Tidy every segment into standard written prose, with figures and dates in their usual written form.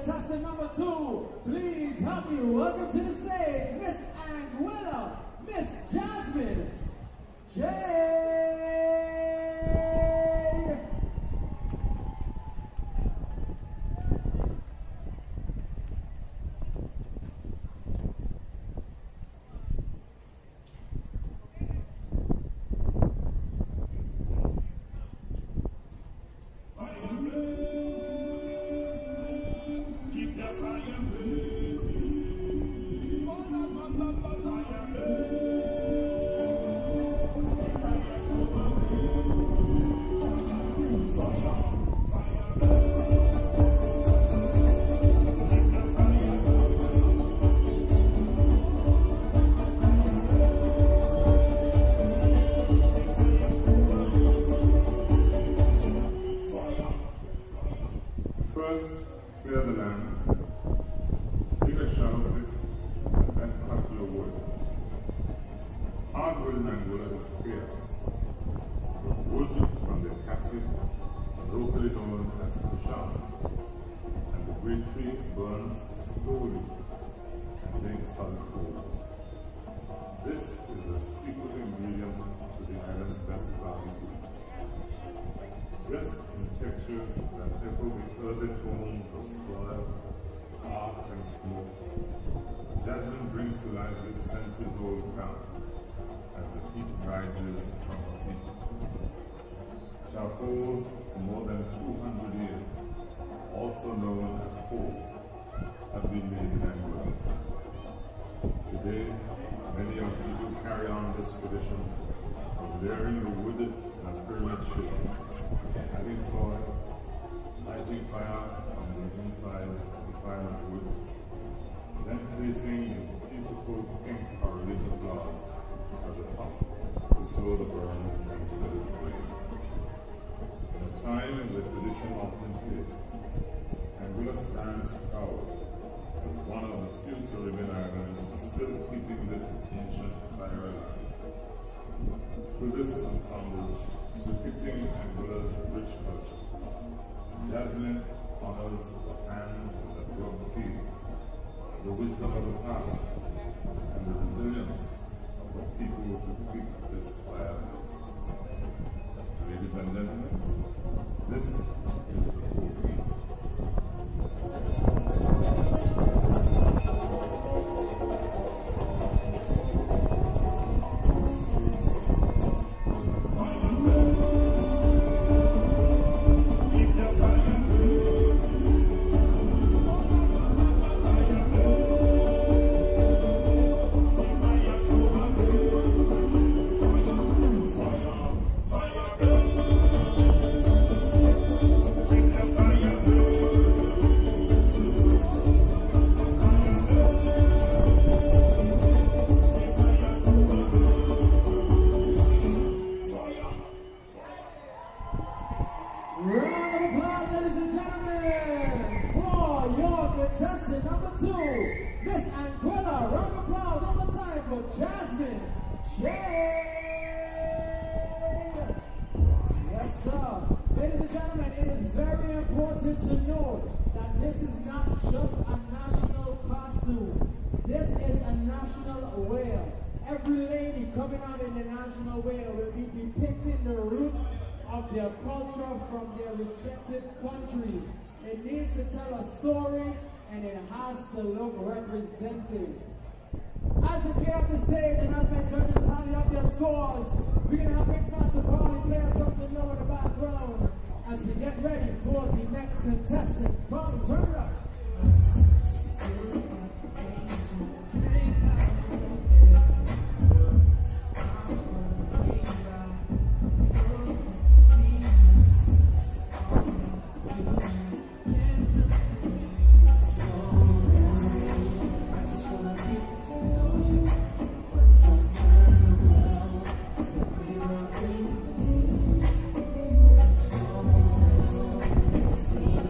contestant number 2. Please help me welcome to the stage Miss Anguilla, Miss Jasmine Jade. First, clear the land, take a shower of it, and then cut your wood. Hardwood in Angola is scarce. Wood from the cassis, locally known as kusham, and the great tree burns slowly and makes solid coals. This is the secret ingredient to the island's best barbecue. Dressed in textures that echo the earthy tones of soil, bark, and smoke, Jasmine brings to life this centuries-old craft as the heat rises from her feet. Charcoals for more than 200 years, also known as coals, have been made in Angola. Today, many of people carry on this tradition of layering the wood in a pyramid shape, adding soil, lighting fire on the inside of the pile of wood, then placing the beautiful pink correlated flowers at the top to slow the burn and steady the flame. In a time when the tradition often fades, Angola stands proud as one of the few Caribbean islands still keeping this ancient fire alive. Through this ensemble, depicting Angola's rich culture, Jasmine honors the hands that work fields, the wisdom of the past, and the resilience of the people who keep this fire lit. Ladies and gentlemen, this is the Queen. Contestant number 2, Miss Anguilla. Round of applause one more time for Jasmine Jade. Yes, sir. Ladies and gentlemen, it is very important to note that this is not just a national costume. This is a national wear. Every lady coming out in the national wear will be depicting the roots of their culture from their respective countries. It needs to tell a story, and it has to look representative. As they clear up the stage and as my judges tally up their scores, we're going to have Mixmaster Carly play us something low in the background as we get ready for the next contestant. Carly, turn it up. See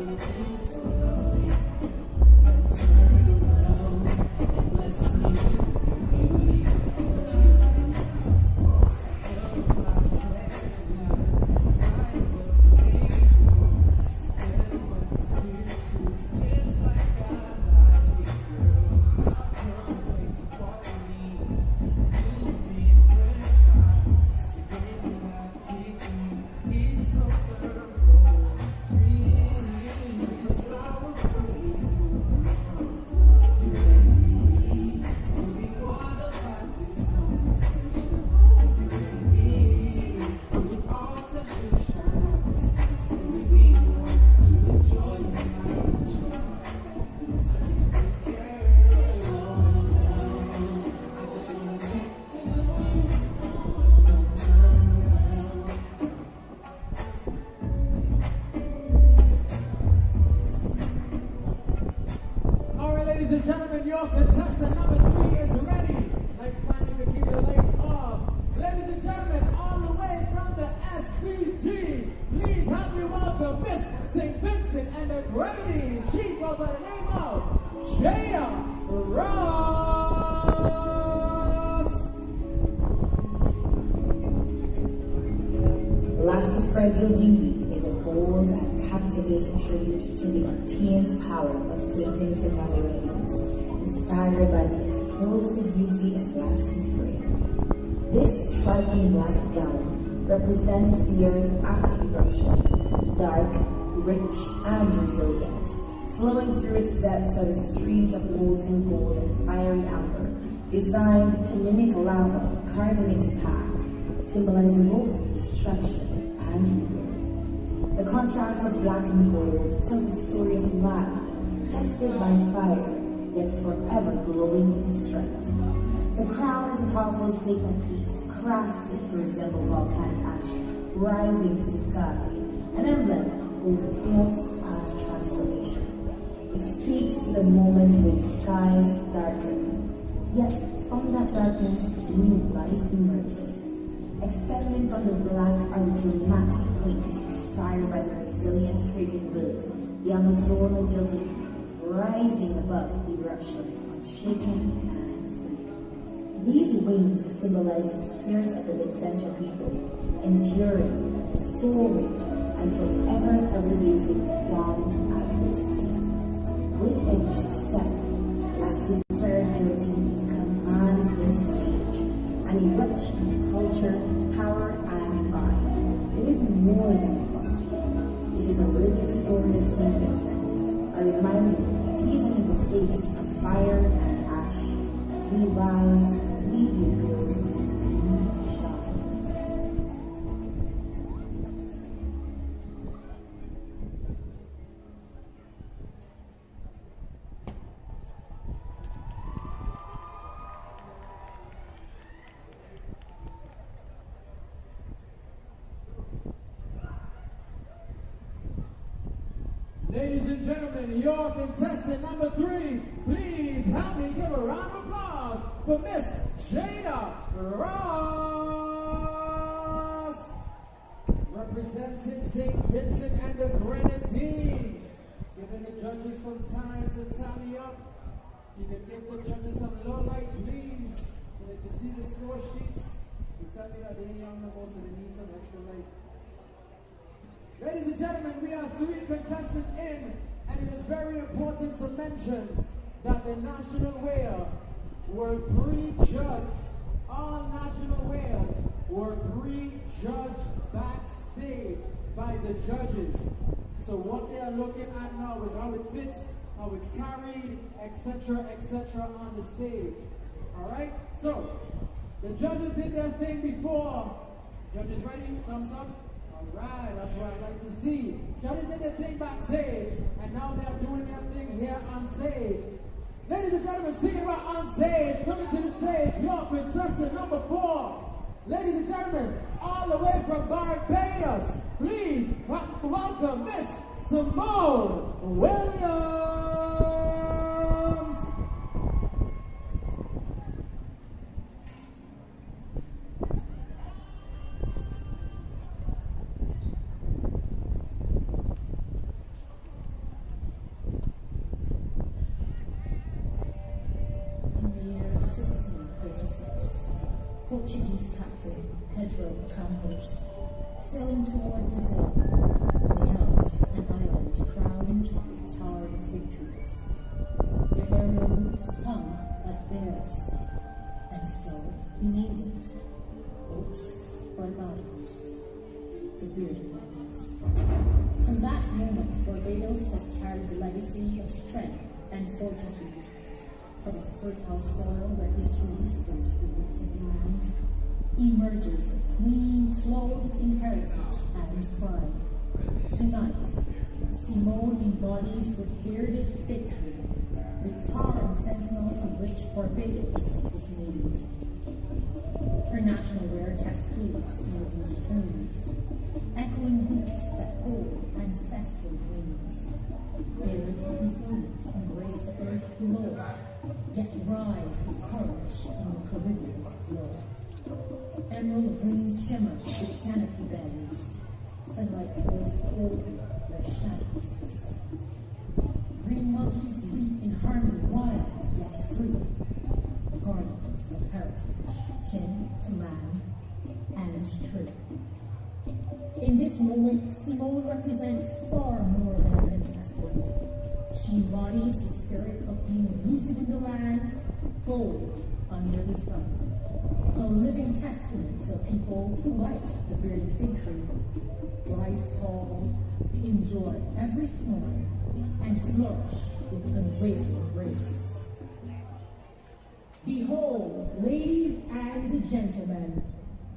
Ladies and gentlemen, your contestant number 3 is ready. Lights fine, you can keep the lights off. Ladies and gentlemen, all the way from the SVG, please help me welcome Miss St. Vincent and the Grenadines. She goes by the name of Jada Ross. Last of Fragile Duty is a bold and captivating tribute to the untamed power of St. Vincent and the Grenadines, inspired by the explosive beauty of Last of Fragile. This striking black gown represents the earth after eruption, dark, rich, and resilient. Flowing through its depths are the streams of molten gold and fiery amber, designed to mimic lava carving its path, symbolizing both destruction and rebirth. The contrast of black and gold tells a story of land tested by fire, yet forever glowing with strength. The crown is a powerful statement piece, crafted to resemble volcanic ash rising to the sky, an emblem of both chaos and transformation. It speaks to the moments when skies darken, yet from that darkness, new life emerges. Extending from the black are the dramatic wings inspired by the resilient Caribbean bird, the Amazon gilded rising above the eruption, unshaken and free. These wings symbolize the spirit of the Vincentian people, enduring, soaring, and forever elevating from adversity. With every step, a super building commands this stage, an eruption of culture, power, and pride. It is more than a costume. It is a living story of St. Vincent, a reminder that even in the face of fire and ash, we rise, we rebuild, we shine. Ladies and gentlemen, your contestant number 3, please help me give a round of applause for Miss Jada Ross, representing St. Vincent and the Grenadines. Giving the judges some time to tally up. If you can give the judges some low light, please, so they can see the score sheets. You tell me that they ain't young no more, so they need some extra light. Ladies and gentlemen, we are 3 contestants in, and it is very important to mention that the national wear were prejudged. All national wears were prejudged backstage by the judges. So what they are looking at now is how it fits, how it's carried, etc., on the stage. All right? So, the judges did their thing before. Judges ready? Thumbs up. Alright, that's what I'd like to see. Judges did their thing backstage, and now they're doing their thing here on stage. Ladies and gentlemen, speaking about on stage, coming to the stage, your contestant number 4. Ladies and gentlemen, all the way from Barbados, please welcome Miss Simone Williams. Portuguese captain Pedro Campos, sailing toward Brazil, beheld an island crowned with towering victories. Their aerial routes hung like bears, and so he named it Os Barbados, the bearded ones. From that moment, Barbados has carried the legacy of strength and fortitude. From its fertile soil where history whispers the roots of the land, emerges a clean, clothed in heritage and pride. Tonight, Simone embodies the bearded victory, the towering sentinel from which Barbados was named. Her national wear cascades in these tunes, echoing roots that hold ancestral dreams. Beards and resilience embrace the earth glow, yet rise with courage in the Caribbean's glow. Emerald green shimmer with canopy bends, sunlight pours coldly where shadows descend. Green monkeys leap in harmony, wild yet free, guardians of heritage, kin to land and tree. In this moment, Simone represents far more than a contestant. She embodies the spirit of being rooted in the land, bold under the sun. A living testament to people who, like the bearded fig tree, rise tall, enjoy every storm, and flourish with unwavering grace. Behold, ladies and gentlemen,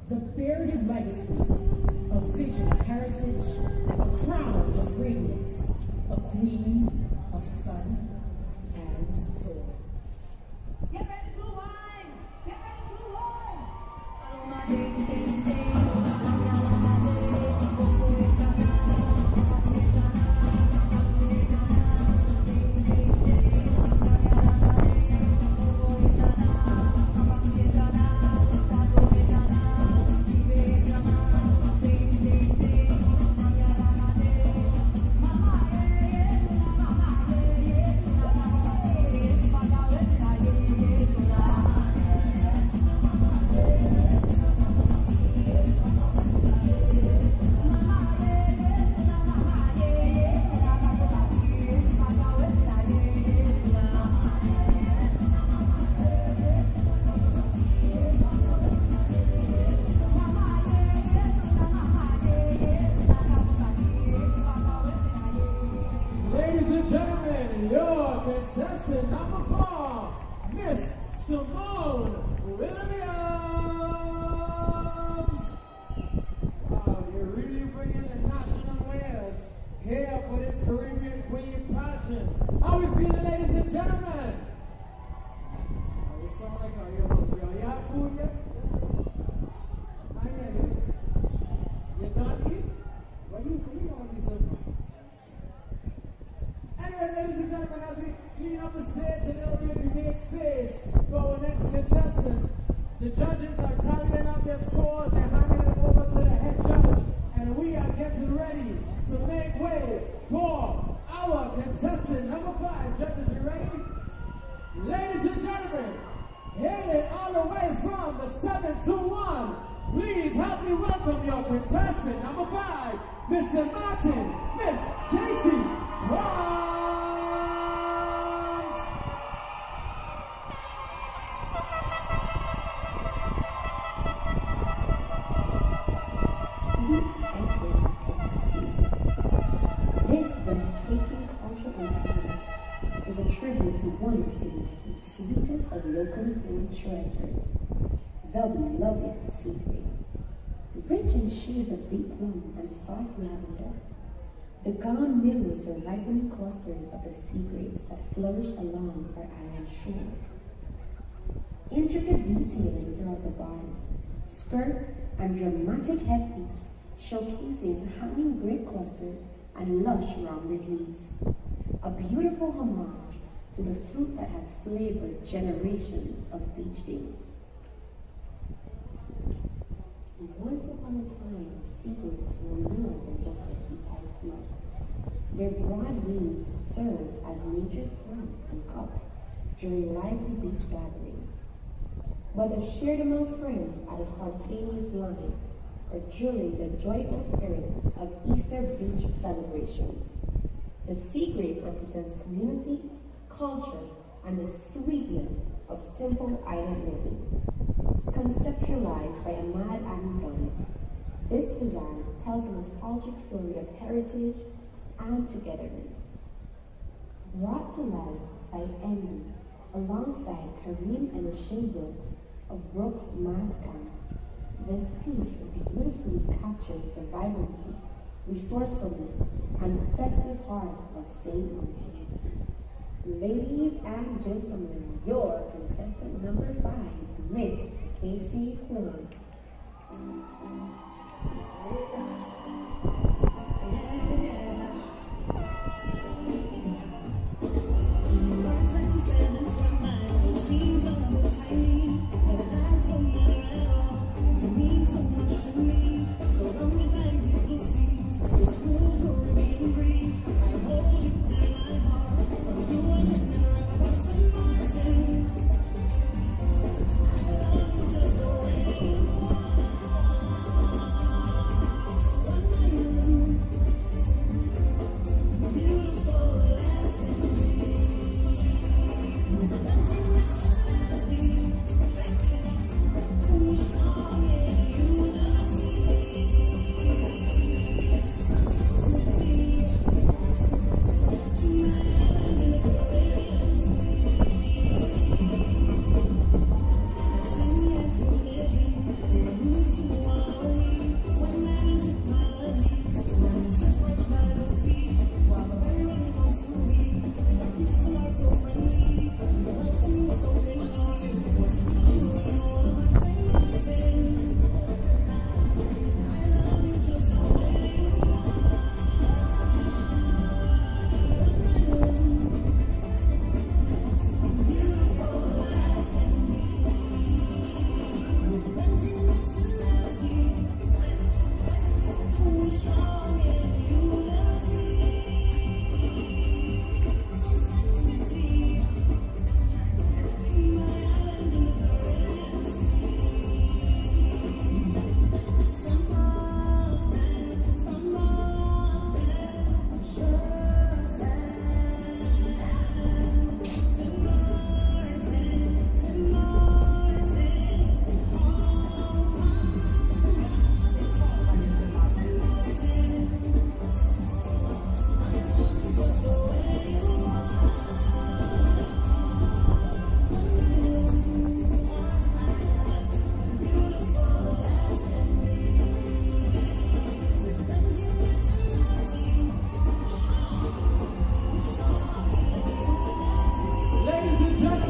the bearded legacy, a vision of heritage, a crown of radiance, a queen of sun and soul. Get ready to wine! Get ready to wine! Follow my Ladies and gentlemen, your contestant number 4, Miss Simone Williams. Wow, you're really bringing the national wares here for this Caribbean Queen pageant. How we feeling, ladies and gentlemen? Oh, you sound like you're hungry. Are you have food yet? I hear you. You done eating? Why you gonna be so fun? Anyway, ladies and gentlemen, as we clean up the stage a little bit, we make space for our next contestant. The judges are tallying up their scores, they're handing them over to the head judge, and we are getting ready to make way for our contestant number 5. Judges, be ready? Ladies and gentlemen, hailing all the way from the 721, please help me welcome your contestant number 5, Mr. Maarten, Miss Casey Grant. Sweet essence of the sea. This breathtaking cultural scene is a tribute to one of the sweetest of locally grown treasures, the beloved sea grape. Rich in shades of deep plum and soft lavender, the gown mirrors the ripening clusters of the sea grapes that flourish along our island shores. Intricate detailing throughout the bodice, skirt, and dramatic headpiece showcases hanging grape clusters and lush rounded leaves. A beautiful homage to the fruit that has flavored generations of beach days. Once upon a time, sea grapes were more than just a seaside fruit. Their broad leaves served as major plants and cups during lively beach gatherings. Whether shared among friends at a spontaneous line or during the joyful spirit of Easter beach celebrations, the sea grape represents community, culture, and the sweetness of simple island living. Conceptualized by Ahmad Annie, this design tells a nostalgic story of heritage and togetherness. Brought to life by Emmy alongside Kareem and O'Shea Brooks of Brooks Mass Camp, this piece beautifully captures the vibrancy, resourcefulness, and festive heart of St. Martin's. Ladies and gentlemen, your contestant number 5, Miss Casey Grant. March 27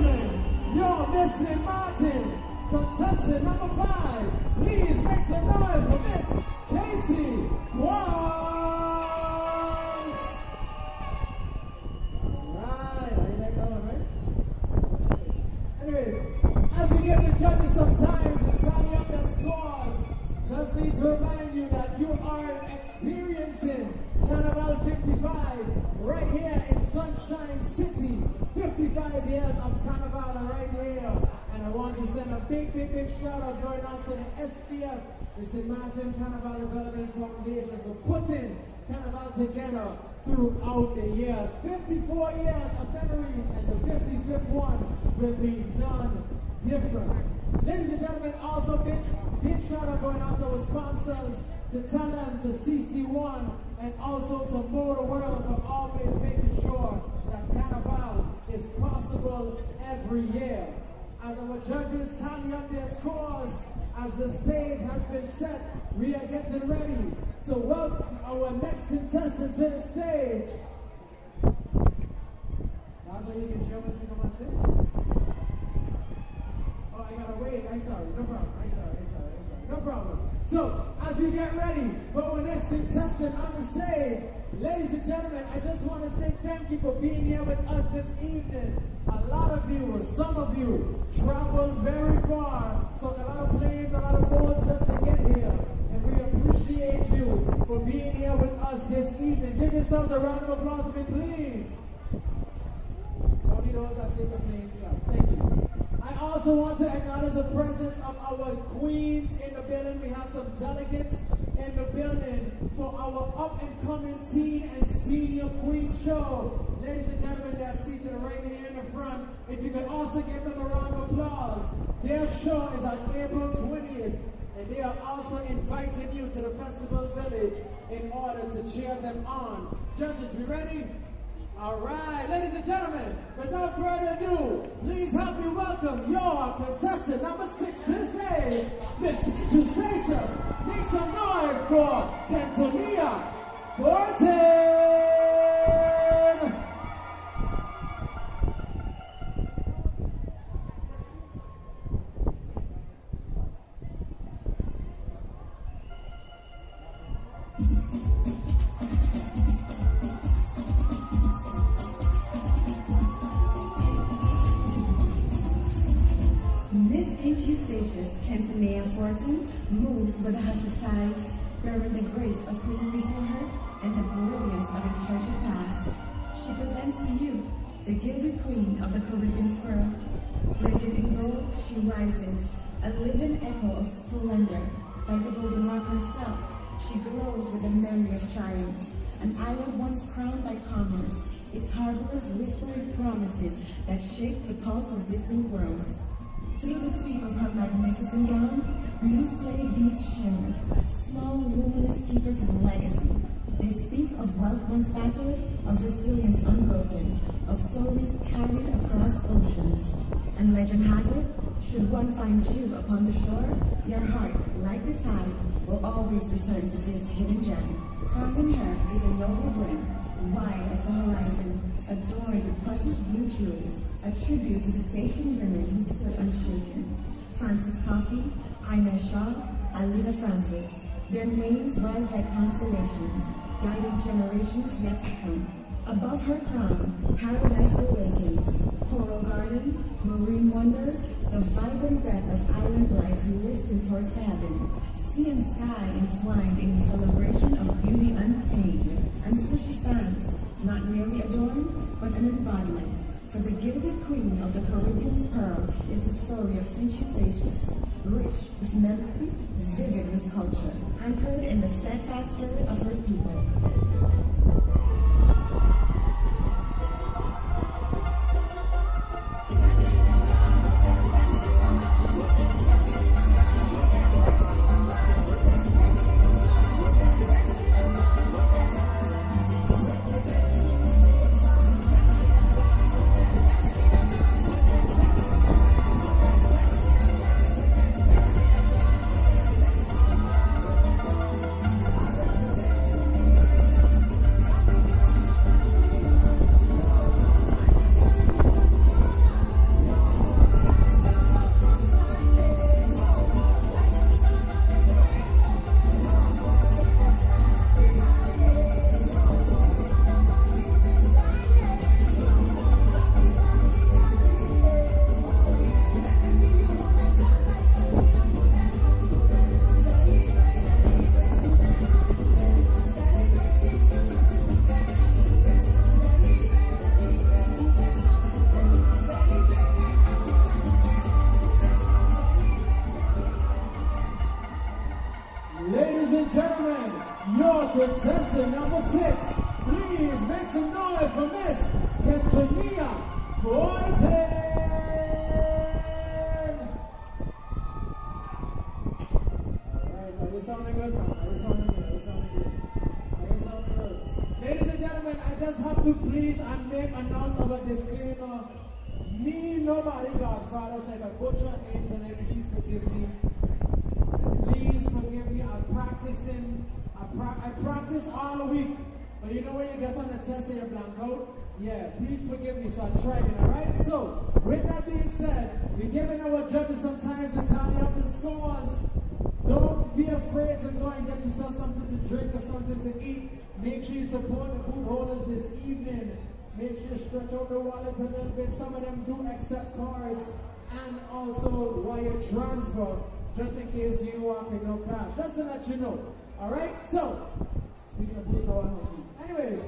gentlemen, you're missing Maarten, contestant number 5. Please make some noise for Miss Casey Quant. Alright, how you like that one, right? Anyways, as we give the judges some time to tally up their scores, just need to remind you that you are experiencing Carnival 55 right here in Sunshine City. 55 years of Carnival right here. And I want to send a big shout out going out to the SPF, the St. Maarten Carnival Development Foundation, for putting Carnival together throughout the years. 54 years of memories, and the 55th one will be none different. Ladies and gentlemen, also big shout out going out to our sponsors, to tell them to CC1 and also to Motor World for always making sure that Carnival is possible every year. As our judges tally up their scores, as the stage has been set, we are getting ready to welcome our next contestant to the stage. That's how you can cheer when you come on stage? Oh, I gotta wait. I'm sorry. No problem. I'm sorry. No problem. So, as we get ready for our next contestant on the stage, ladies and gentlemen, I just want to say thank you for being here with us this evening. A lot of you, or some of you, traveled very far, took a lot of planes, a lot of boats just to get here. And we appreciate you for being here with us this evening. Give yourselves a round of applause for me, please. Only those that take a plane clap. Thank you. I also want to acknowledge the presence of our queens in the building. We have some delegates in the building for our up-and-coming teen and senior queen show. Ladies and gentlemen, they're seated right here in the front. If you could also give them a round of applause. Their show is on April 20th, and they are also inviting you to the Festival Village in order to cheer them on. Judges, we ready? All right, ladies and gentlemen, without further ado, please help me welcome your contestant number 6 to the stage, Miss Justacious. Make some noise for Cantonia Thornton. Cantonia Thornton moves with a hush of tides, bearing the grace of queens before her and the brilliance of a treasured past. She presents to you the gilded queen of the Caribbean pearl. Braided in gold, she rises, a living echo of splendor. Like the golden rock herself, she glows with the memory of triumph. An island once crowned by commerce, its harbors whispering promises that shake the pulse of distant worlds. Through the sweep of her magnificent gown, blue slave beads shimmer, small luminous keepers of legacy. They speak of wealth once battered, of resilience unbroken, of stories carried across oceans. And legend has it, should one find you upon the shore, your heart, like the tide, will always return to this hidden gem. Carving her is a noble brim, wide as the horizon, adorned with precious blue jewels, a tribute to the station women who stood unshaken. Frances Coffey, Ina Shaw, Alida Francis. Their names rise like constellations, guiding generations yet to come. Above her crown, paradise awakens. Coral gardens, marine wonders, the vibrant breath of island life lifting towards heaven. Sea and sky entwined in a celebration of beauty untamed. And so she stands, not merely adorned, but an embodiment. For the gilded queen of the Caribbean's pearl is the story of St. Justacious, rich with memory, vivid with culture, anchored in the steadfast spirit of her people. good, man. Are you sounding good? Are you sounding good? Are you sounding good? Ladies and gentlemen, I just have to please and make announce our disclaimer. Me, nobody, Godfather, so if I butcher name tonight, please forgive me. Please forgive me. I'm practicing. I practice all week. But you know when you get on the test and you're blank out? Yeah, please forgive me, so I'm trying, alright? So, with that being said, we're giving our judges some time to tally up the scores. Don't be afraid to go and get yourself something to drink or something to eat. Make sure you support the boot holders this evening. Make sure you stretch out the wallets a little bit. Some of them do accept cards and also wire transfer, just in case you walk with no cash. Just to let you know. Alright? So, speaking of boots, anyways,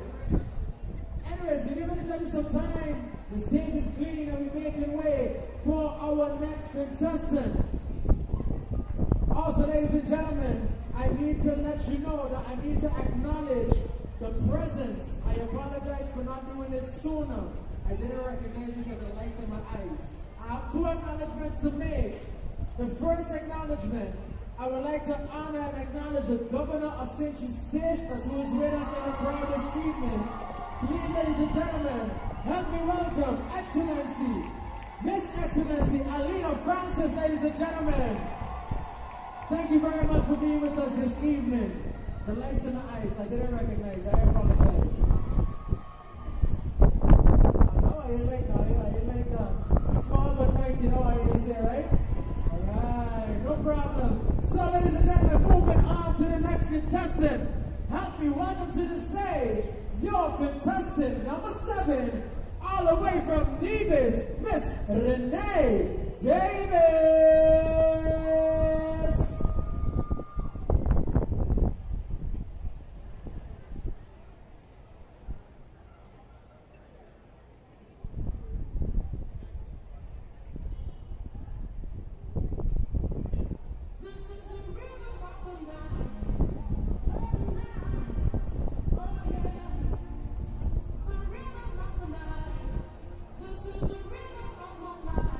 we're giving the judges some time. The stage is clean and we're making way for our next contestant. Also, ladies and gentlemen, I need to let you know that I need to acknowledge the presence. I apologize for not doing this sooner. I didn't recognize you because of the light in my eyes. I have 2 acknowledgements to make. The first acknowledgement, I would like to honor and acknowledge the governor of St. Eustatius, who is with us in the crowd this evening. Please, ladies and gentlemen, help me welcome Excellency, Miss Excellency Alina Francis, ladies and gentlemen. Thank you very much for being with us this evening. The lights in the eyes, I didn't recognize, I apologize. How are you like that? How are you like that? Small but mighty, how are you say, right? Alright, no problem. So, ladies and gentlemen, moving on to the next contestant. Help me welcome to the stage your contestant number 7, all the way from Nevis, Miss Renee Davis. This is the rhythm of my life.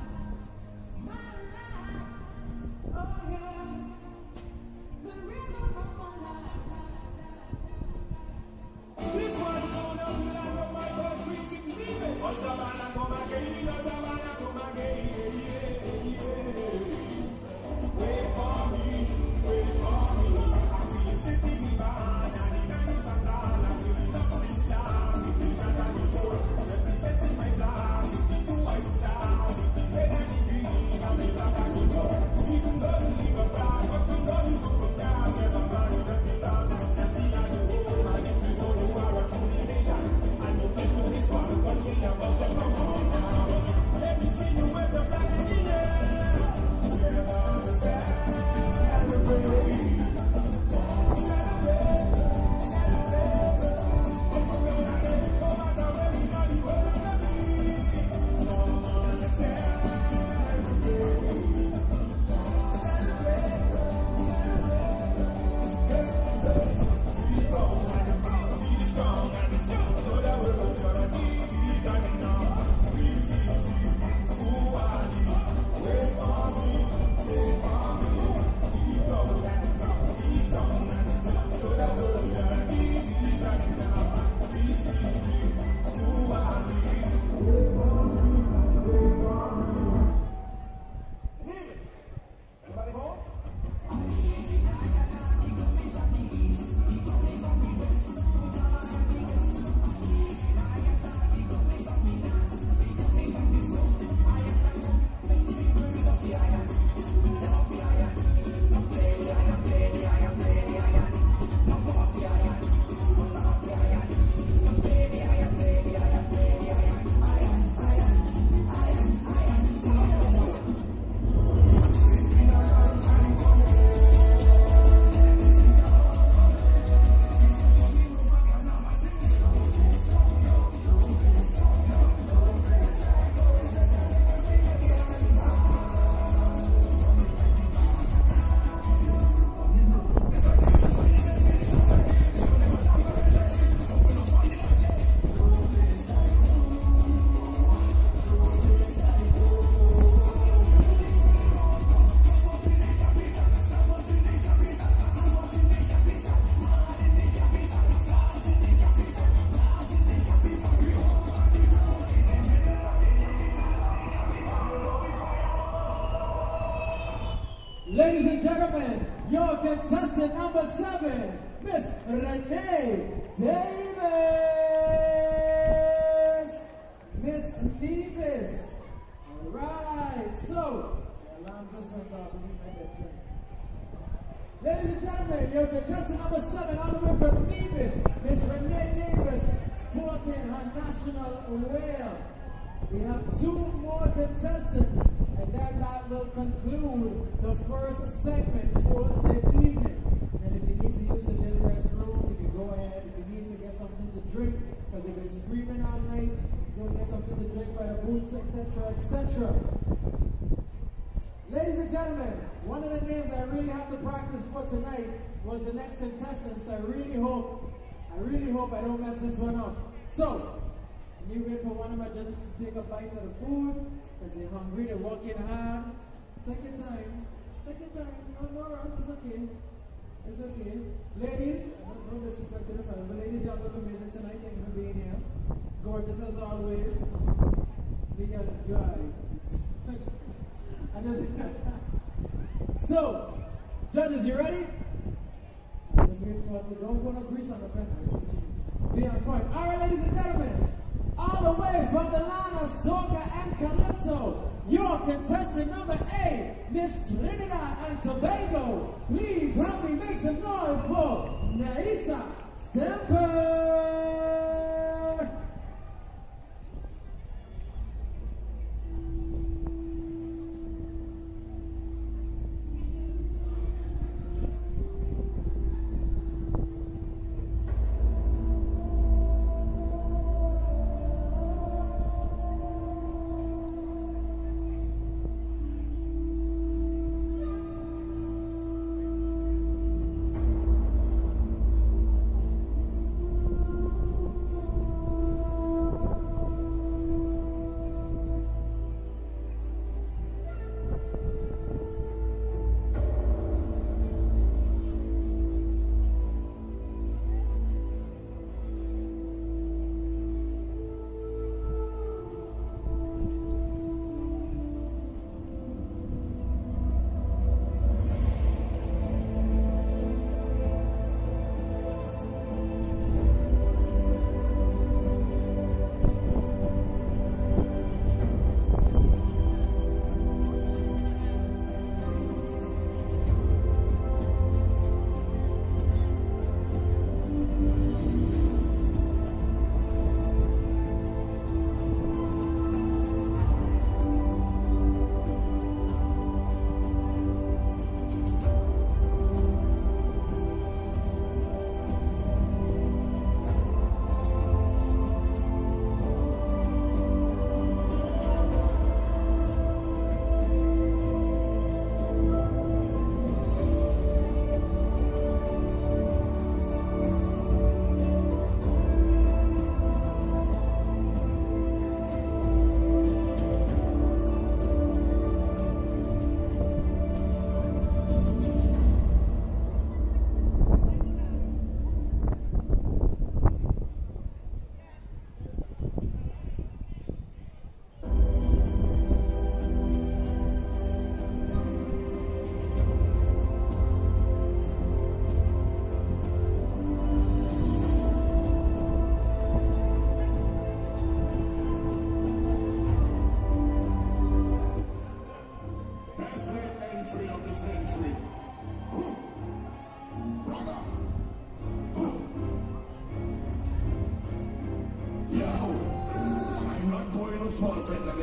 Ladies and gentlemen, your contestant number 7, Miss Renee Davis. Miss Nevis. All right, so the alarm just went off. This is my bedtime. Ladies and gentlemen, your contestant number 7, all the way from Nevis, Miss Renee Davis, sporting her national wear. We have 2 more contestants, and then that will conclude the first segment for the evening. And if you need to use the little restroom, you can go ahead. If you need to get something to drink, because you've been screaming all night, you'll get something to drink by the boots, etc., etc. Ladies and gentlemen, one of the names I really have to practice for tonight was the next contestant, so I really hope I don't mess this one up. So, you wait for one of my judges to take a bite of the food, because they're hungry, they're working hard. Take your time. Take your time. No rush. It's okay. It's okay. Ladies, don't disrespect the fellas, but ladies, y'all look amazing tonight. Thank you for being here. Gorgeous as always. You're So, judges, you ready? Just wait for it. Don't put no grease on the pen. Be on point. All right, ladies and gentlemen. All the way from the land of soca and calypso, your contestant number 8, Miss Trinidad and Tobago. Please help me make some noise for Naisa Semper.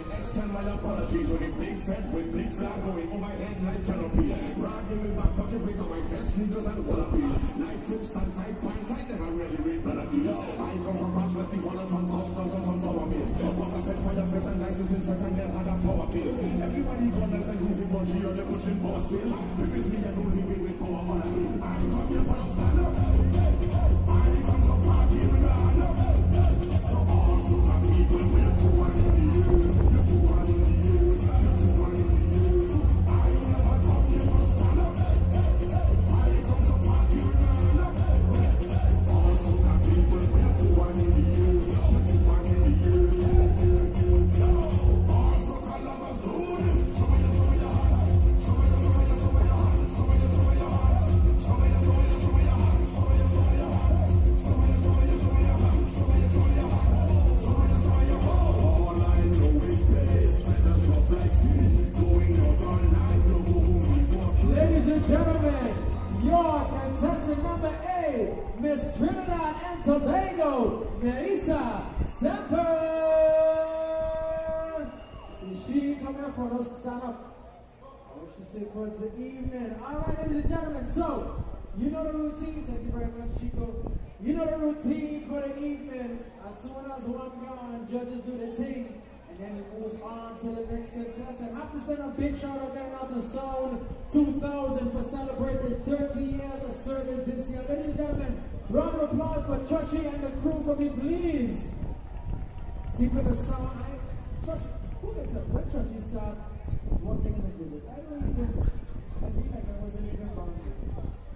Extend my apologies on a big fat with big flag going overhead like canopy. Dragging me back, pocket pick on my vest, sneakers and wallabies. Knife tips and tight pants, I never really read melodies. I come from past West, one from customs and from power mills. Was a fed fire fet and license in fet and then had a power pill. Everybody gone as a goofy bunchy on the pushing power still. If it's me and only me with power on a hill. I come here for a stand up. I come to party with a hand up. So all super people will do one in the year. Show me your She come here for us stand up. Oh, she said for the evening. All right, ladies and gentlemen. So, you know the routine. Thank you very much, Chico. You know the routine for the evening. As soon as one gone, judges do the thing. And then we move on to the next contestant. I have to send a big shout out there now to Sound 2000 for celebrating 30 years of service this year. Ladies and gentlemen, round of applause for Churchy and the crew for me, please. Keeping the sound high. Church, who can tell when Churchy start working in the village? I feel like I wasn't even born here.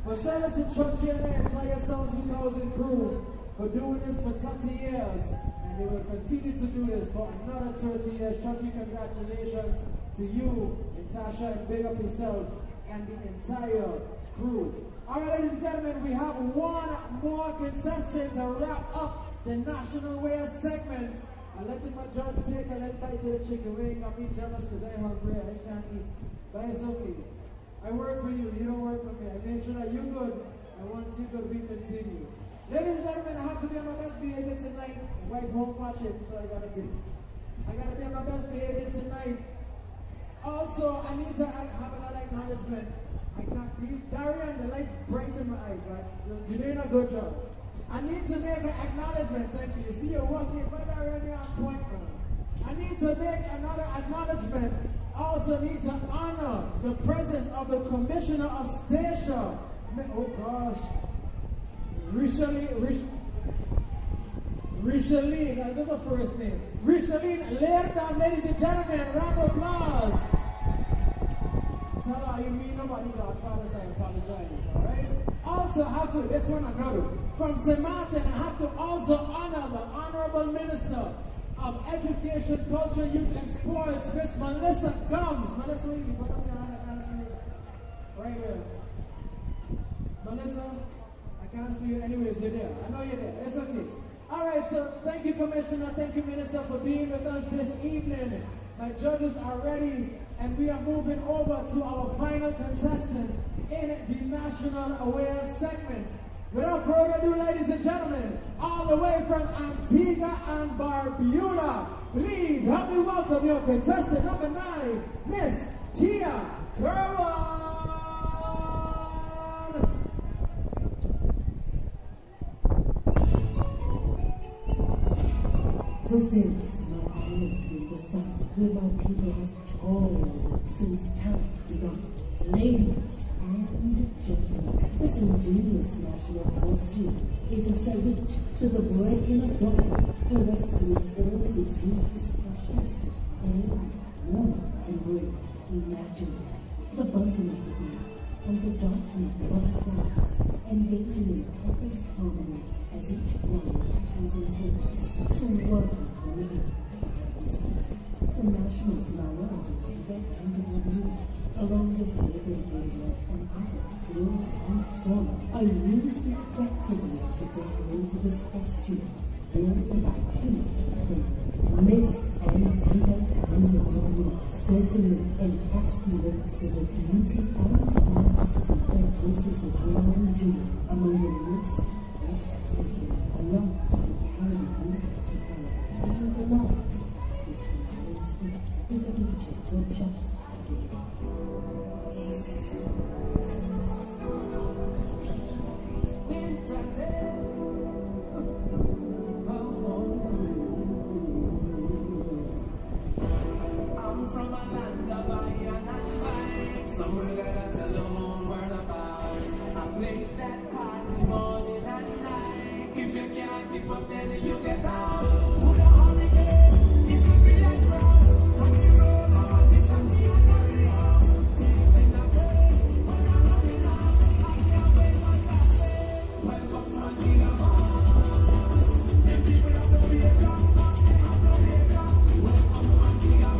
But shout out to Churchy and the entire Sound 2000 crew for doing this for 30 years. And they will continue to do this for another 30 years. Churchy, congratulations to you, Natasha, and big up yourself and the entire crew. All right, ladies and gentlemen, we have one more contestant to wrap up the National Wear segment. I'm letting my judge take a little bite of the chicken wing. I'm being jealous because I'm hungry. I can't eat. But it's okay. I work for you. You don't work for me. I make sure that you're good. And once you're good, we continue. Ladies and gentlemen, I have to be on my best behavior tonight. My wife won't watch it, so I gotta be on my best behavior tonight. Also, I need to have another acknowledgement. I can't be Darian, the light bright in my eyes, right? You're doing a good job. I need to make an acknowledgement. Thank you. You see, you're walking, but Darian, you're on point, man. I need to make another acknowledgement. Also need to honor the presence of the Commissioner of Station. Oh gosh. Richeline, that's just a first name. Richeline Lerda, ladies and gentlemen, round of applause. Tell her you mean nobody Godfather, so I apologize, alright? Also have to, this one another. From St. Maarten, I have to also honor the Honorable Minister of Education, Culture, Youth and Sports, Miss Melissa Gums. Melissa, where you put up your hand? I can't see you. Right here. Melissa, I can't see you. Anyways, you're there. I know you're there. It's okay. All right, so thank you, Commissioner. Thank you, Minister, for being with us this evening. My judges are ready, and we are moving over to our final contestant in the National Aware segment. Without further ado, ladies and gentlemen, all the way from Antigua and Barbuda, please help me welcome your contestant number 9, Miss Kia Kerwin. This is my island in the sun, where my people have toiled since time begun. Ladies and gentlemen, this ingenious national costume is a salute to the breaking of dawn, who rests with all the dreams, passions, and warm and brave. Imagine the buzzing of the bee and the darting of the butterflies, engaging in perfect harmony as each one catches and hopes to welcome the living purposes. The national flower of Antigua and Barbuda, along with living radio and other flora and fauna, are used effectively to decorate this costume, worn by King Miss Antigua and Barbuda certainly encapsulates the beauty and majesty that places the dwelling jewel among the most breathtaking, along with Carnival and the love between instinct and the beaches of just I'm from a land of iron and fire. Somewhere that I tell the whole world about. A place that party morning and night. If you can't keep up, then you get out. Put a hurricane, it could be a drought. When you roll on, this and me a carry out. In a train, when I'm running out, I can't wait for traffic. Welcome to Antigua. If people have no behavior, they have no behavior. Welcome to Antigua.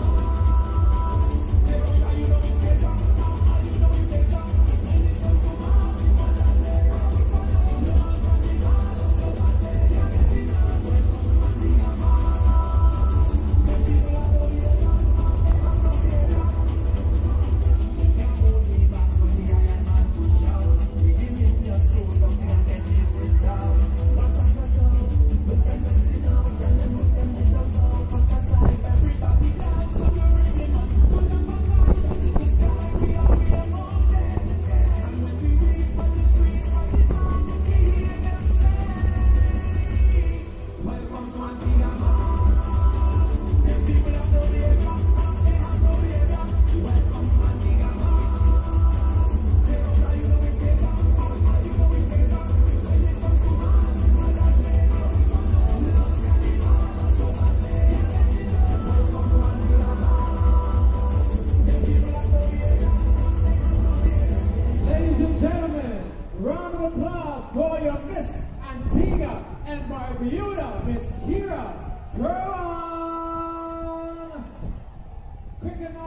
When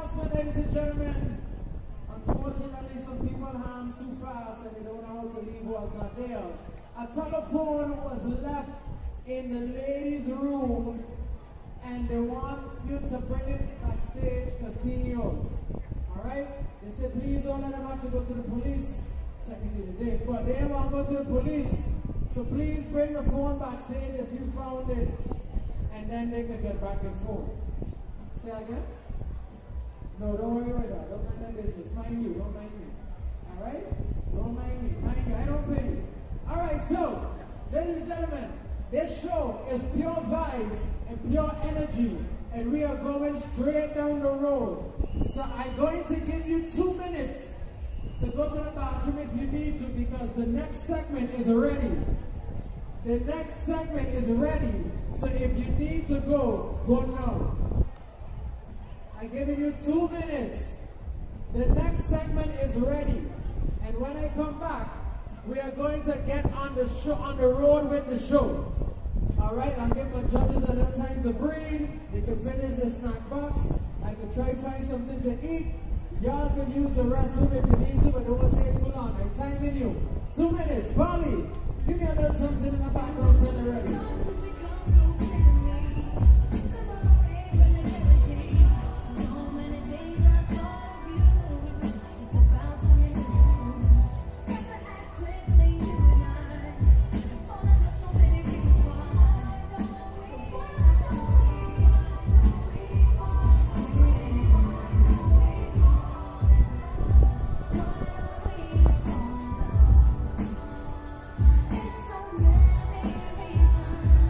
announcement, ladies and gentlemen. Unfortunately, some people hands too fast and they don't know how to leave what's not theirs. A telephone was left in the ladies' room and they want you to bring it backstage because Team yours. Alright? They said please don't let them have to go to the police. Technically they did, but they won't go to the police. So please bring the phone backstage if you found it and then they can get back their phone. Say again? No, don't worry about that. Don't mind my business. Mind you, don't mind me. Alright? Don't mind me. Mind you, I don't pay you. Alright, so, ladies and gentlemen, this show is pure vibes and pure energy. And we are going straight down the road. So I'm going to give you 2 minutes to go to the bathroom if you need to because the next segment is ready. The next segment is ready. So if you need to go, go now. I'm giving you 2 minutes. The next segment is ready. And when I come back, we are going to get on the show, on the road with the show. Alright, I'll give my judges a little time to breathe. They can finish the snack box. I can try to find something to eat. Y'all can use the restroom if you need to, but don't take too long. I'm timing you. 2 minutes. Polly, give me a little something in the background so they're ready. It's so many reasons.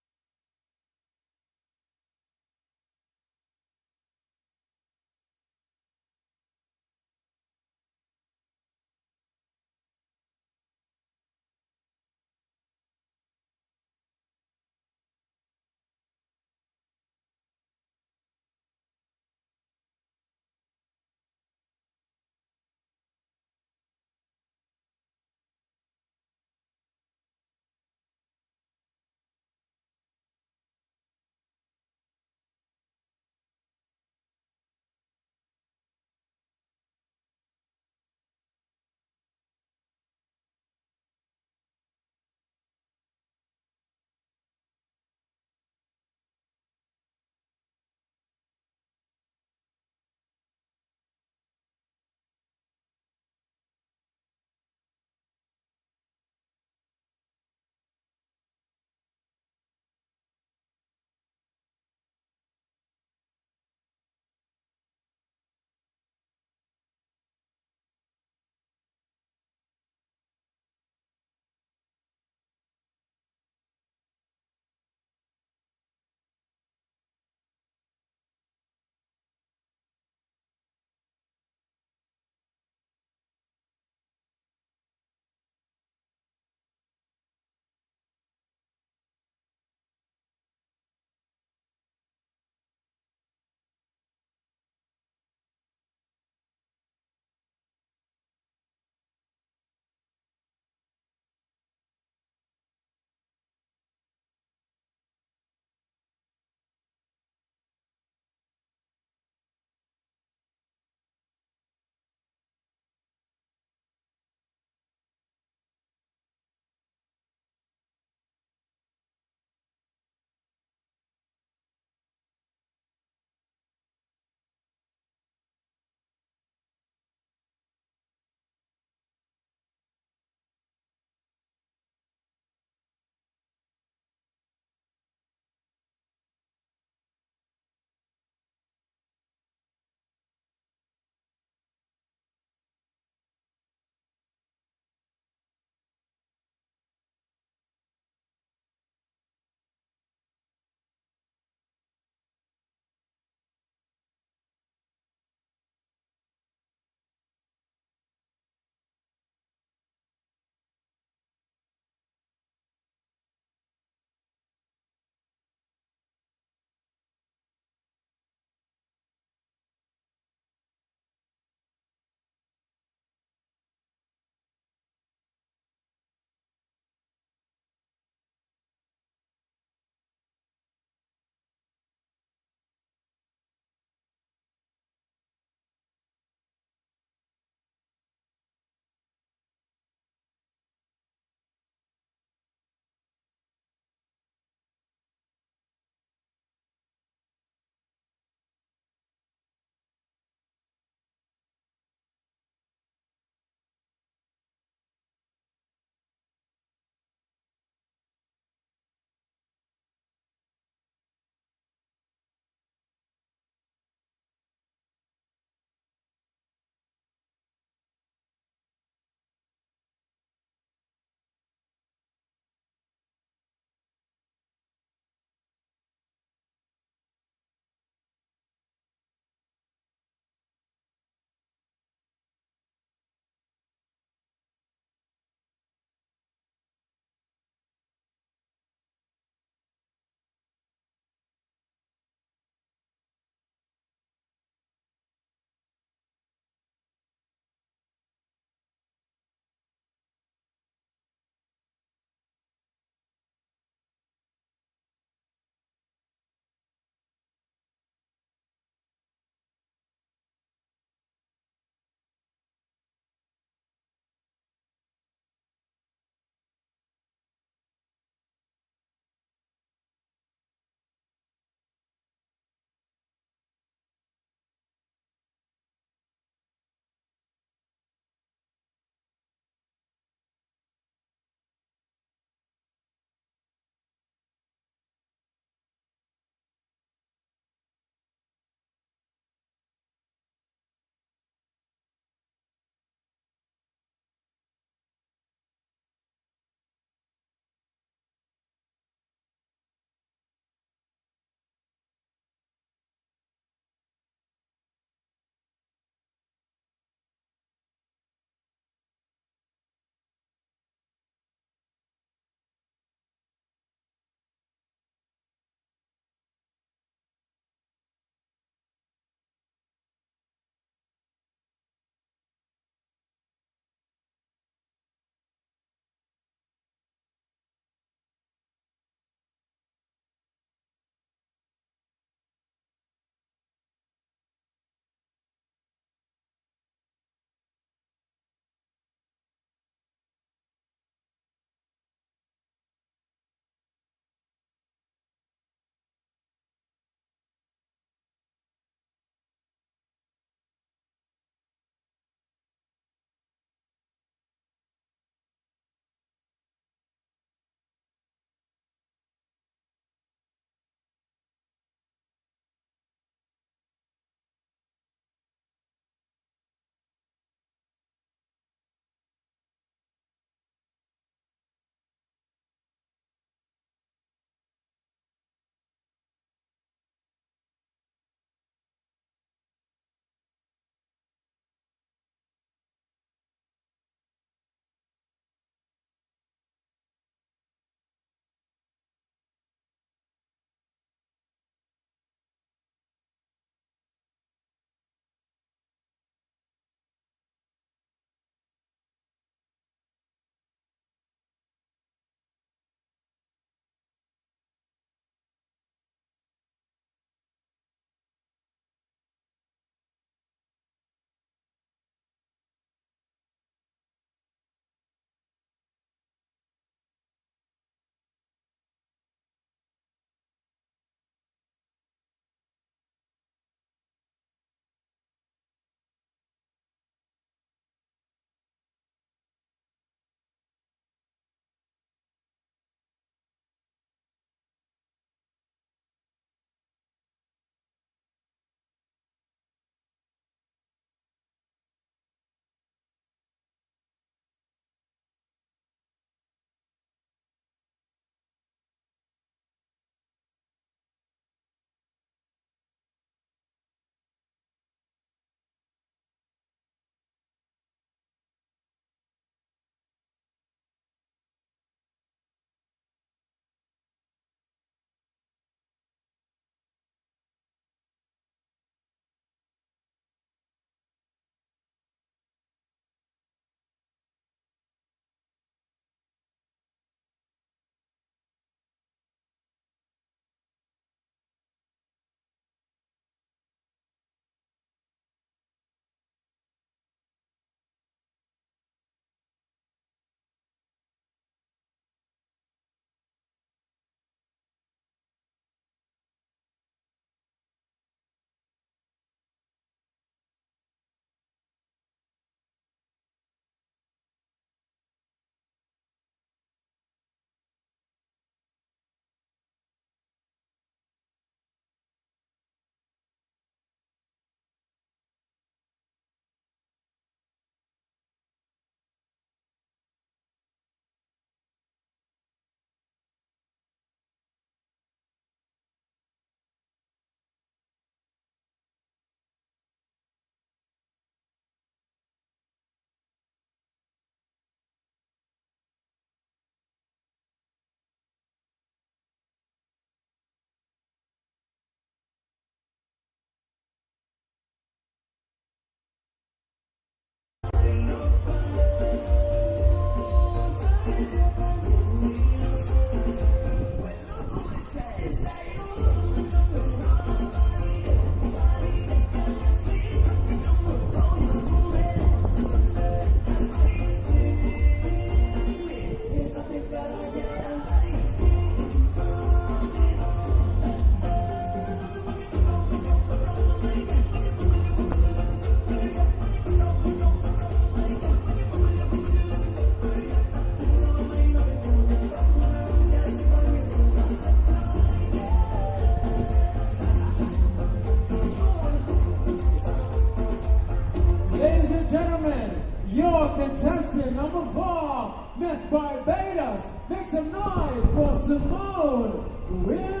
Number 4, Miss Barbados. Make some noise for Simone Williams.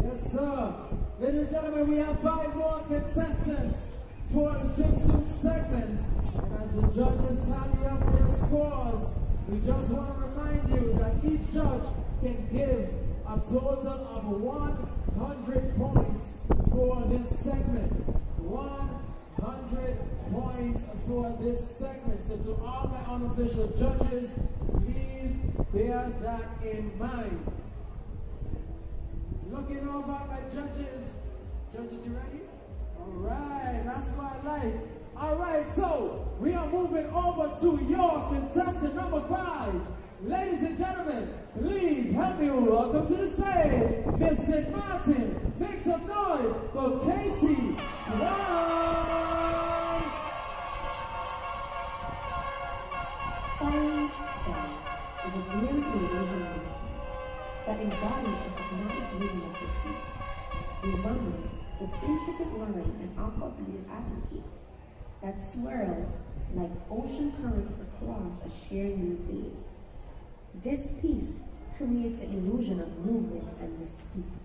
Yes, sir. Ladies and gentlemen, we have 5 more contestants for the swimsuit segment. And as the judges tally up their scores, we just want to remind you that each judge can give a total of 100 points for this segment. 100 points for this segment. So to all my unofficial judges, please bear that in mind. Looking over at my judges. Judges, you ready? All right, that's what I like. All right, so we are moving over to your contestant number 5. Ladies and gentlemen, please help me welcome to the stage, Miss St. Maarten. Make some noise for Casey Wells. Science Song is a daring Asian religion that embodies the hypnotic rhythm of the feet, designed with intricate line and aqua-beaded applique that swirls like ocean currents across a sheer new base. This piece creates the illusion of movement and mystique.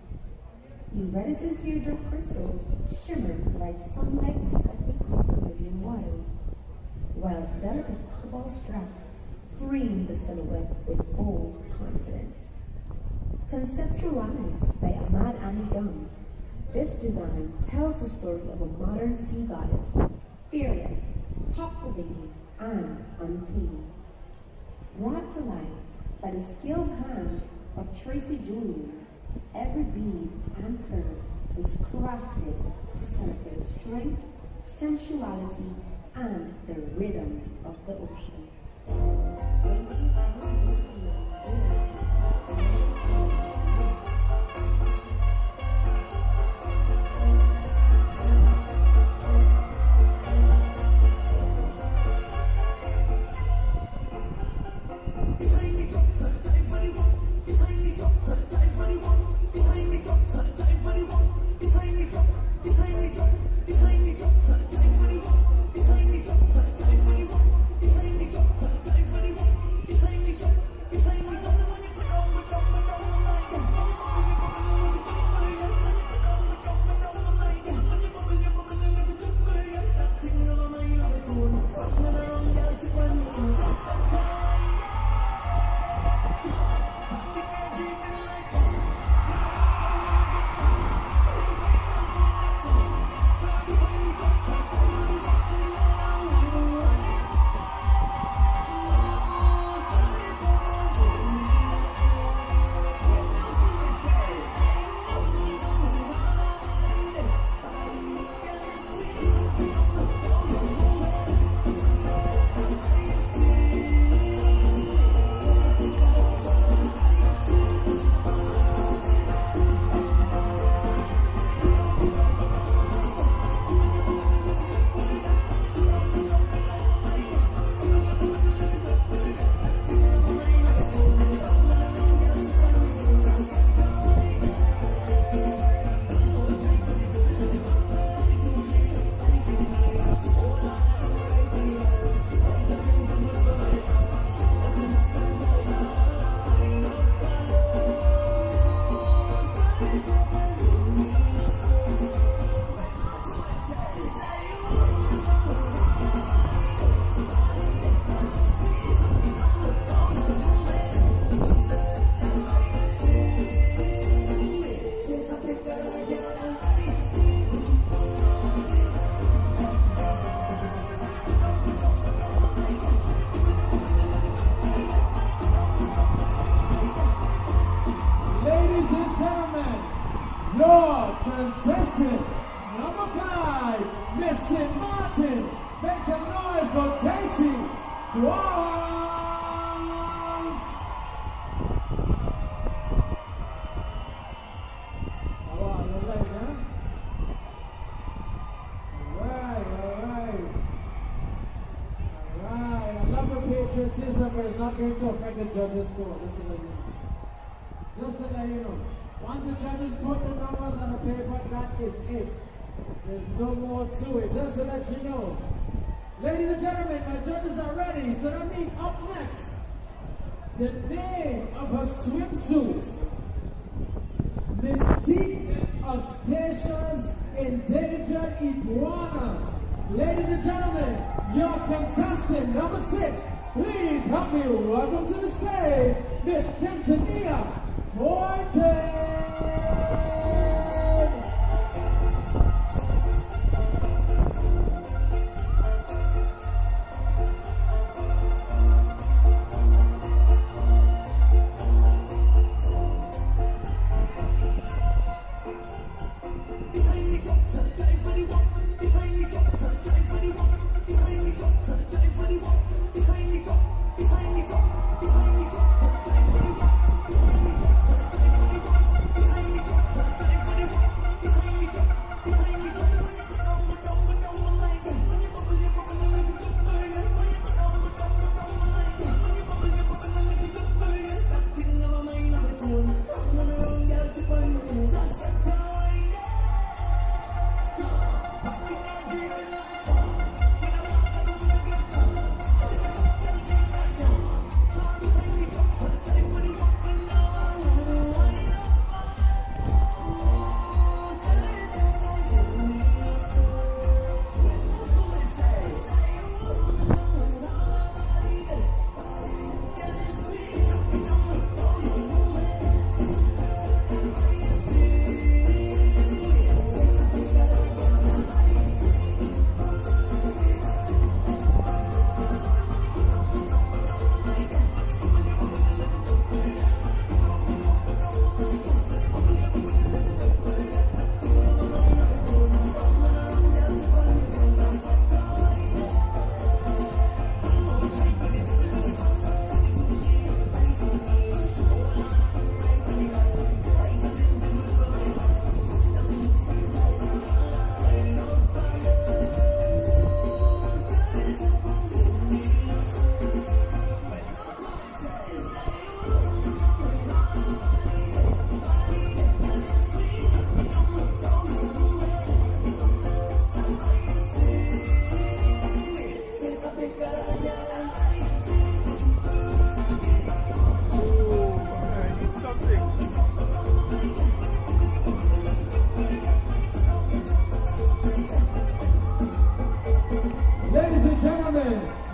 Iridescent teardrop crystals shimmer like sunlight reflecting off Caribbean waters, while delicate cobalt straps frame the silhouette with bold confidence. Conceptualized by Ahmad Ali Gums, this design tells the story of a modern sea goddess, fearless, captivating, and untamed. Brought to life by the skilled hands of Tracy Julian, every bead and curve is crafted to celebrate strength, sensuality, and the rhythm of the ocean. contestant number 5, Miss St. Maarten. Make some noise for Casey Wells. Oh, wow, you're late, huh? Alright. I love your patriotism, but it's not going to affect the judges' score. Just to let you know. Once the judges put the numbers on the paper, that is it. There's no more to it. Just to let you know. Ladies and gentlemen, my judges are ready, so that means up next, the name of her swimsuit, Mystique of Stacia's Endangered Iguana. Ladies and gentlemen, your contestant number 6, please help me welcome to the stage, Miss Quintanilla Forte.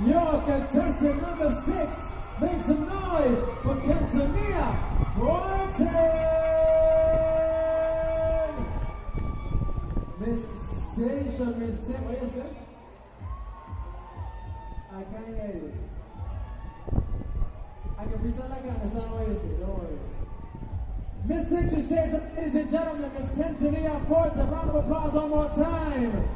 Your contestant number 6, make some noise for Quintanilla Forte. Miss Stacia, what you say? I can't hear you. I can pretend like I understand what you say, don't worry. Miss Stacia, ladies and gentlemen, Miss Quintanilla Forte, a round of applause one more time.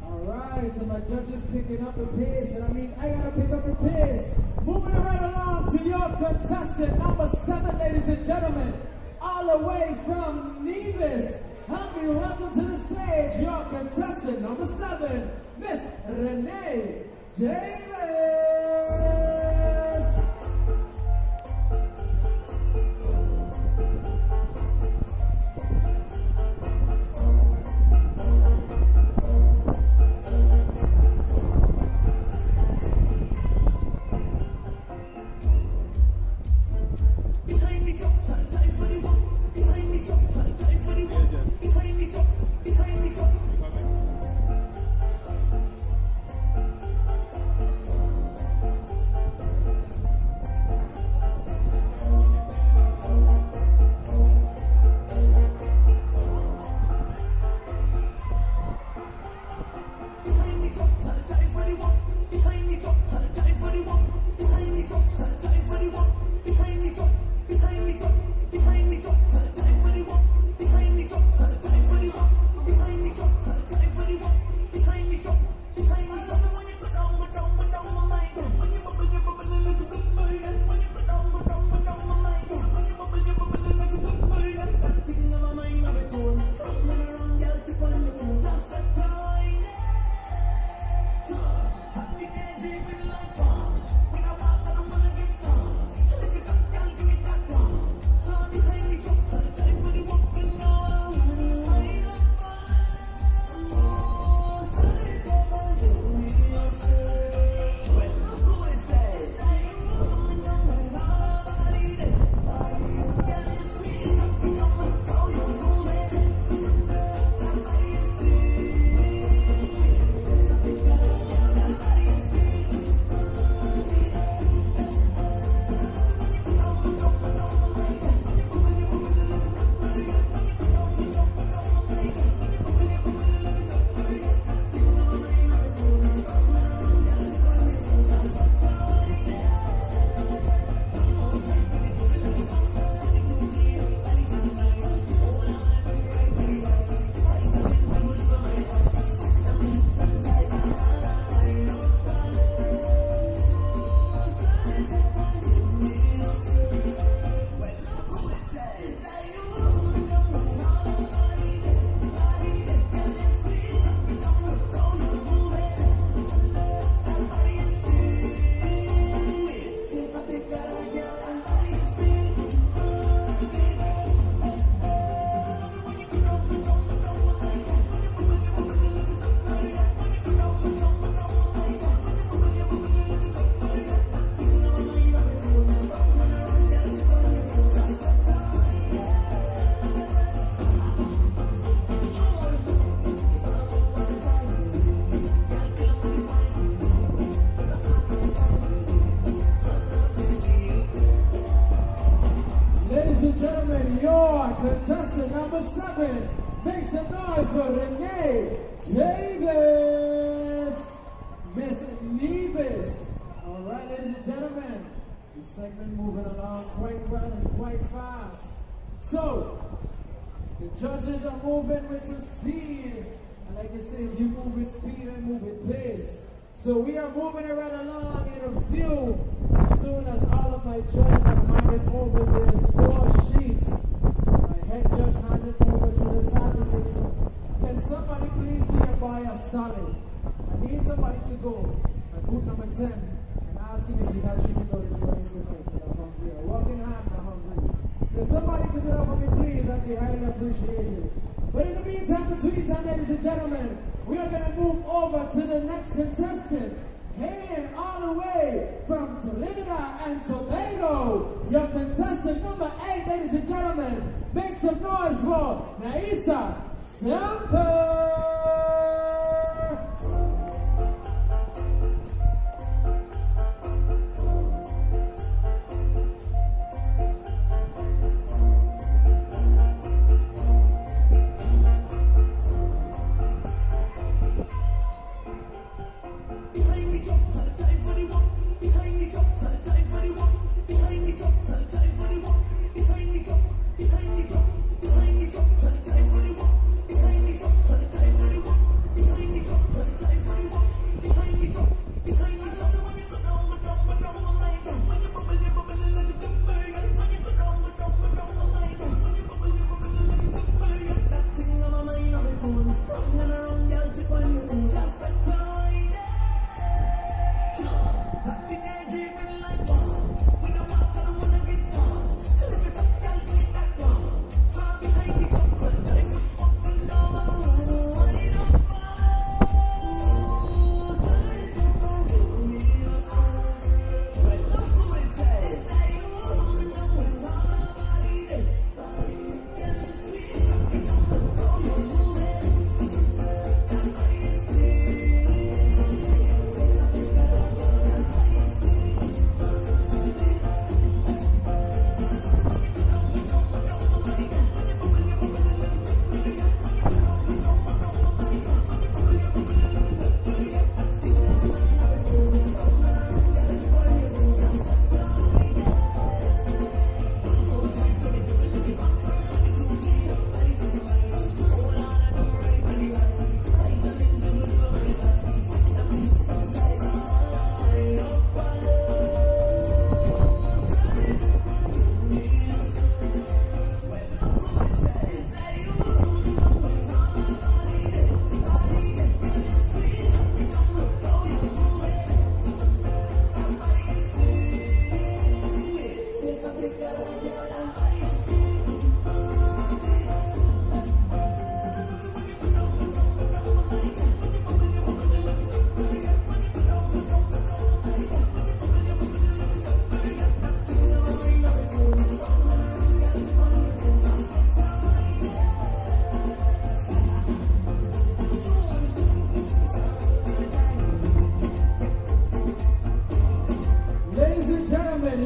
Alright, so my judges picking up the pace, and I mean, I gotta pick up the pace. Moving right along to your contestant number 7, ladies and gentlemen, all the way from Nevis. Help me welcome to the stage your contestant number 7, Miss Renee Davis. your contestant number 7. Make some noise for Renee Davis. Miss Nevis. All right, ladies and gentlemen. The segment moving along quite well and quite fast. So, the judges are moving with some speed. And like they say, if you move with speed and move with pace. So we are moving right along in a few. As soon as all of my judges have handed over their score sheets, my head judge handed over to the tabulator. Can somebody please do your boy a solid? I need somebody to go at booth number 10 and ask him if he got chicken loaded for his tonight because I'm hungry. A walking hand, I'm hungry. So if somebody could do that for me, please, that'd be highly appreciated. But in the meantime, between time, ladies and gentlemen, we are going to move over to the next contestant, hailing all the way from Trinidad and Tobago. Your contestant number 8, ladies and gentlemen, make some noise for Naisa Semper.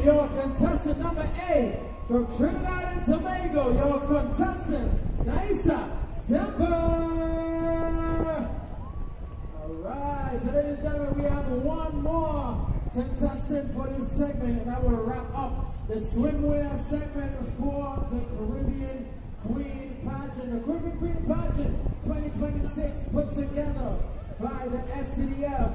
Your contestant number 8 from Trinidad and Tobago, your contestant, Naisa Semper. Alright, so ladies and gentlemen, we have one more contestant for this segment, and that will wrap up the swimwear segment for the Caribbean Queen Pageant. The Caribbean Queen Pageant 2026 put together by the SCDF.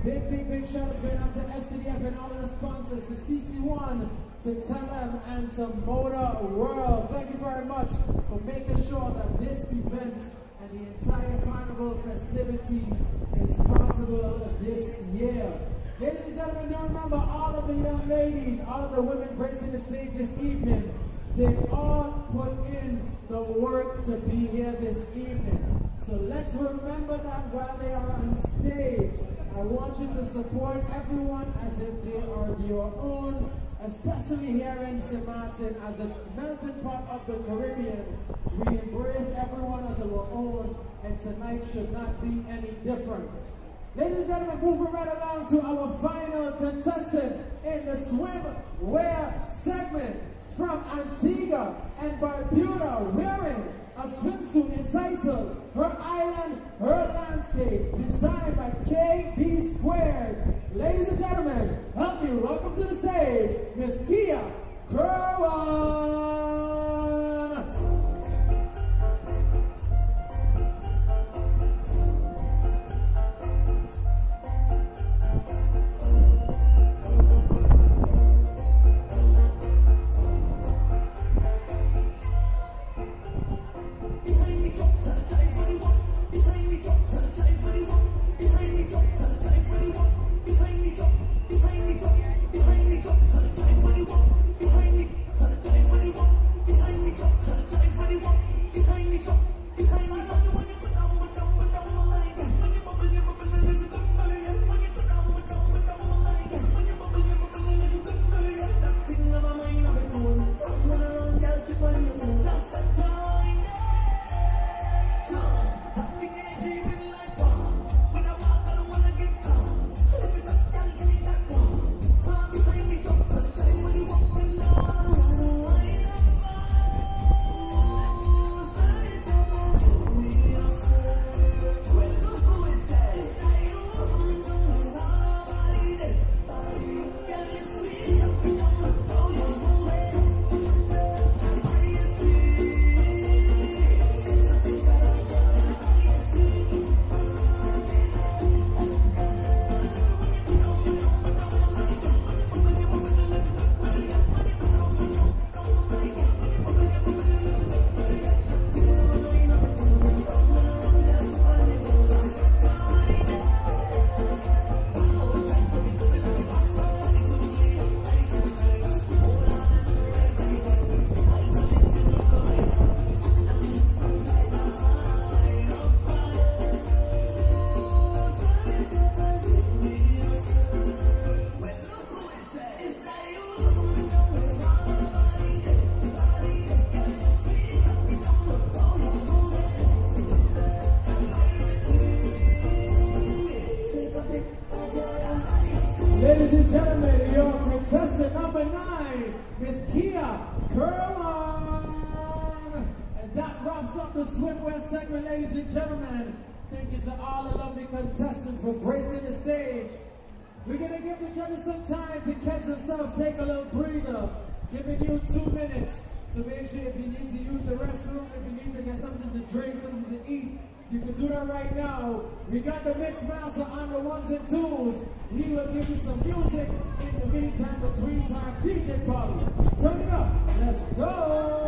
Big shout outs going out to SCDF and all of the sponsors, to CC1, to Telem, and to Motor World. Thank you very much for making sure that this event and the entire Carnival festivities is possible this year. Ladies and gentlemen, do remember all of the young ladies, all of the women gracing the stage this evening, they all put in the work to be here this evening. So let's remember that while they are on stage. I want you to support everyone as if they are your own, especially here in St. Maarten, as a melting pot of the Caribbean. We embrace everyone as our own, and tonight should not be any different. Ladies and gentlemen, moving right along to our final contestant in the swimwear segment. from Antigua and Barbuda, wearing a swimsuit entitled Her Island, Her Landscape, designed by KB Squared. Ladies and gentlemen, help me welcome to the stage, Miss Kia Kerwan. Ladies and gentlemen, your contestant number 9, Miss Kia Kerwan. And that wraps up the swimwear segment, ladies and gentlemen. Thank you to all the lovely contestants for gracing the stage. We're going to give the judges some time to catch themselves, take a little breather. Giving you 2 minutes to make sure if you need to use the restroom, if you need to get something to drink, something to eat, you can do that right now. We got the mix master on the 1s and 2s. He will give you some music in the meantime, between time. DJ Polly, turn it up. Let's go.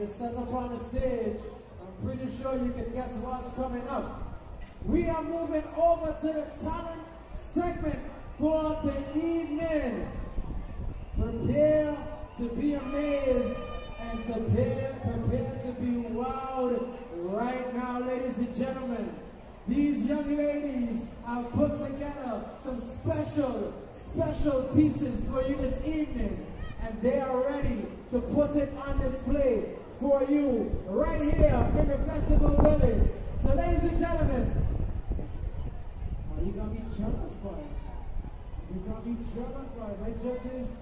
Set up on the stage, I'm pretty sure you can guess what's coming up. We are moving over to the talent segment for the evening. Prepare to be amazed and prepare to be wowed right now, ladies and gentlemen. These young ladies have put together some special pieces for you this evening, and they are ready to put it on display for you right here in the Festival Village. So ladies and gentlemen, are you gonna be jealous, boy? You gonna be jealous, boy? My judges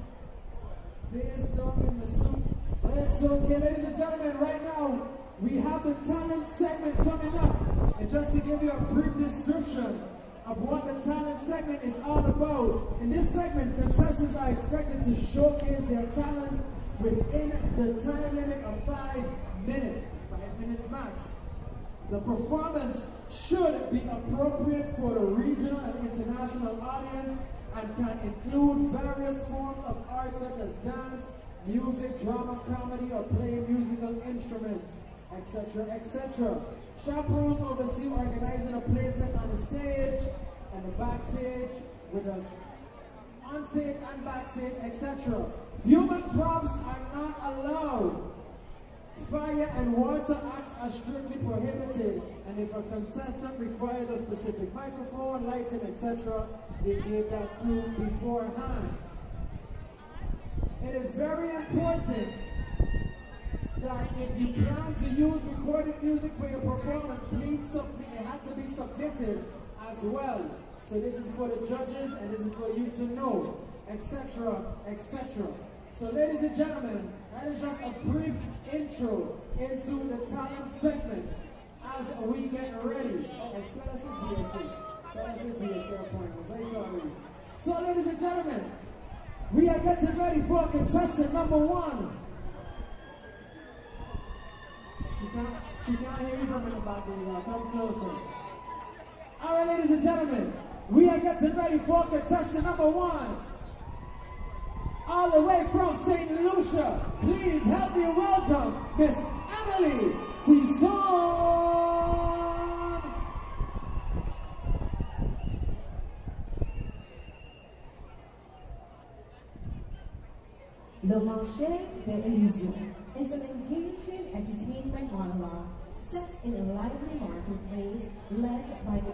face down in the soup. But it's okay, ladies and gentlemen, right now we have the talent segment coming up. And just to give you a brief description of what the talent segment is all about, in this segment, contestants are expected to showcase their talents within the time limit of 5 minutes, 5 minutes max. The performance should be appropriate for the regional and international audience and can include various forms of art such as dance, music, drama, comedy, or playing musical instruments, etc., etc. Chaperones oversee organizing the placements on the stage and the backstage with us on stage and backstage, etc. Human props are not allowed. Fire and water acts are strictly prohibited, and if a contestant requires a specific microphone, lighting, etc., they give that through beforehand. It is very important that if you plan to use recorded music for your performance, please it has to be submitted as well. So this is for the judges, and this is for you to know, etc., etc. So ladies and gentlemen, that is just a brief intro into the talent segment as we get ready. So ladies and gentlemen, we are getting ready for contestant number 1. She can't hear you from in the back there, come closer. All right, ladies and gentlemen, we are getting ready for contestant number 1. All the way from St. Lucia, please help me welcome Miss Emily Tison. Le Marché des Illusions is an engaging entertainment monologue set in a lively marketplace led by the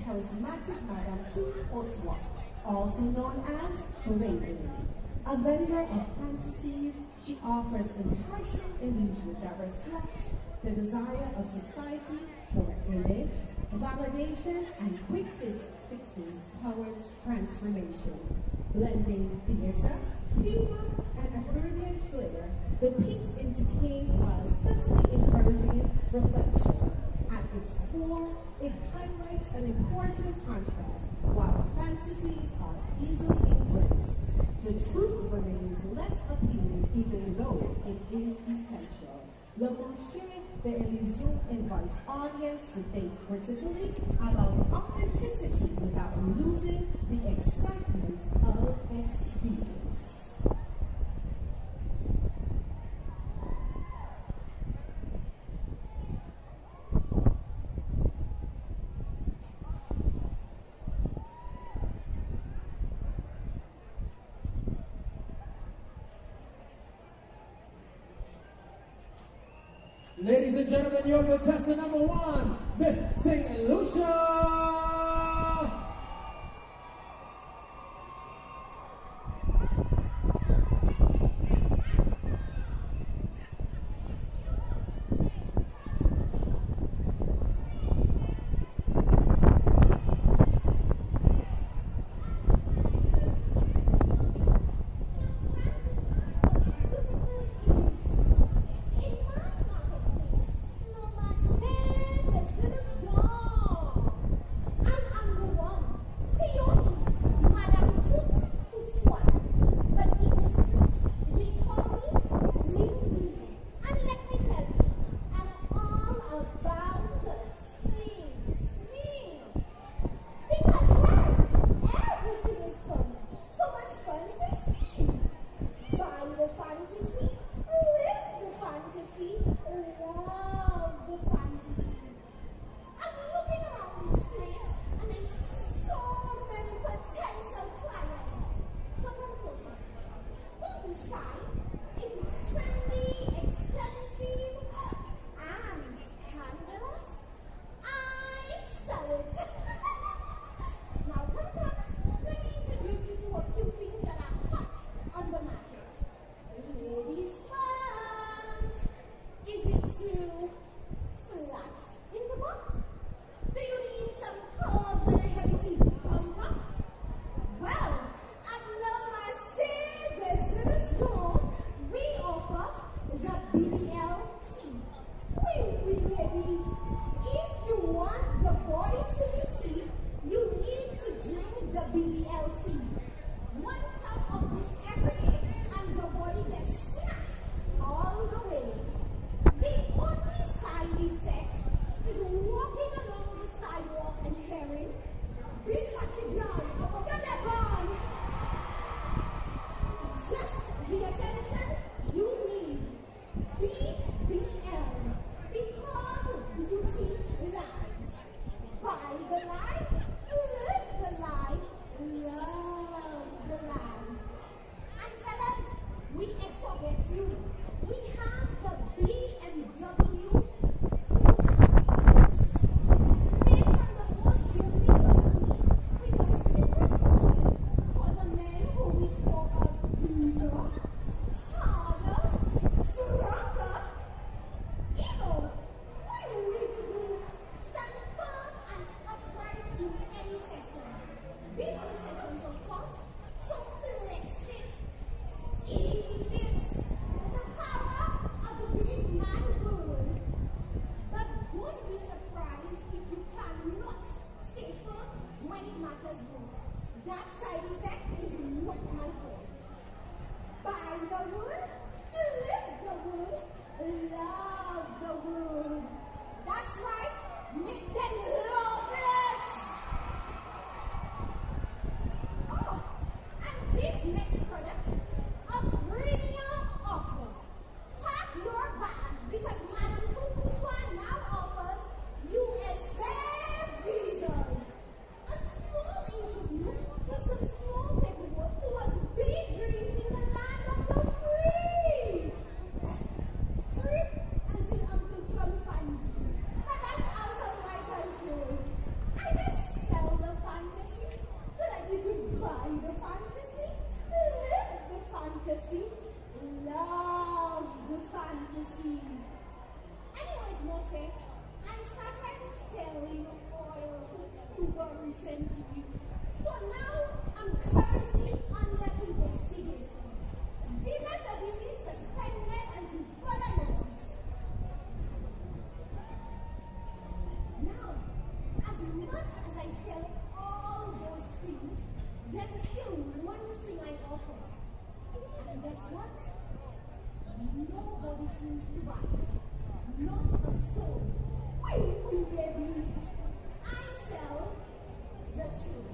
charismatic Madame Tout-Haute-Voix, also known as Lady. A vendor of fantasies, she offers enticing illusions that reflect the desire of society for image, validation, and quick fixes towards transformation. Blending theater, humor, and Caribbean flair, the piece entertains while subtly encouraging reflection. At its core, it highlights an important contrast. While fantasies are easily embraced, the truth remains less appealing even though it is essential. Le Marché de Illusion invites audience to think critically about authenticity without losing the excitement of experience. Ladies and gentlemen, your contestant number one, Miss St. Lucia. nobody seems to bite. Not a soul. Wee, baby. I sell the truth.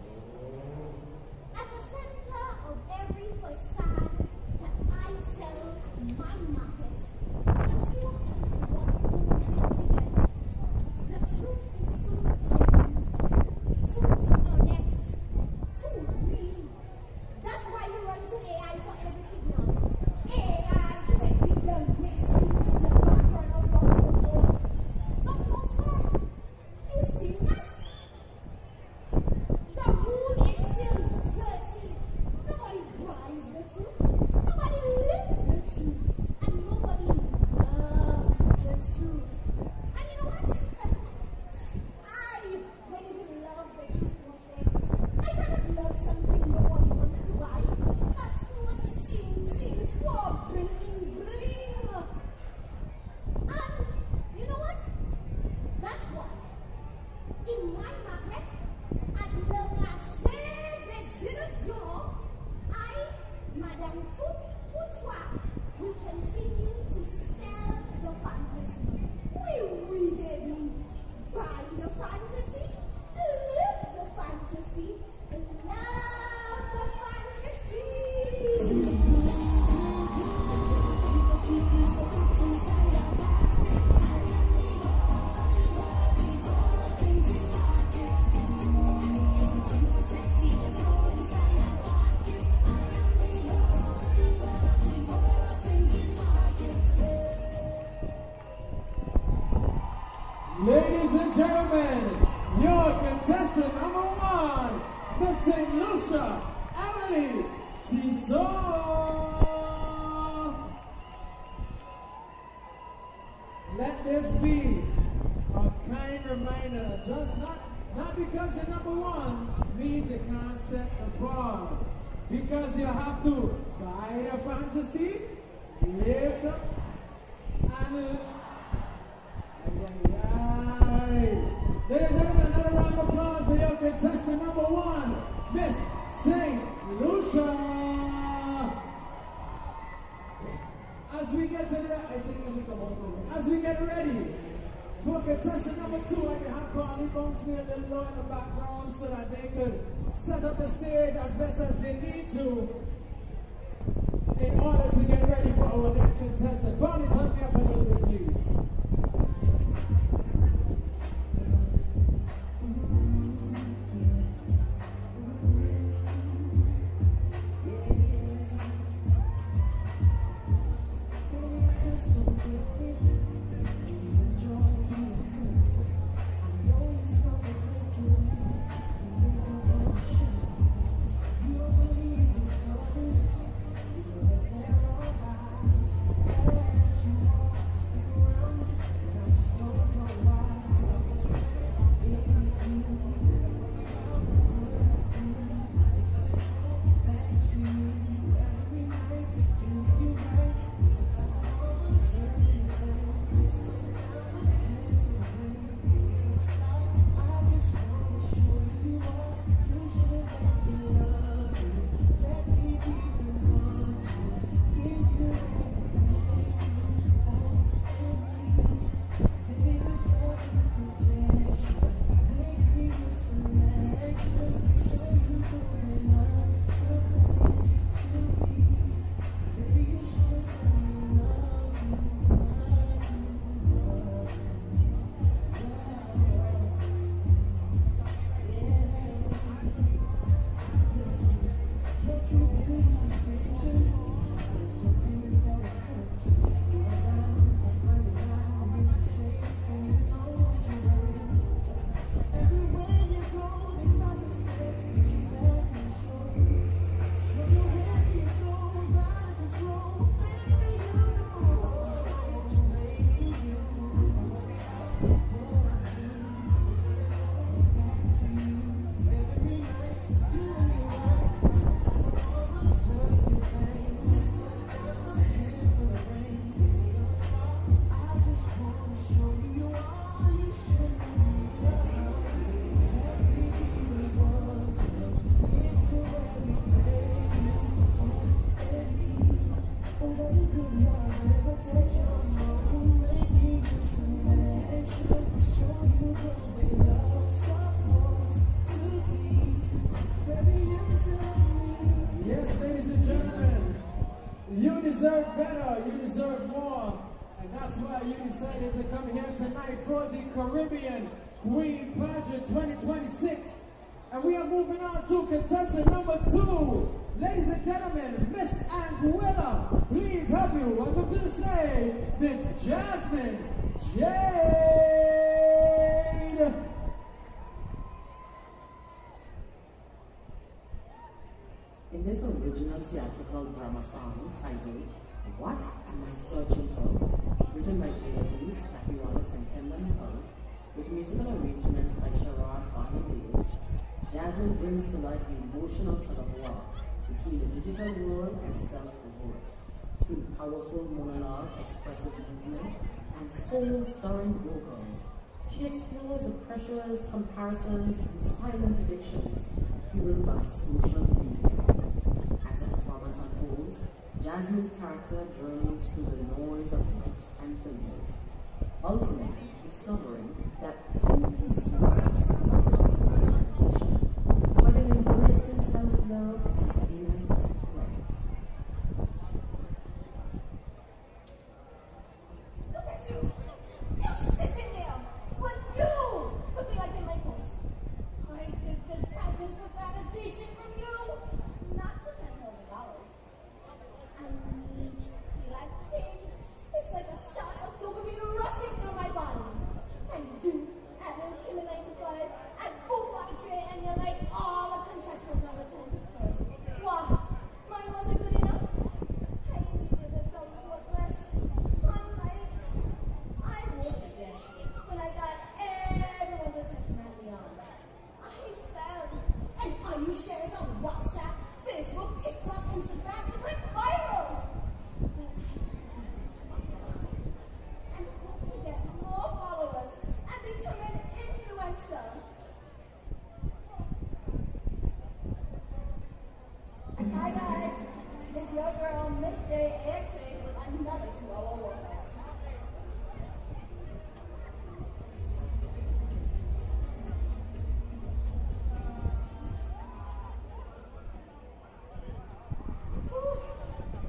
At the center of every facade that I sell at my market, the truth is what holds it together. The truth is too genuine, too honest, too real. That's why we run to AI for everything now. AI to make it the messy in the background of your photo. But no, sir, it's still nasty. The rule is still dirty. Nobody buys the truth. Nobody lives the truth. And nobody loves the truth. And you know what? I don't even love the truth, Moshe. I cannot love something nobody wants to buy. That's what changing for bring. And you know what? That's why in my market, at Le Marché des Dinosaures, I, Madame Tout Boutoir, will continue to sell the fantasy. We baby, buy the fantasy, live the fantasy, love the fantasy. Ladies and gentlemen, your contestant number one, Miss St. Lucia, Emily Tissot. Let this be a kind reminder, just not because you're number one means you can't set the bar. Because you have to buy the fantasy, live the, and ladies and gentlemen, another round of applause for your contestant number one, Miss St. Lucia. As we get to the, I think I should come out over. As we get ready for contestant number two, I can have Carly bumps me a little low in the background so that they could set up the stage as best as they need to in order to get ready for our next contestant. Carly, turn me up a little bit, please. deserve more. And that's why you decided to come here tonight for the Caribbean Queen Pageant 2026. And we are moving on to contestant number 2. Ladies and gentlemen, Miss Anguilla, please help me welcome to the stage, Miss Jasmine Jade. In this original theatrical drama song titled, What Am I Searching For? Written by Jada Hughes, Kathy Wallace, and Kendall Hull, with musical arrangements by Sherrod Barney, Jasmine brings to life the emotional tug-of-war between the digital world and self-reward. Through powerful monologue, expressive movement, and soul-stirring vocals, she explores the pressures, comparisons, and silent addictions fueled by social media. As the performance unfolds, Jasmine's character journeys through the noise of lights and filters, ultimately discovering that true peace lies not in gratification, but in embracing self-love and inner strength. Look at you! Just sitting there! But you could be like in my post. I did this pageant without audition from you! Not the $10,000. I need to be like pink. It's like a shot of dopamine rushing through my body. And you, Adam, Kim and 9 to 5, and Boop by Trey, and you're like all the contestants number 10 pictures. What? Mine wasn't good enough? I immediately felt worthless. Unliked. I will forget when I got everyone's attention at the end. I fell. And are you sharing it on WhatsApp, Facebook, TikTok, Instagram? It went viral. And hope to get more followers and become an influencer. Hi guys, it's your girl Miss J AXA with another 2-hour workout.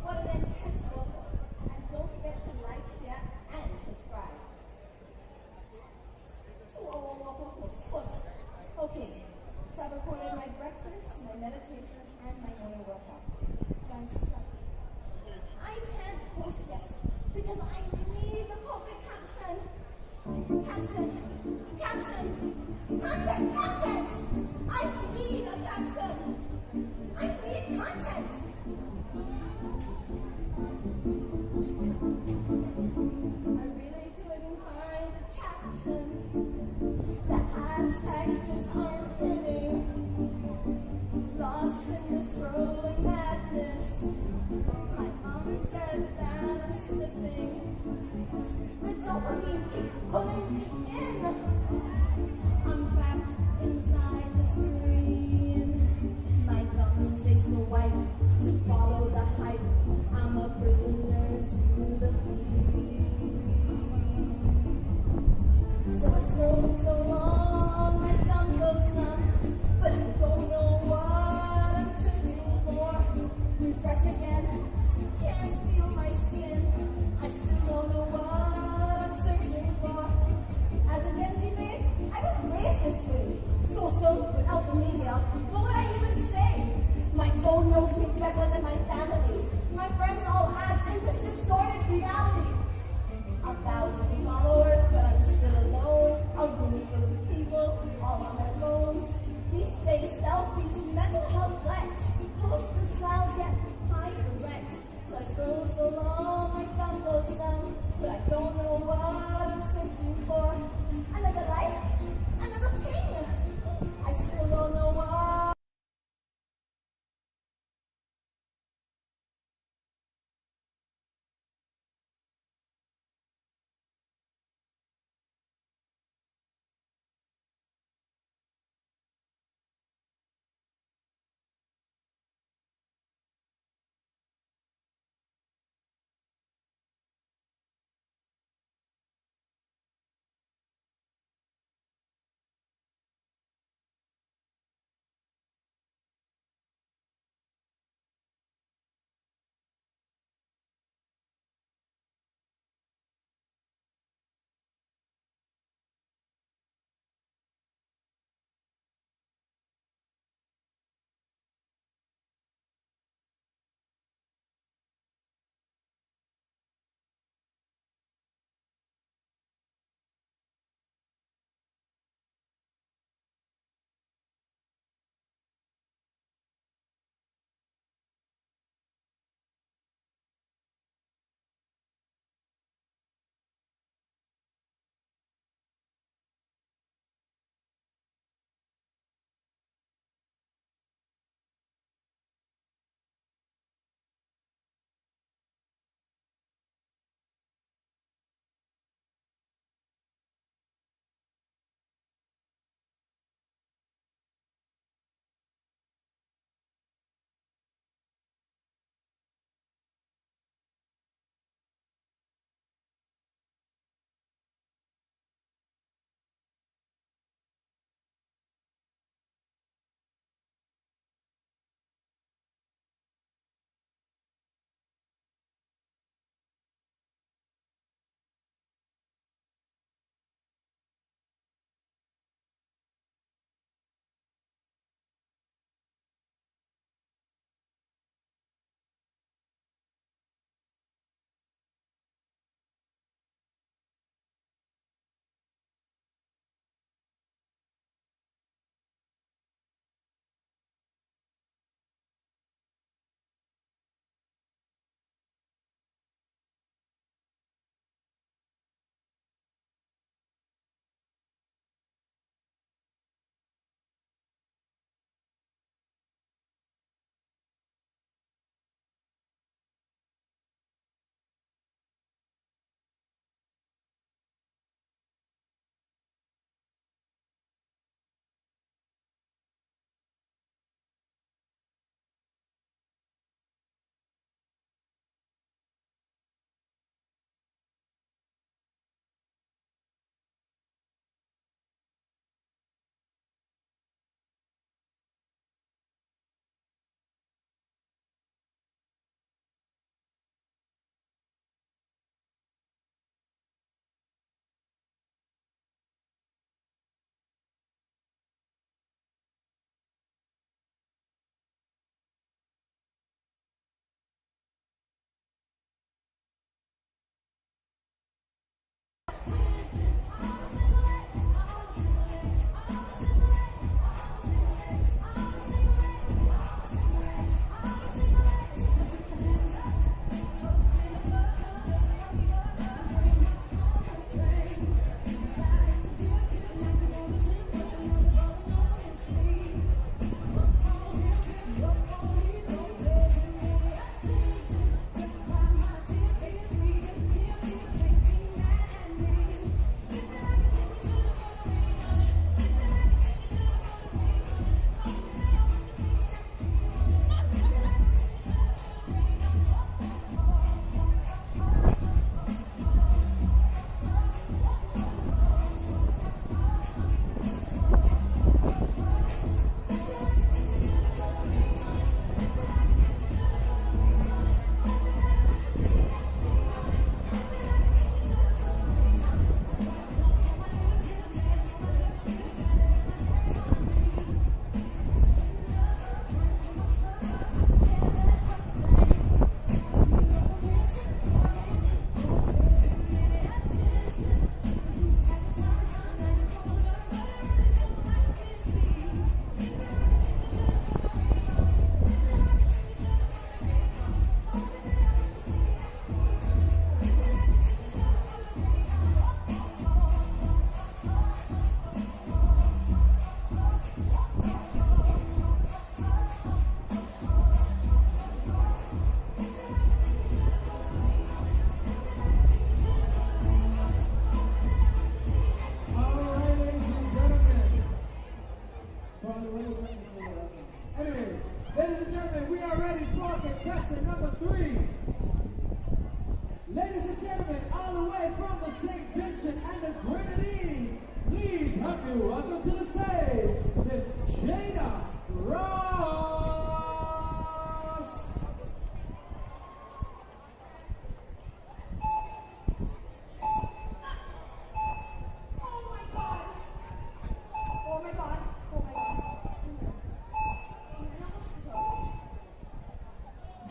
What an intense workout. And don't forget to like, share, and subscribe. 2-hour workout with foot. Okay, so I've recorded my breakfast, my meditation, and my morning workout. But I'm stuck. I can't post yet because I need the perfect caption. Caption. Content. I need a caption. I need content. I really couldn't find a caption. The hashtags just aren't hitting. Lost in this rolling madness. My arm says that I'm slipping. The dopamine keeps pulling me in. I'm trapped inside the screen. My thumbs, they swipe to follow the hype. I'm a prisoner to the feed. So it's going so long, my thumb goes numb, but I don't know what I'm searching for. Refresh again, can't feel my skin. I still don't know what I'm searching for. As a Gen Z babe, I was raised this way. Social without the media, but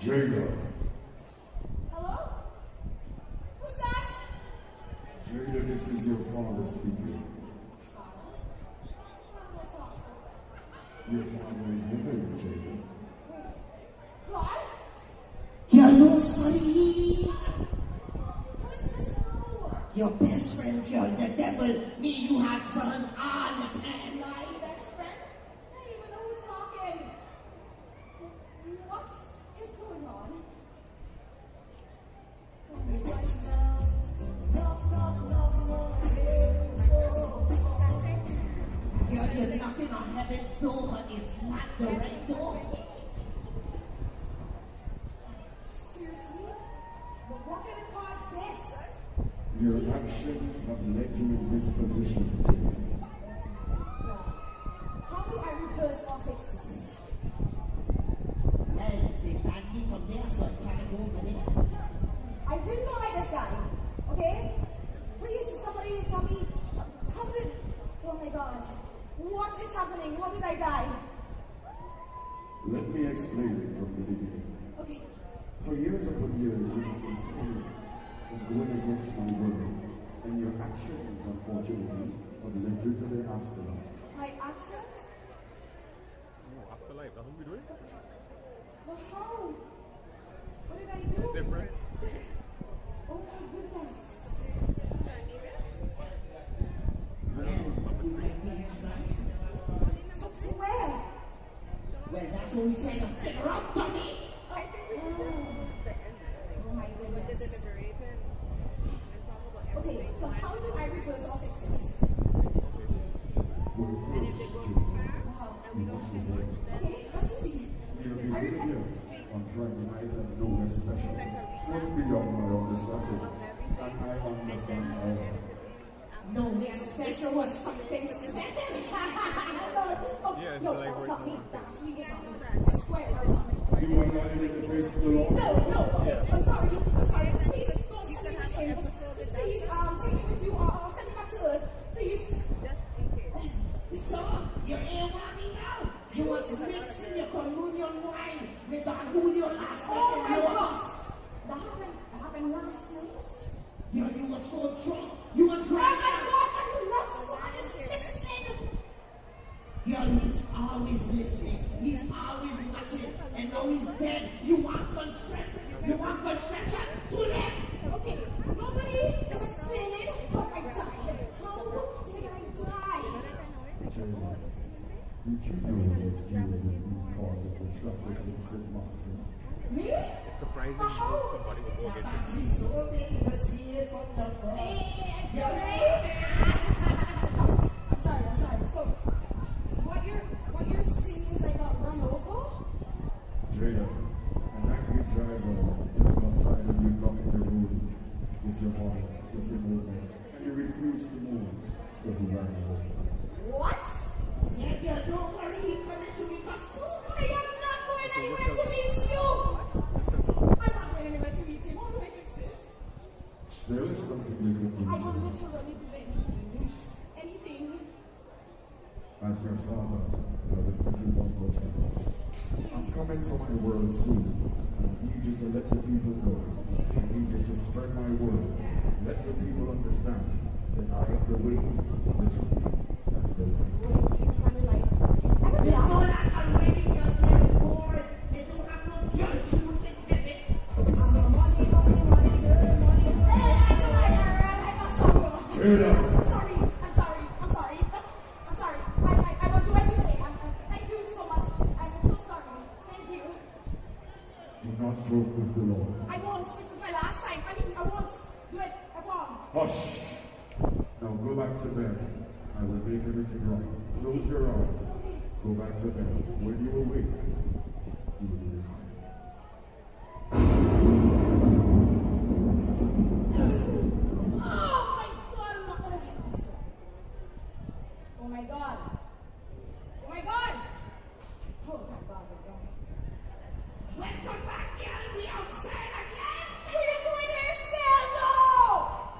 Jada. Hello? Who's that? Jada, this is your father speaking. Your father in heaven, Jada. What? Girl, don't study. Who is this now? Your best friend, girl, the devil. Me, you have fun all the time. My best friend? I don't even know who's talking. What is going on? Girl, you're knocking on heaven's door, but it's not the right door. Seriously? But what can it cause this? Your actions have led you in this position, Jada. How do I reverse or fix this? Well, they banned me from there, so I can't go over there. I really don't like this guy. Okay? Please, somebody tell me, how did, oh my god, what is happening? How did I die? Let me explain it from the beginning. Okay. For years upon years, you have been sinning and going against my will, and your actions, unfortunately, have led you to the afterlife. My actions? Afterlife, that's what we doing? Well, how? What did I do? Different. Oh my goodness. To where? Well, that's what we're trying to figure out, dummy. Oh my goodness. Okay, so how do I reverse or fix this? Well, first, you must repent. Okay, that's easy. Your I behavior repent. on Friday night and nowhere special was beyond my understanding, and I understand how. No, we're special was something special. Yeah, No, like that's not me. we're- That's me. I swear that's not me. You are not in the face of the Lord. No, okay. I'm sorry. Please, don't send me to change. Just please, take me with you or send me back to Earth. Please. So, you're here me now. You was mixing your communion wine with Don Julio last night. Oh in my Lotus. God. That happened last night? You were so drunk. You was Oh my right. God, can you let someone is listening? He's always listening. He's always watching. And now he's dead. You want construction? You want construction? Too late. Okay, nobody is explaining how I died. How did I die? Jada, did you know that you were the root cause of the traffic in St. Maarten? Me? It's surprising But how? somebody would go against it. He's so big to see it from the front. I'm sorry. So, what you're saying is I got run over? Jada, an angry driver just got tired of you blocking the road with your body, with your movements, and you refused to move, so he ran over. What? Yeah, don't worry. He's coming to meet us too. I am not going anywhere to meet you! I'm not going anywhere to meet you. How do I fix this? There is something you can do. I don't literally do anything. Anything. As your father, I will give you one more chance. I'm coming for my world soon. I need you to let the people know. I need you to spread my word. Let the people understand that I am the way, the truth, and the life. They know that already. You're getting bored. They don't have no girl truth in heaven. Jada! I'm sorry. I will do as you say. Thank you so much. I'm so sorry. Thank you. Do not joke with the Lord. I won't. This is my last time. I won't do it at all. Hush! Now go back to bed. I will make everything right. Close your eyes. Go back to bed. When you awake, you will be fine. Oh my God. Oh my God. Oh my God. Welcome back, girl. We outside again. We're going here still.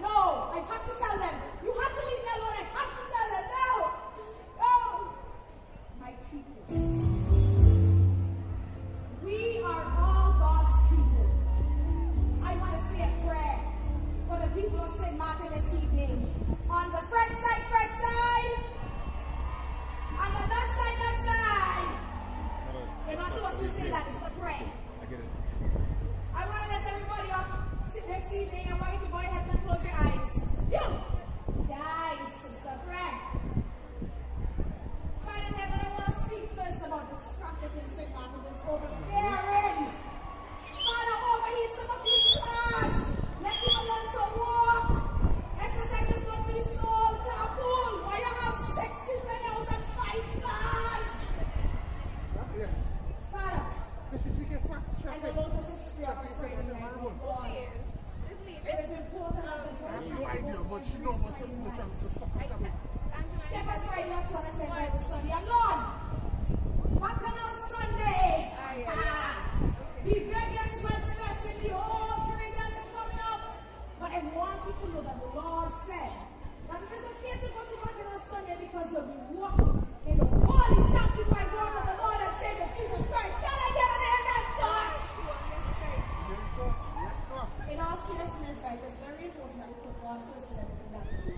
No. I have to tell them. You have to leave me alone. I have to tell them. No. My people. We but she know about something to travel to fuck up. Step aside your turn and say Bible study. And Lord, Bacchanal Sunday. The biggest fest in the whole Caribbean is coming up. But I want you to know that the Lord said that it is okay to go to Bacchanal Sunday because you'll be washed in the holy sanctified water of the Lord and Savior Jesus Christ. Can I get an amen, church? Yes, sir. In all seriousness, guys, it's very important that we put God first in everything that we do.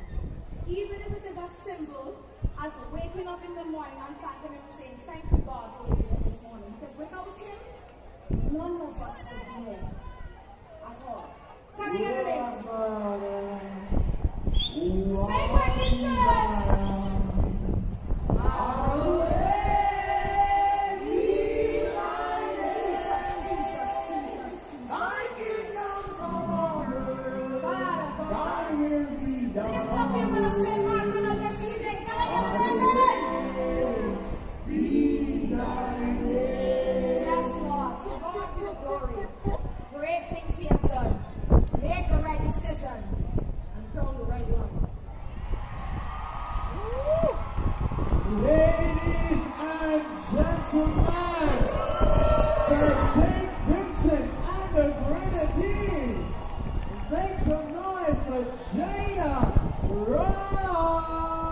Even if it is as simple as waking up in the morning and thanking Him and saying, thank you, God, for waking up this morning. Because without Him, none of us would be here at all. Can you get it in? Say what you church! Great things He has done. Make the right decision and throw the right one. Ladies and gentlemen, for St. Vincent and the Grenadines, make some noise for Jada Ross,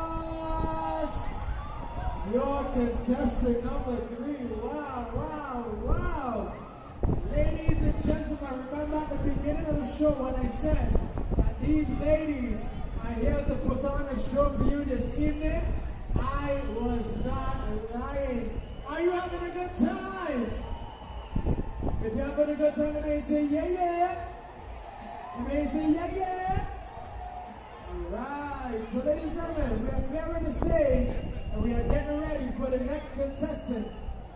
your contestant number 3. Wow, wow, wow. Ladies and gentlemen, remember at the beginning of the show when I said that these ladies are here to put on a show for you this evening? I was not lying. Are you having a good time? If you're having a good time, you may say yeah, yeah. You may say yeah, yeah. Alright, so ladies and gentlemen, we are clearing the stage and we are getting ready for the next contestant.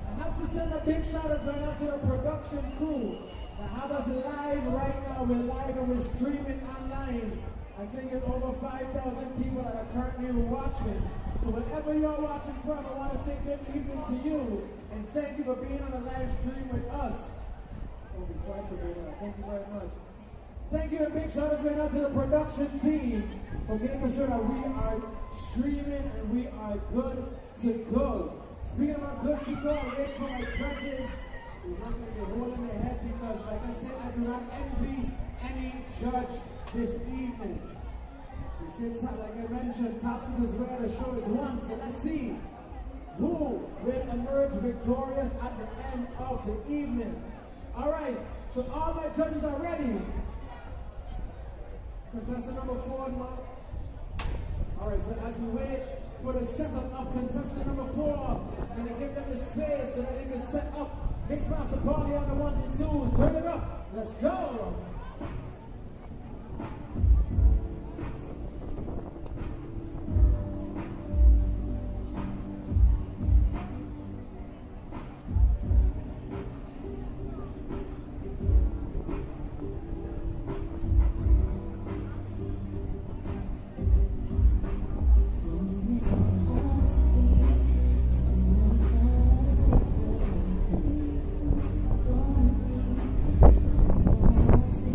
I have to send a big shout out going out to the production crew that have us live right now. We're live and we're streaming online. I think it's over 5,000 people that are currently watching. So wherever you're watching from, I want to say good evening to you and thank you for being on the live stream with us. Oh, before I trigger that, thank you very much. Thank you and big shout out going out to the production team for making sure that we are streaming and we are good to go. Speaking about good to go, I'm waiting for my judges. They're not going to be holding their head because, like I said, I do not envy any judge this evening. They said, like I mentioned, talent is where the show is won. So let's see who will emerge victorious at the end of the evening. All right, so all my judges are ready. Contestant number 4, Mark. All right, so as we wait for the setup of contestant number 4, I'm going to give them the space so that they can set up. Mixmaster Paulie on the 1s and 2s. Turn it up. Let's go. See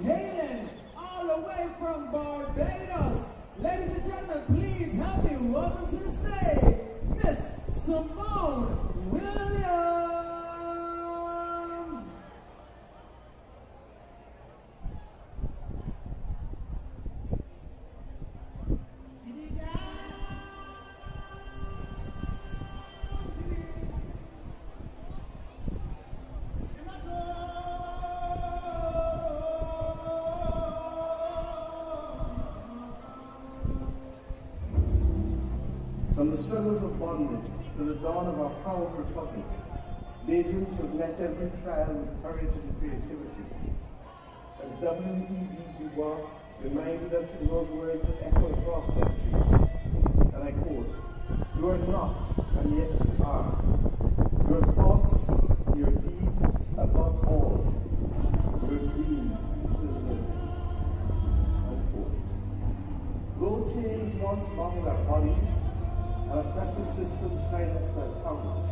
hailing all the way from Barbados. Ladies and gentlemen, please help me welcome to the stage, Miss Simone Williams. From the struggles of bondage to the dawn of our proud republic, Bajans have met every trial with courage and creativity. As W.E.B. Du Bois reminded us in those words that echo across centuries, and I quote, "You are not, and yet you are. Your thoughts, your deeds, above all, your dreams still live." Unquote. Though chains once bound our bodies, an oppressive system silenced our tongues,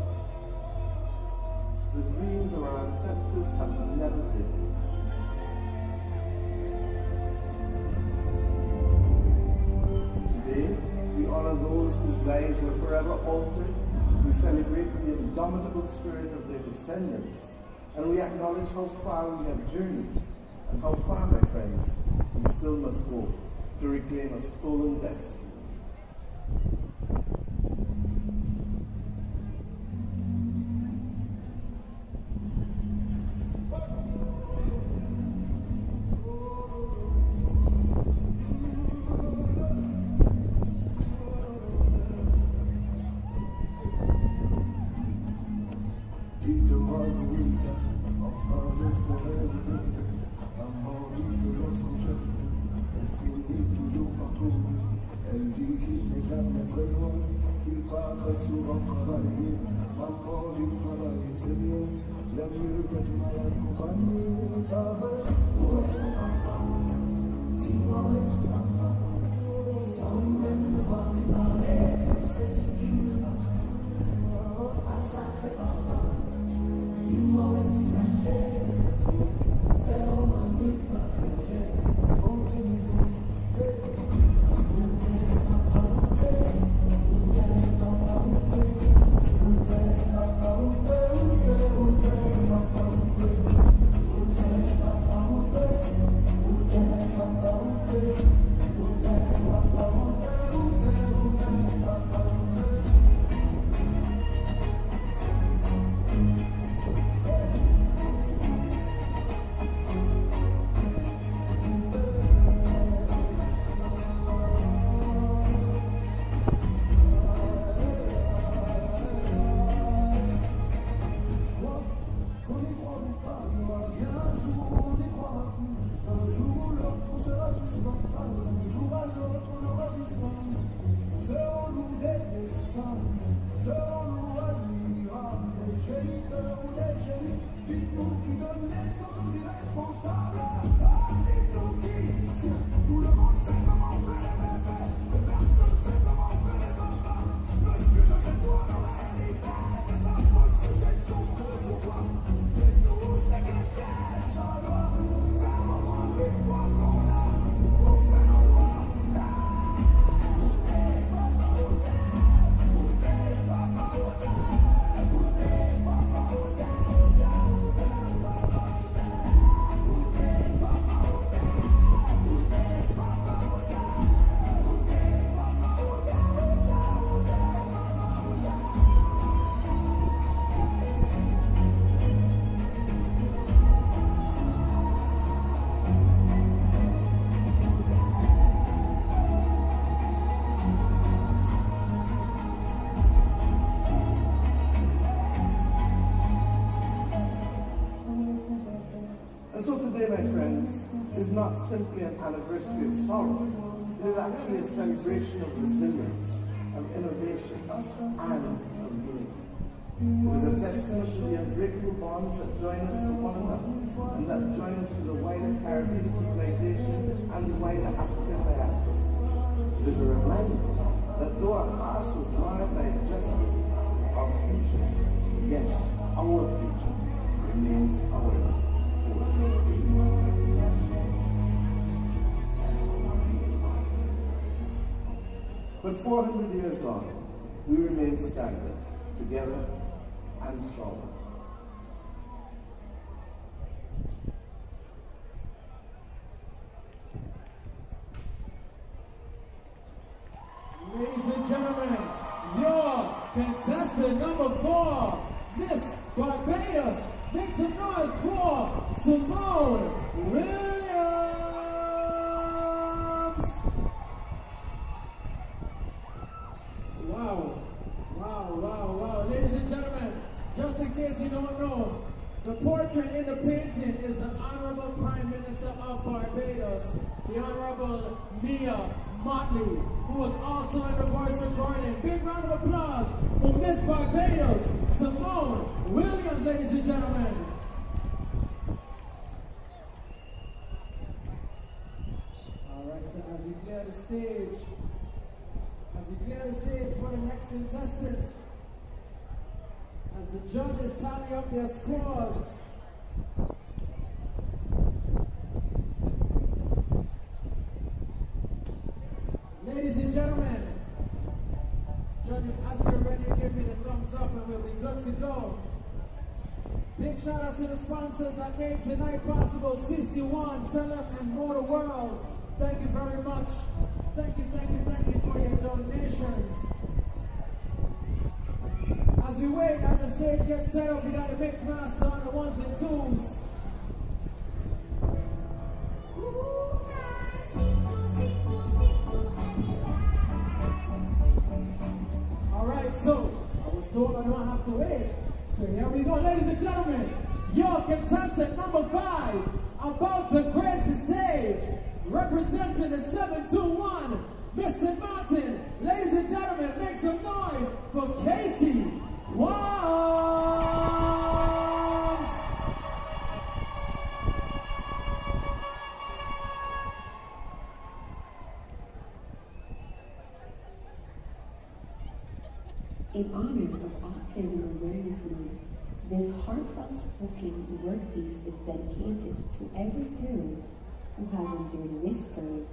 the dreams of our ancestors have never dimmed. Today, we honor those whose lives were forever altered. We celebrate the indomitable spirit of their descendants, and we acknowledge how far we have journeyed, and how far, my friends, we still must go to reclaim a stolen destiny. Souvent travailler, maman du travail c'est mieux, bien mieux d'être mal accompagné par dis-moi sans même devoir lui parler, c'est ce qui me va, ah sacré papa, dis-moi tu m'achètes, fais-moi mille fois que j'ai continue. Is not simply an anniversary of sorrow. It is actually a celebration of resilience, of innovation, and community. It is a testament to the unbreakable bonds that join us to one another, and that join us to the wider Caribbean civilization and the wider African diaspora. It is a reminder that though our past was marred by injustice, our future, yes, our future, remains ours for the But 400 years on, we remain standing, together and strong. Ladies and gentlemen, your contestant number 4, Miss Barbados. Make some noise for Simone Williams. Wow. Ladies and gentlemen, just in case you don't know, the portrait in the painting is the Honorable Prime Minister of Barbados, the Honorable Mia Motley, who was also in the voice recording. Big round of applause for Miss Barbados, Simone Williams, ladies and gentlemen. All right, so as we clear the stage for the next contestant, as the judges tally up their scores, ladies and gentlemen, judges, as you're ready, give me the thumbs up and we'll be good to go. Big shout out to the sponsors that made tonight possible: CC1, Telem, and Motor World. Thank you very much. Thank you for your donations. As we wait, as the stage gets set up, we got the mix master on the ones and twos. Alright, so I was told I don't have to wait. So here we go, ladies and gentlemen. Your contestant number 5, about to grace the stage, representing the 721, Mr. Maarten. Ladies and gentlemen, make some noise for Casey Quams. In honor of Autism Awareness Month, this heartfelt spoken word piece is dedicated to every parent who has endured whispered,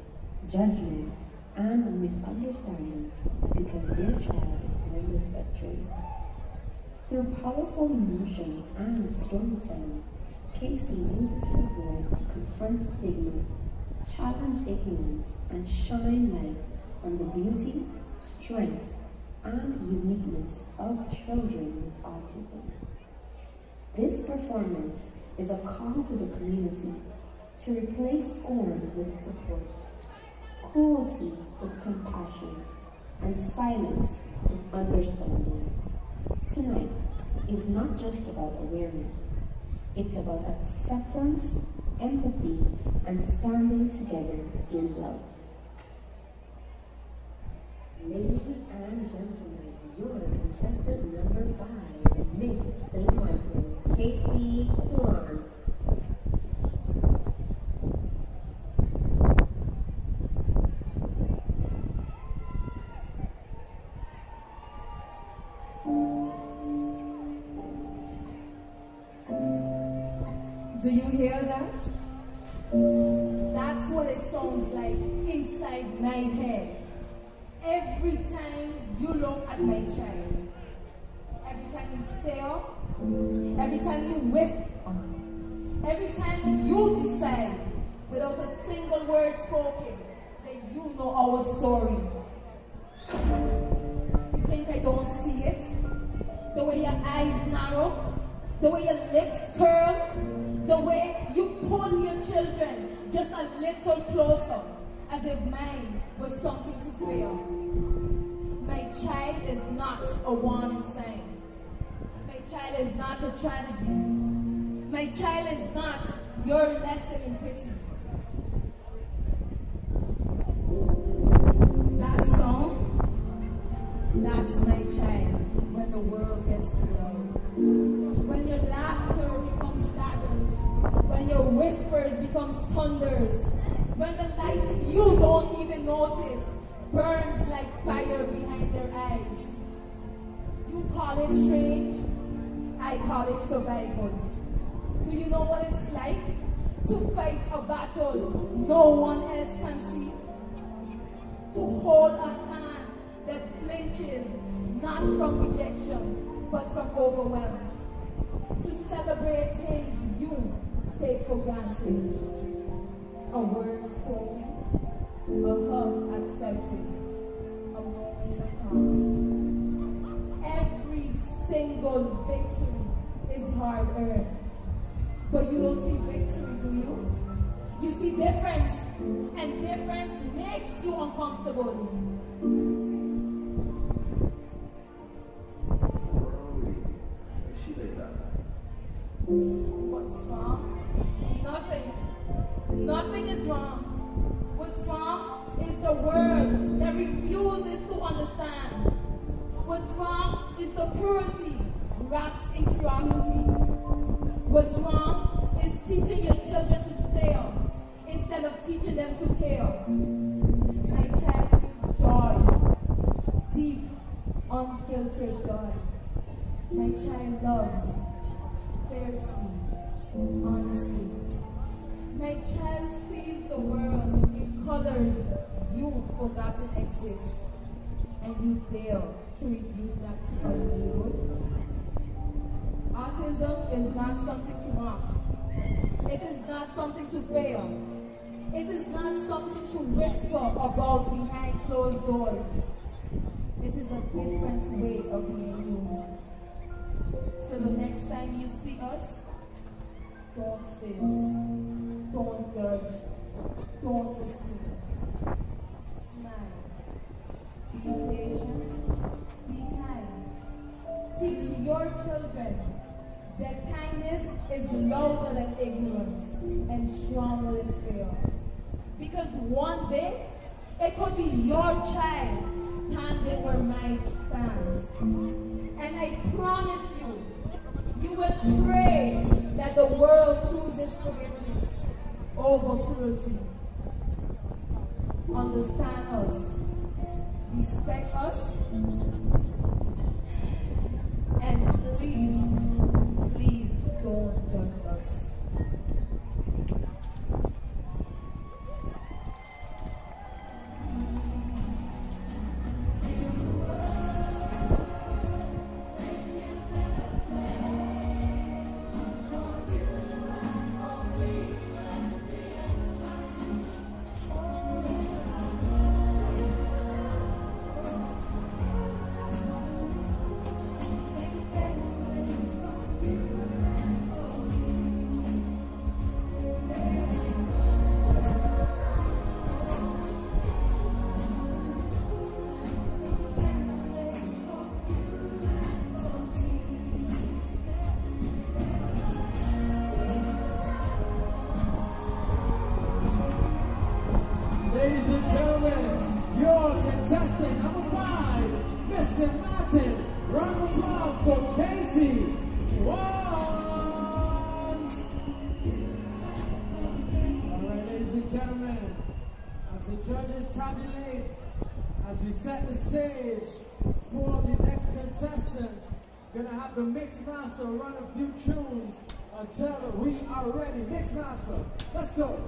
judgment, and misunderstanding because their child is on the spectrum. Through powerful emotion and storytelling, Casey uses her voice to confront stigma, challenge ignorance, and shine light on the beauty, strength, and uniqueness of children with autism. This performance is a call to the community to replace scorn with support, cruelty with compassion, and silence with understanding. Tonight is not just about awareness, it's about acceptance, empathy, and standing together in love. Ladies and gentlemen, your contestant number 5, Miss St. Martin, Casey Quams. Do you hear that? That's what it sounds like inside my head. Every time you look at my child, every time you stare, every time you whisper, every time you decide without a single word spoken that you know our story. You think I don't see it? The way your eyes narrow, the way your lips curl, the way you pull your children just a little closer, as if mine was something to fear. My child is not a warning sign. My child is not a tragedy. My child is not your lesson in pity. That song, that's my child when the world gets too loud. When your laughter becomes daggers. When your whispers become thunders. When the lights you don't even notice burns like fire behind their eyes. You call it strange, I call it survival. Do you know what it's like to fight a battle no one else can see? To hold a hand not from rejection, but from overwhelmed. To celebrate things you take for granted. A word spoken, a hug accepted, a moment of calm. Every single victory is hard earned. But you don't see victory, do you? You see difference, and difference makes you uncomfortable. She like that. What's wrong? Nothing. Nothing is wrong. What's wrong is the world that refuses to understand. What's wrong is the cruelty wrapped in curiosity. What's wrong is teaching your children to stare instead of teaching them to care. My child feels joy, deep, unfiltered joy. My child loves fiercely, honestly. My child sees the world in colors you forgot to exist, and you dare to reduce that to a label. Autism is not something to mock. It is not something to fail. It is not something to whisper about behind closed doors. It is a different way of being human. So the next time you see us, don't stare, don't judge, don't assume. Smile, be patient, be kind. Teach your children that kindness is louder than ignorance and stronger than fear. Because one day, it could be your child standing where mine stands. And I promise you, you will pray that the world chooses forgiveness over cruelty. Understand us, respect us, and please, please don't judge us. Ladies and gentlemen, your contestant number 5, Mr. Maarten. Round of applause for Casey. Alright, ladies and gentlemen, as the judges tabulate, as we set the stage for the next contestant, gonna have the mix master run a few tunes until we are ready. Mix master, let's go.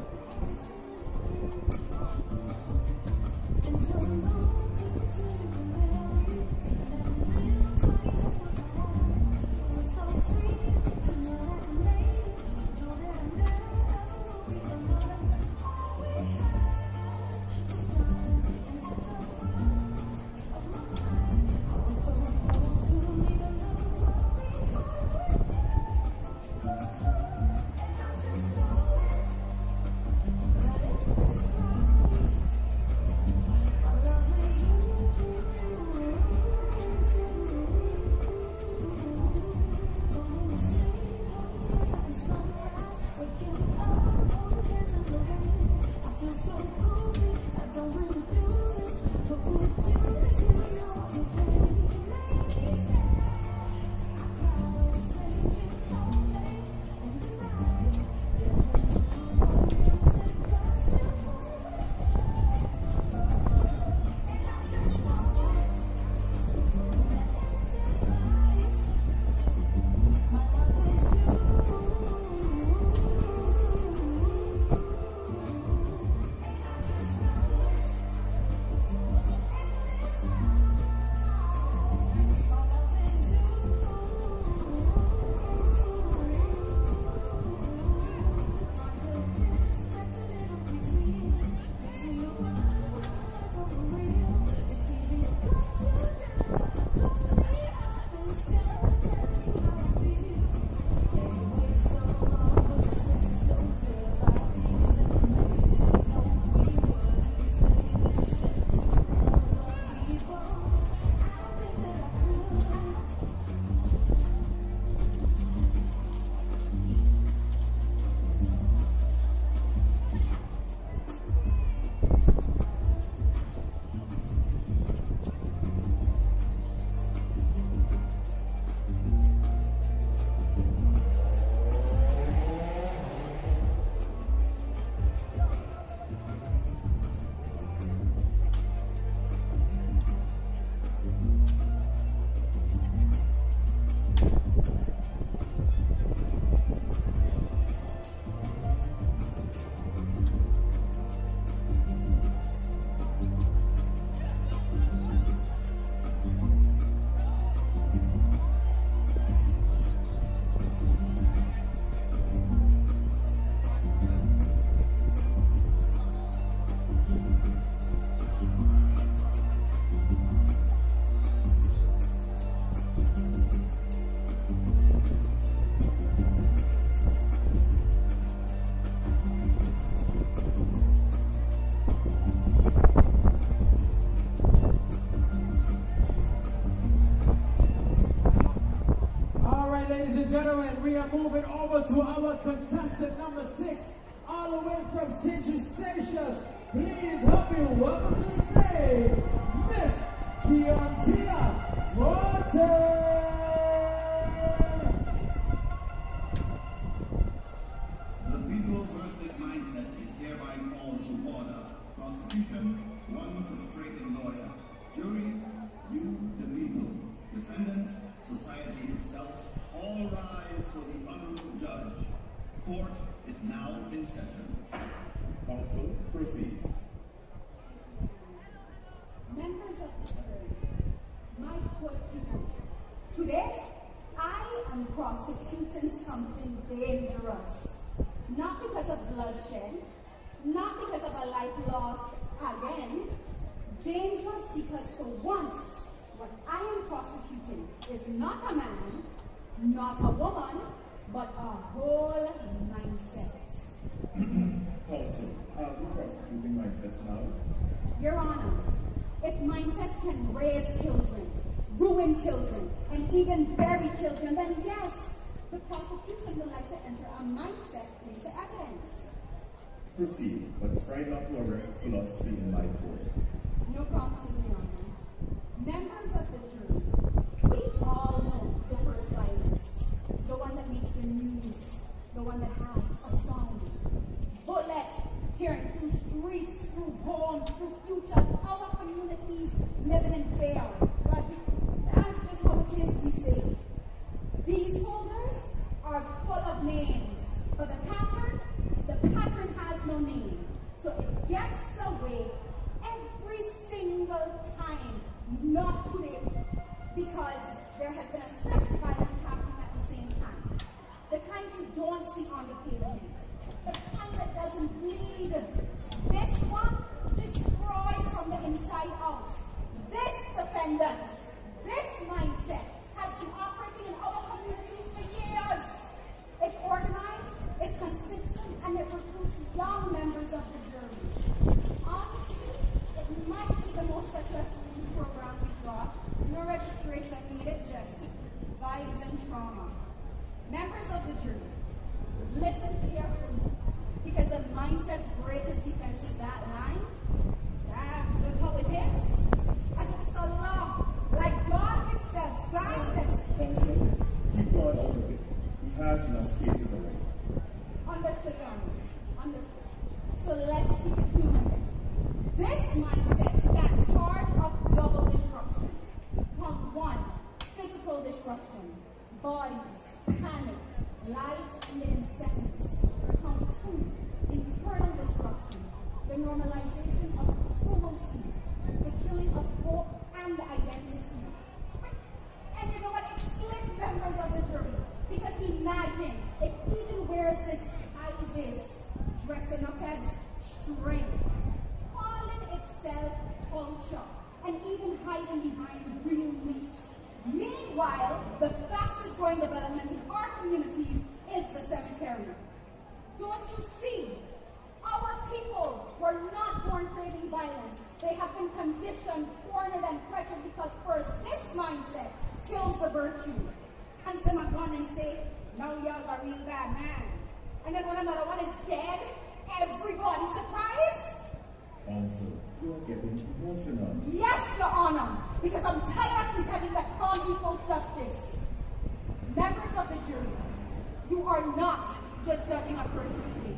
are moving over to our contestant number 6, all the way from St. Eustatius. Please help me welcome to the stage, Miss Keontia Maarten. The people's versus mindset is hereby called to order. Prosecution, one frustrated lawyer. Jury, you, the people. Defendant, society itself. All rise for the honorable judge. Court is now in session. Counsel, proceed. Members of the jury, my good people, today I am prosecuting something dangerous. Not because of bloodshed, not because of a life lost again. Dangerous because for once, what I am prosecuting is not a man, not a woman, but a whole mindset. Counsel, are we prosecuting mindsets now? Your Honor, if mindsets can raise children, ruin children, and even bury children, then yes, the prosecution would like to enter a mindset into evidence. Proceed, but try not to arrest philosophy in my court. No promises, Your Honor. Members of the jury, we all know the first violence, the one that makes the news, the one that has a sound. Bullets tearing through streets, through homes, through futures, our communities living in fear. But that's just how it is, we say. These folders are full of names, but the pattern has no name. So it gets away every single time, not today, because there has been a second violence happening at the same time. The kind you don't see on the pavement, the kind that doesn't bleed. This one destroys from the inside out. This defendant, this mindset has been operating in our communities for years. It's organized, it's consistent, and it recruits young members of the jury. Honestly, it might be the most successful youth program we've got. No registration needed, just vibes and trauma. Members of the jury, listen carefully, because the mindset's greatest defense is that line. That's just how it is. As if it's a law, like God himself signed it. Keep God out of it. He has enough cases already. Understood, Your Honor. Understood. So let's keep it human. This mindset stands charged of double destruction. Count 1, physical destruction, bodies, panic, lives ended in seconds. Count 2, internal destruction, the normalization of cruelty, the killing of hope and identity. And you know what? It split members of the jury. Because imagine, it even wears this disguises, dressing up as strength, calling itself culture, and even hiding behind realness. Meanwhile, the fastest growing development in our communities is the cemetery. Don't you see? Our people were not born craving violence. They have been conditioned, cornered, and pressured because first, this mindset kills the virtue. And them a gun and say, now y'all's a real bad man. And then when another one is dead, everybody surprised? Counsel, you are getting emotional. Yes, Your Honor, because I'm tired of pretending that calm equals justice. Members of the jury, you are not just judging a person today.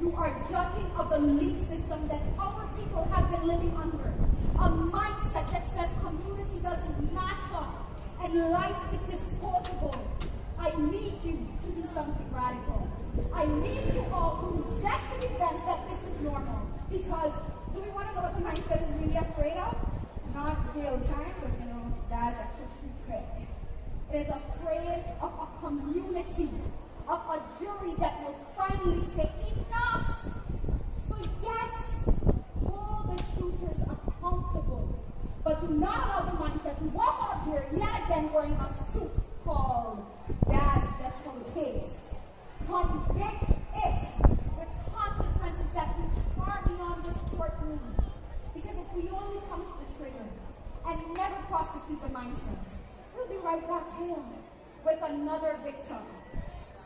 You are judging a belief system that our people have been living under. A mindset that says community doesn't matter and life is disposable. I need you to do something radical. I need you all to reject the defense that this is normal. Because do we want to know what the mindset is really afraid of? Not jail time, because that's actually street cred. It is afraid of a community, of a jury that will finally say enough. So yes, hold the shooters accountable. But do not allow the mindset to walk out here yet again wearing a suit called "That's just how it is." Convict it with consequences that reach far beyond this courtroom. Because if we only punish the trigger and never prosecute the mindset, we'll be right back here with another victim.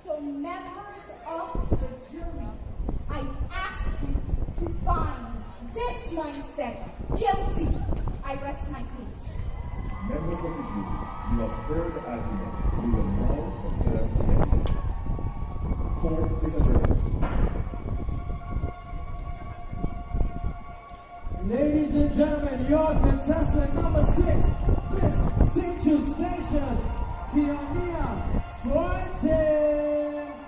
So members of the jury, I ask you to find this mindset guilty. I rest my case. Members of the jury, you have heard the argument. You will now consider the evidence. Court is adjourned. Ladies and gentlemen, your contestant number 6, Miss St. Eustatius, Kiania Fortin.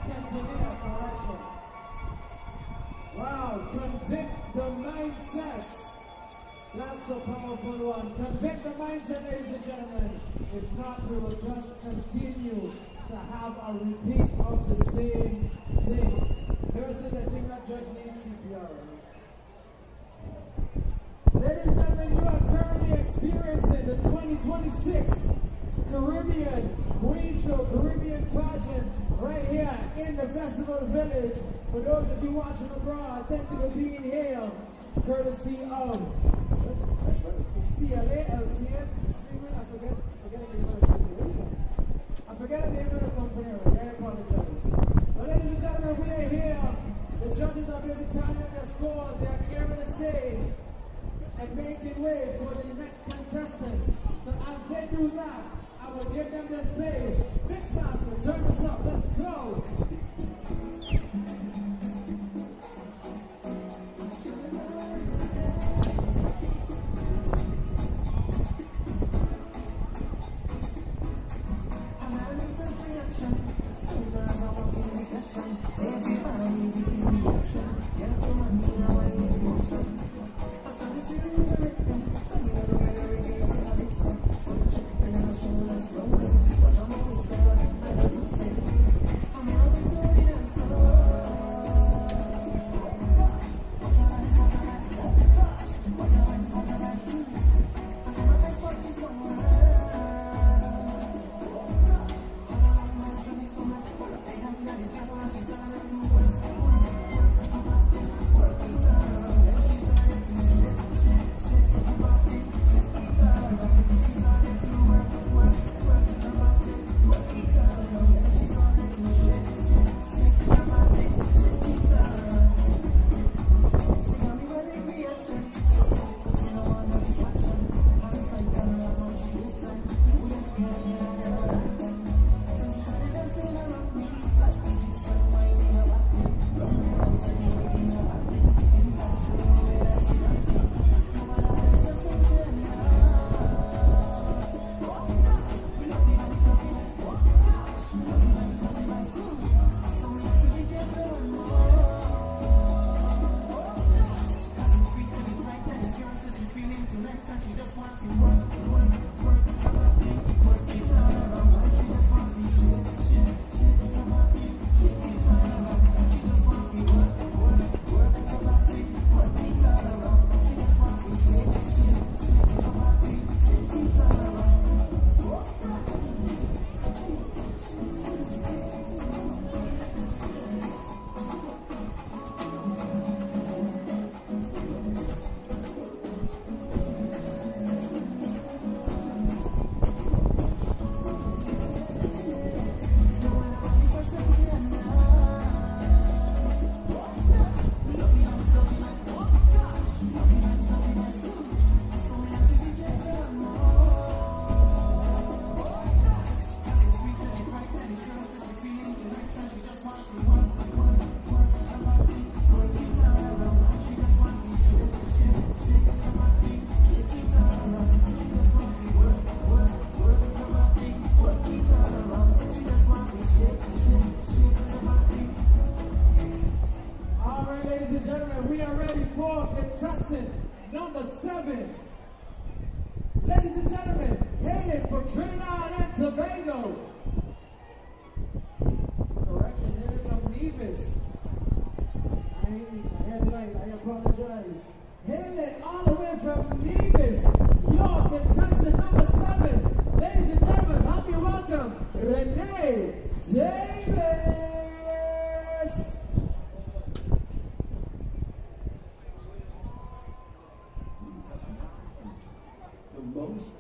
Cantonia, correction. Wow, convict the mindset. That's a powerful one. Convict the mindset, ladies and gentlemen. If not, we will just continue to have a repeat of the same thing. Nurses, I think that judge needs CPR. Ladies and gentlemen, you are currently experiencing the 2026 Caribbean Queen Show, Caribbean pageant, right here in the Festival Village. For those of you watching abroad, thank you for being here, courtesy of the CLA, LCN, streaming. I forget the name of the streaming. I forget the name of the company. I apologize. But ladies and gentlemen, we are here. The judges are busy tallying their scores. They are clearing the stage and making way for the next contestant. So as they do that, I will give them their space. Mixmaster, turn this up. Let's go.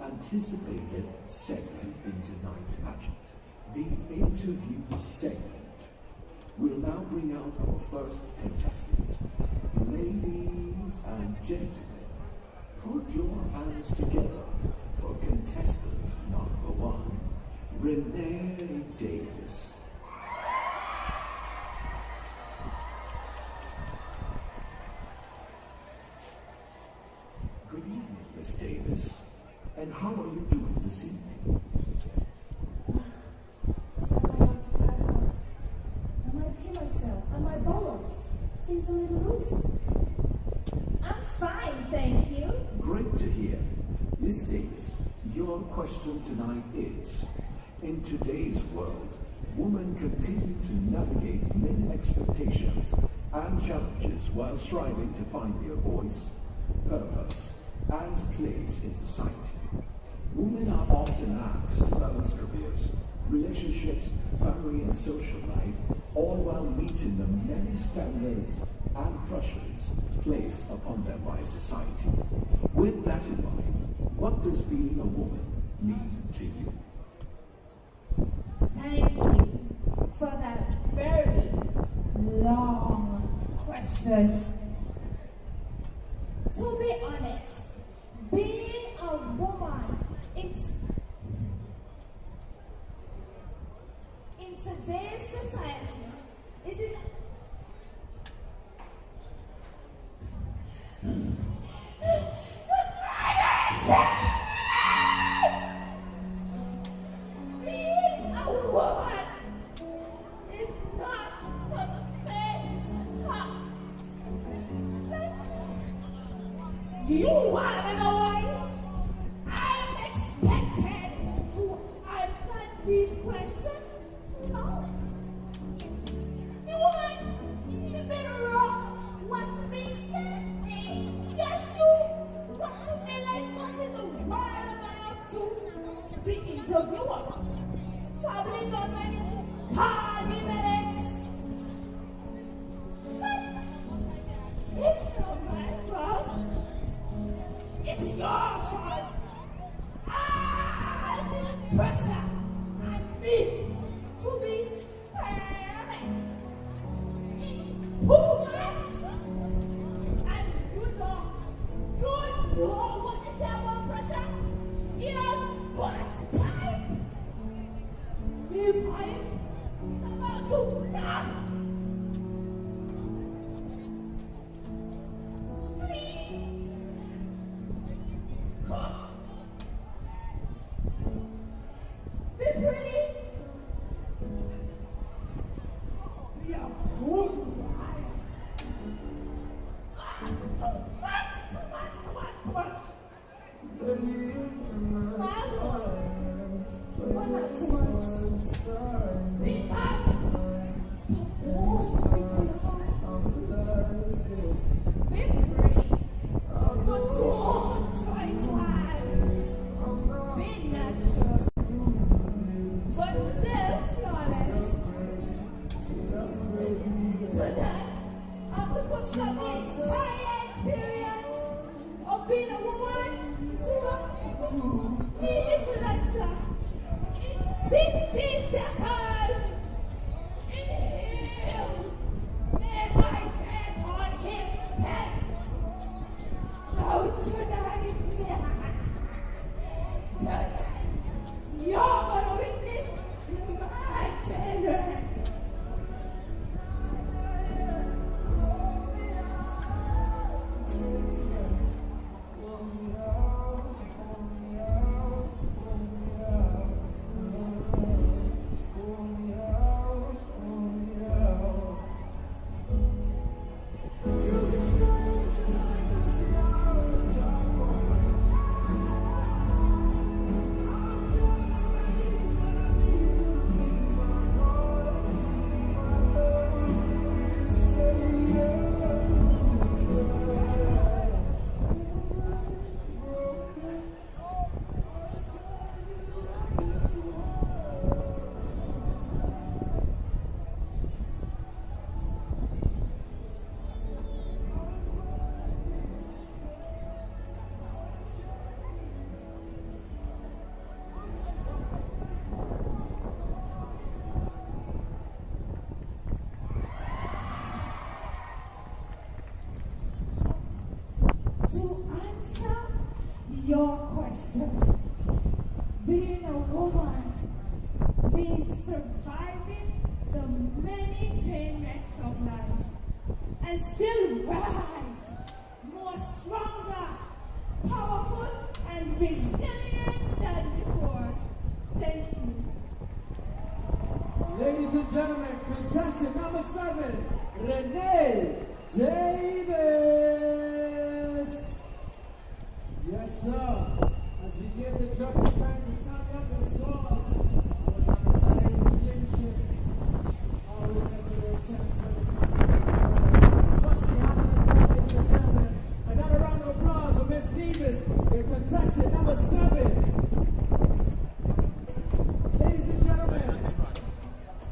Anticipated segment in tonight's pageant, the interview segment. We'll now bring out our first contestant. Ladies and gentlemen, put your hands together for contestant number 1, Renee Davis. Good evening, Miss Davis. And how are you doing this evening? I might pee myself, and my bones feels a little loose. I'm fine, thank you. Great to hear. Miss Davis, your question tonight is, in today's world, women continue to navigate many expectations and challenges while striving to find their voice, purpose, and place in society. Women are often asked to balance careers, relationships, family and social life, all while meeting the many standards and pressures placed upon them by society. With that in mind, what does being a woman mean to you? Thank you for that very long question. To be honest, being a woman in today's society isn't being a woman is not for the faint of heart. You wanna know why? I'm expected to answer these questions flawlessly. You woman, you better rock what you mean. Yes, you. What you feel like, what in the world am I up to? The interviewer. Probably done many party minutes. It's not my fault. It's your fault. This pressure on me to be perfect. Too much. And you know what they say about pressure? You know, bust pipe. Me pipe is about to knock. Be pretty. Be a good wife. Too much. Smile. Why not too much? Be kind. Don't be too hard. Be pretty. But don't try to hide. Be natural. But still flawless. Tonight, after pushing up the entire experience of being a woman to a need to answer in 60 seconds. To answer your question, being a woman means surviving the many chain wrecks of life and still rise more stronger, powerful, and resilient than before. Thank you. Ladies and gentlemen, contestant number 7, Renee Davis. Yes, sir. As we give the judges time to tally up the scores, I was on the side of clinching. Always get to their 10, 20 minutes. What's happening, ladies and gentlemen? Another round of applause for Miss Davis, the contestant number 7. Ladies and gentlemen,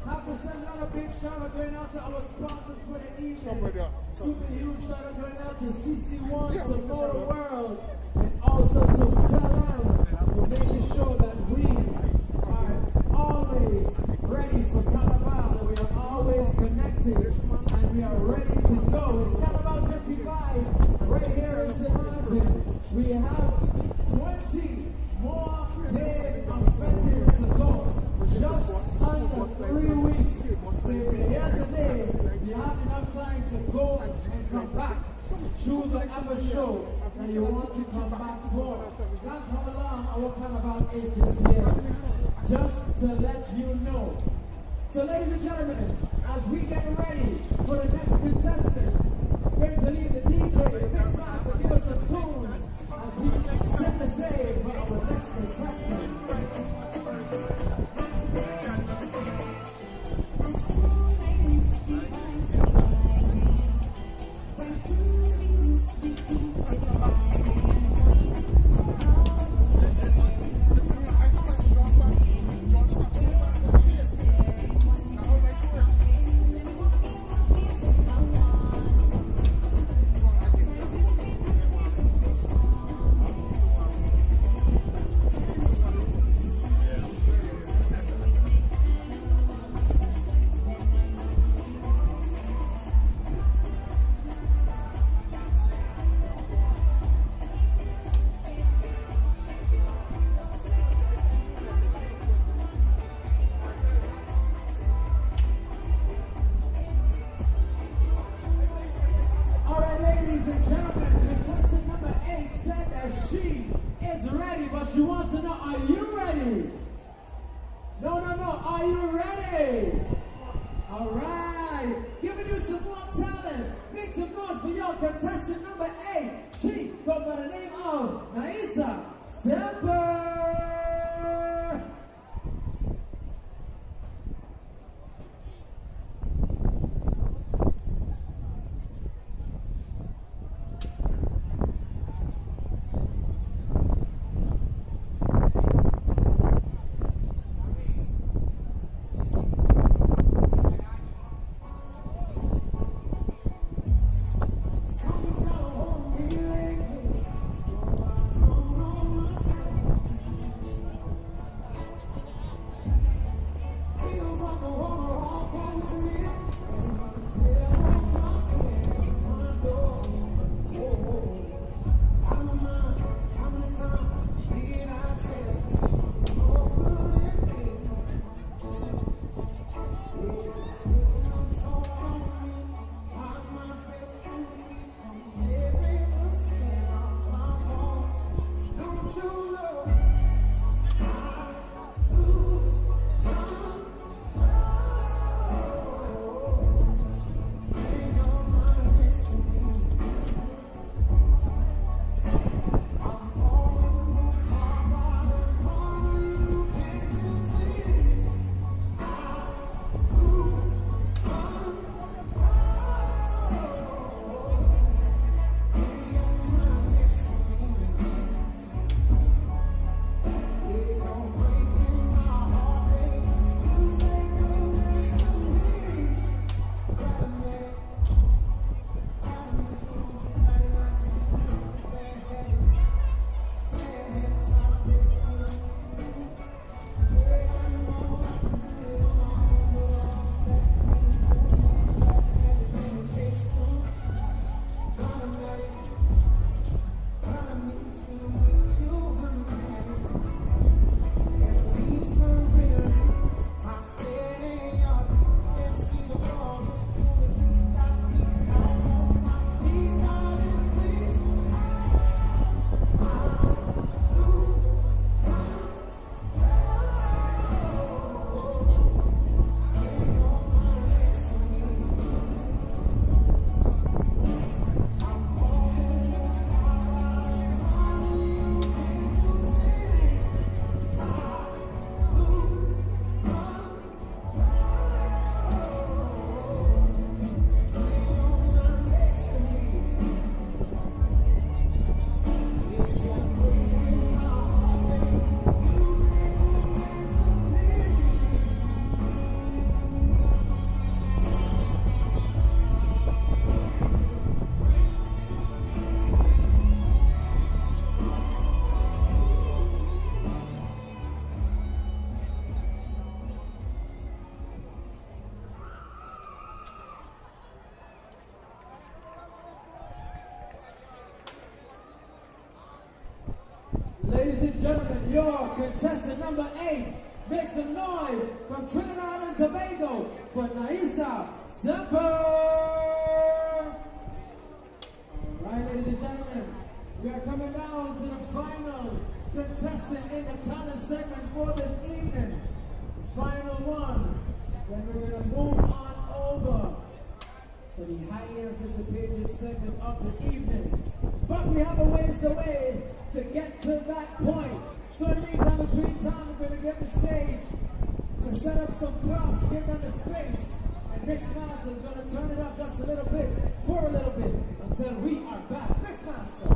have to send out a big shout out going out to our sponsors for the evening. Super huge shout out going out to CC1, to Motor World, and also to Tell for making sure that we are always ready for Carnival. We are always connected and we are ready to go. It's Carnival 55 right here in St. Maarten. We have 20 more days of fetting to go. Just under 3 weeks. So if you're here today, you have enough time to go and come back. Choose whatever show that you want to come back for. That's how long our Carnival is this year. Just to let you know. So ladies and gentlemen, as we get ready for the next contestant, we're going to leave the DJ, the mix master, give us some tunes as we set the stage for our next contestant. Ladies and gentlemen, your contestant number 8, make some noise from Trinidad and Tobago for Naisa Semper. All right, ladies and gentlemen, we are coming down to the final contestant in the talent segment for this evening. The final one. Then we're going to move on over to the highly anticipated segment of the evening. But we have a ways away to get to that point. So in the meantime, between time, we're going to get the stage to set up some props, give them the space, and Mixmaster is going to turn it up just a little bit, for a little bit, until we are back. Mixmaster.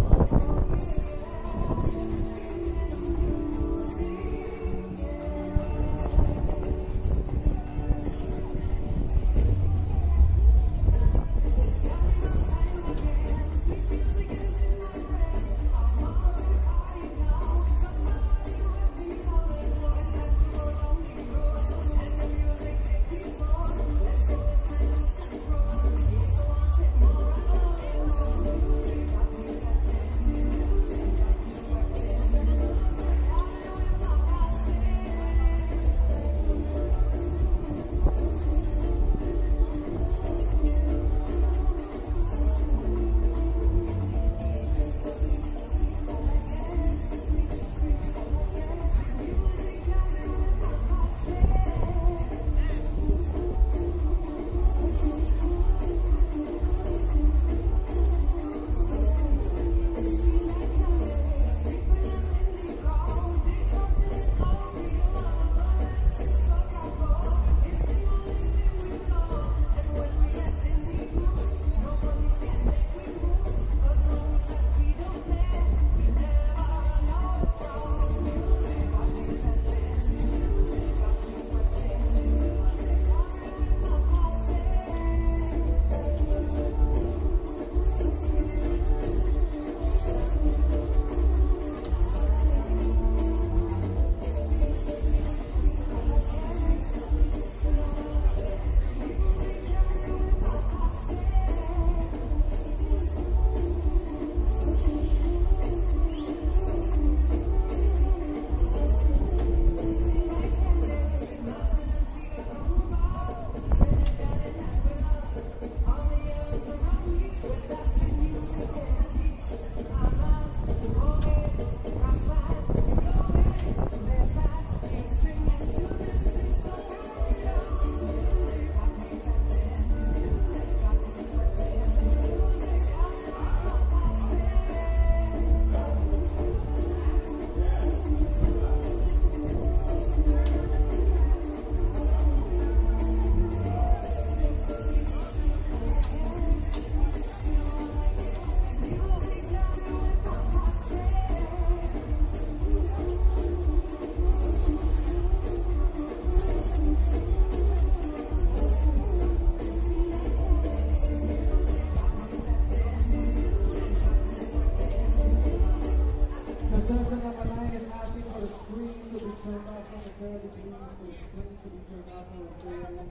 Contestant number 9 is asking for the screen to be turned off momentarily. Please, for the screen to be turned off momentarily.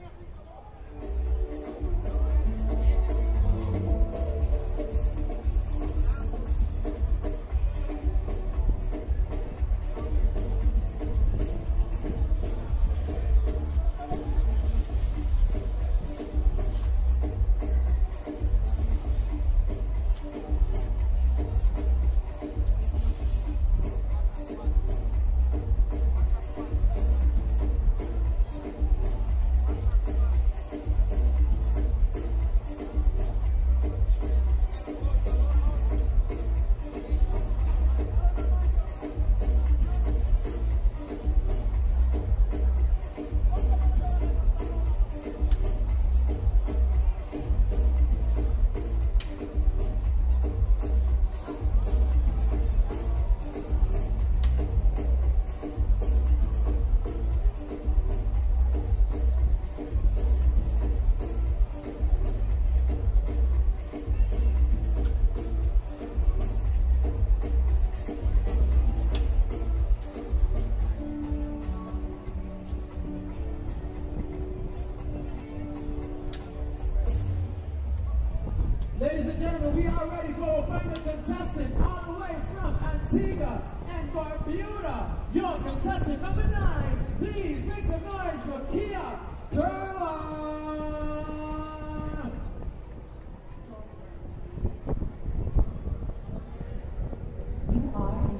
Ladies and gentlemen, we are ready for a final contestant all the way from Antigua and Barbuda.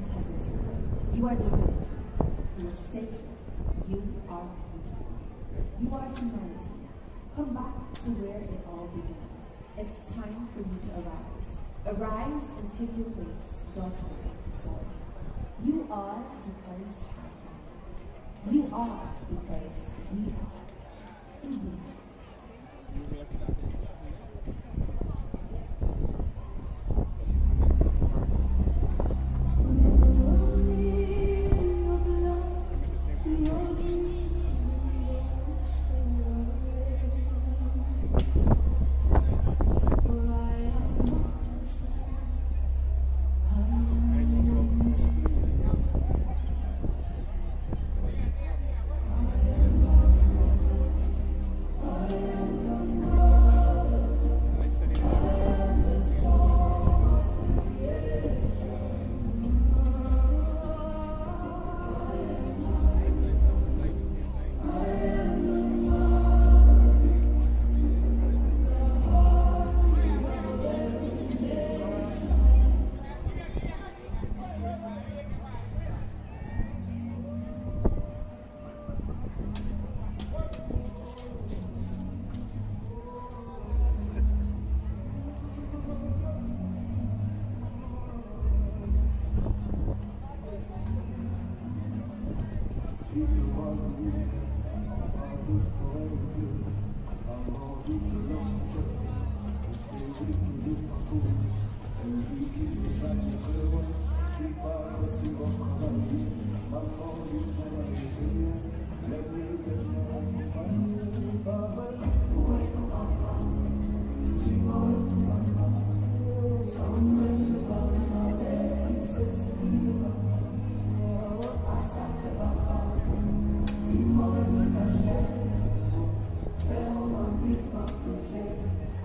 integrity. You are divinity. You are sacred. You are beautiful. You are humanity. Come back to where it all began. It's time for you to arise. Arise and take your place, daughter of the soil. You are because I am. You are because we are.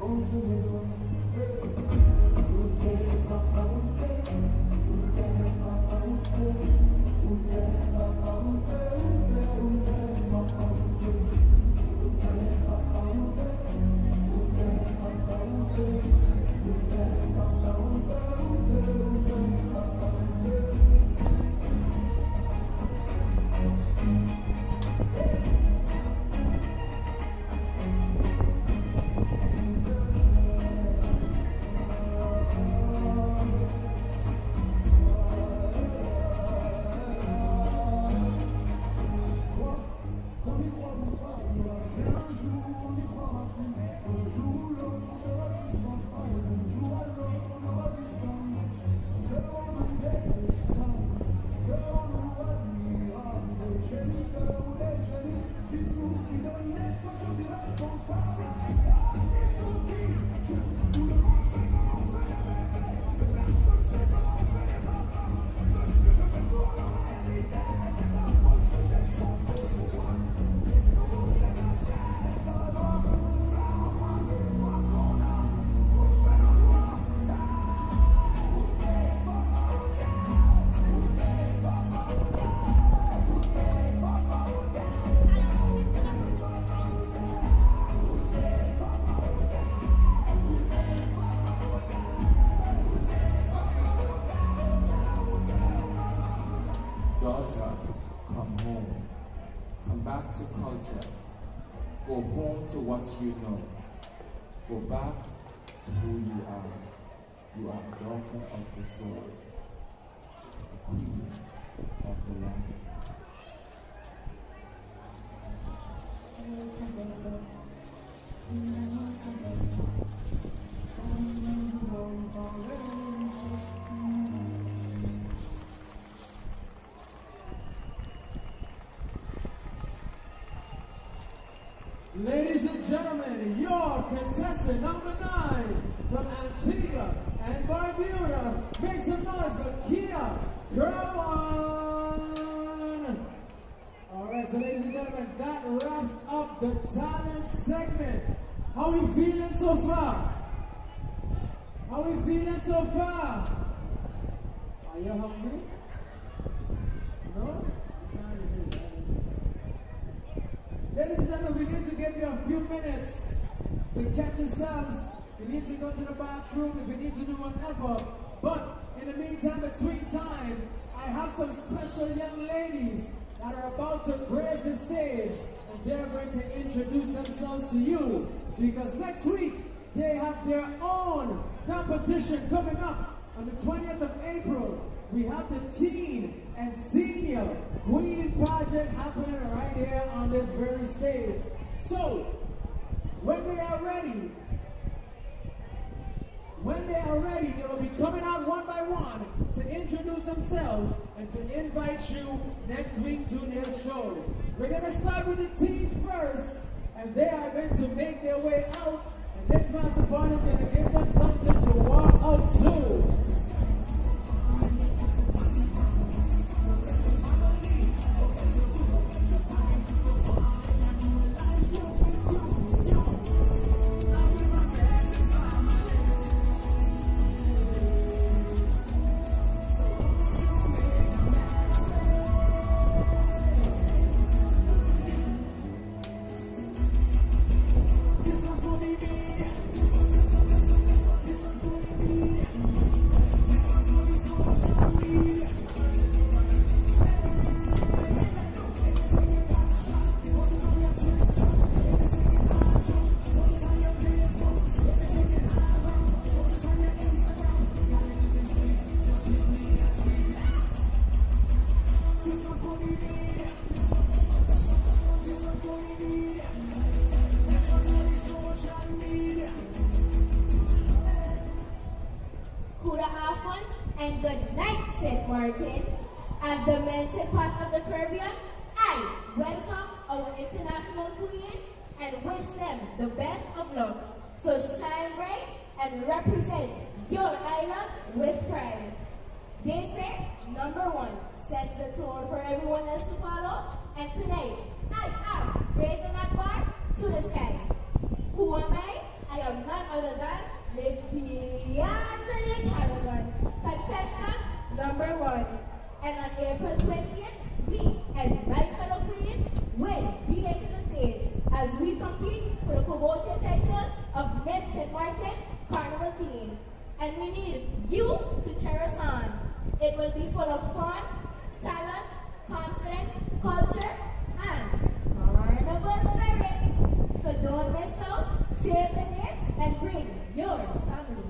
Ubuntu. Daughter, come home. Come back to culture. Go home to what you know. Go back to who you are. You are a daughter of the soil, a queen of the land. Ladies and gentlemen, your contestant number 9 from Antigua and Barbuda. Make some noise for Kia Kerwan. All right, so ladies and gentlemen, that wraps up the talent segment. How we feeling so far? How we feeling so far? Are you hungry? No? Ladies and gentlemen, we need to give you a few minutes to catch yourself. You need to go to the bathroom if you need to do whatever. But in the meantime, between time, I have some special young ladies that are about to grace the stage, and they're going to introduce themselves to you, because next week they have their own competition coming up on the 20th of April. We have the Teen and Senior Queen Project happening right here on this very stage. So, when they are ready, they will be coming out one by one to introduce themselves and to invite you next week to their show. We're going to start with the teens first, and they are going to make their way out, and this Master Bond is going to give them something to walk up to. And good night, St. Maarten. As the melting pot of the Caribbean, I welcome our international queens and wish them the best of luck. So shine bright and represent your island with pride. They say number one sets the tone for everyone else to follow, and tonight I am raising that bar to the sky. Who am I? I am none other than Miss Caravan, contestant number one. And on April 20th, me and my fellow queens will be here to the stage as we compete for the coveted title of Miss St. Maarten Carnival Team. And we need you to cheer us on. It will be full of fun, talent, confidence, culture, and carnival spirit. So don't miss out, save the date, and bring your family.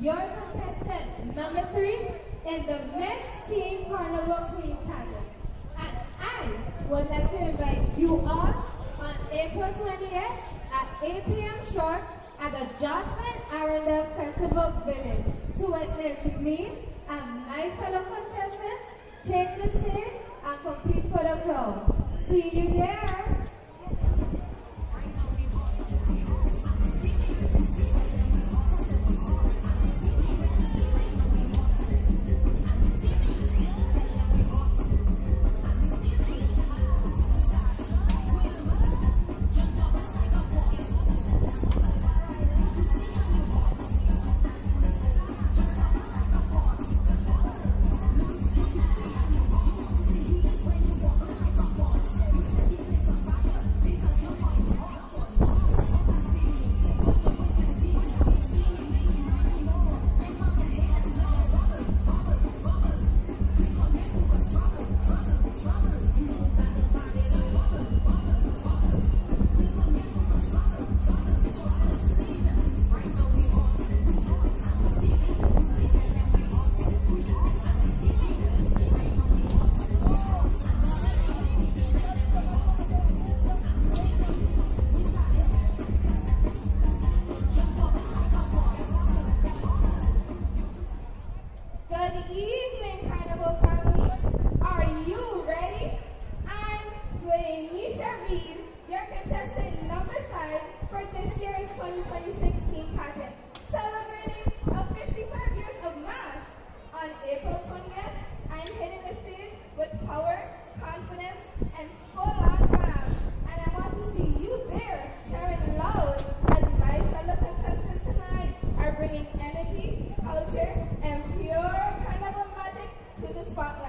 Your contestant number 3 in the Miss Teen Carnival Queen Pageant. And I would like to invite you all on April 20th at 8 p.m. sharp at the Jocelyn Arundel Festival Village to witness me and my fellow contestants take the stage and compete for the crown. See you there!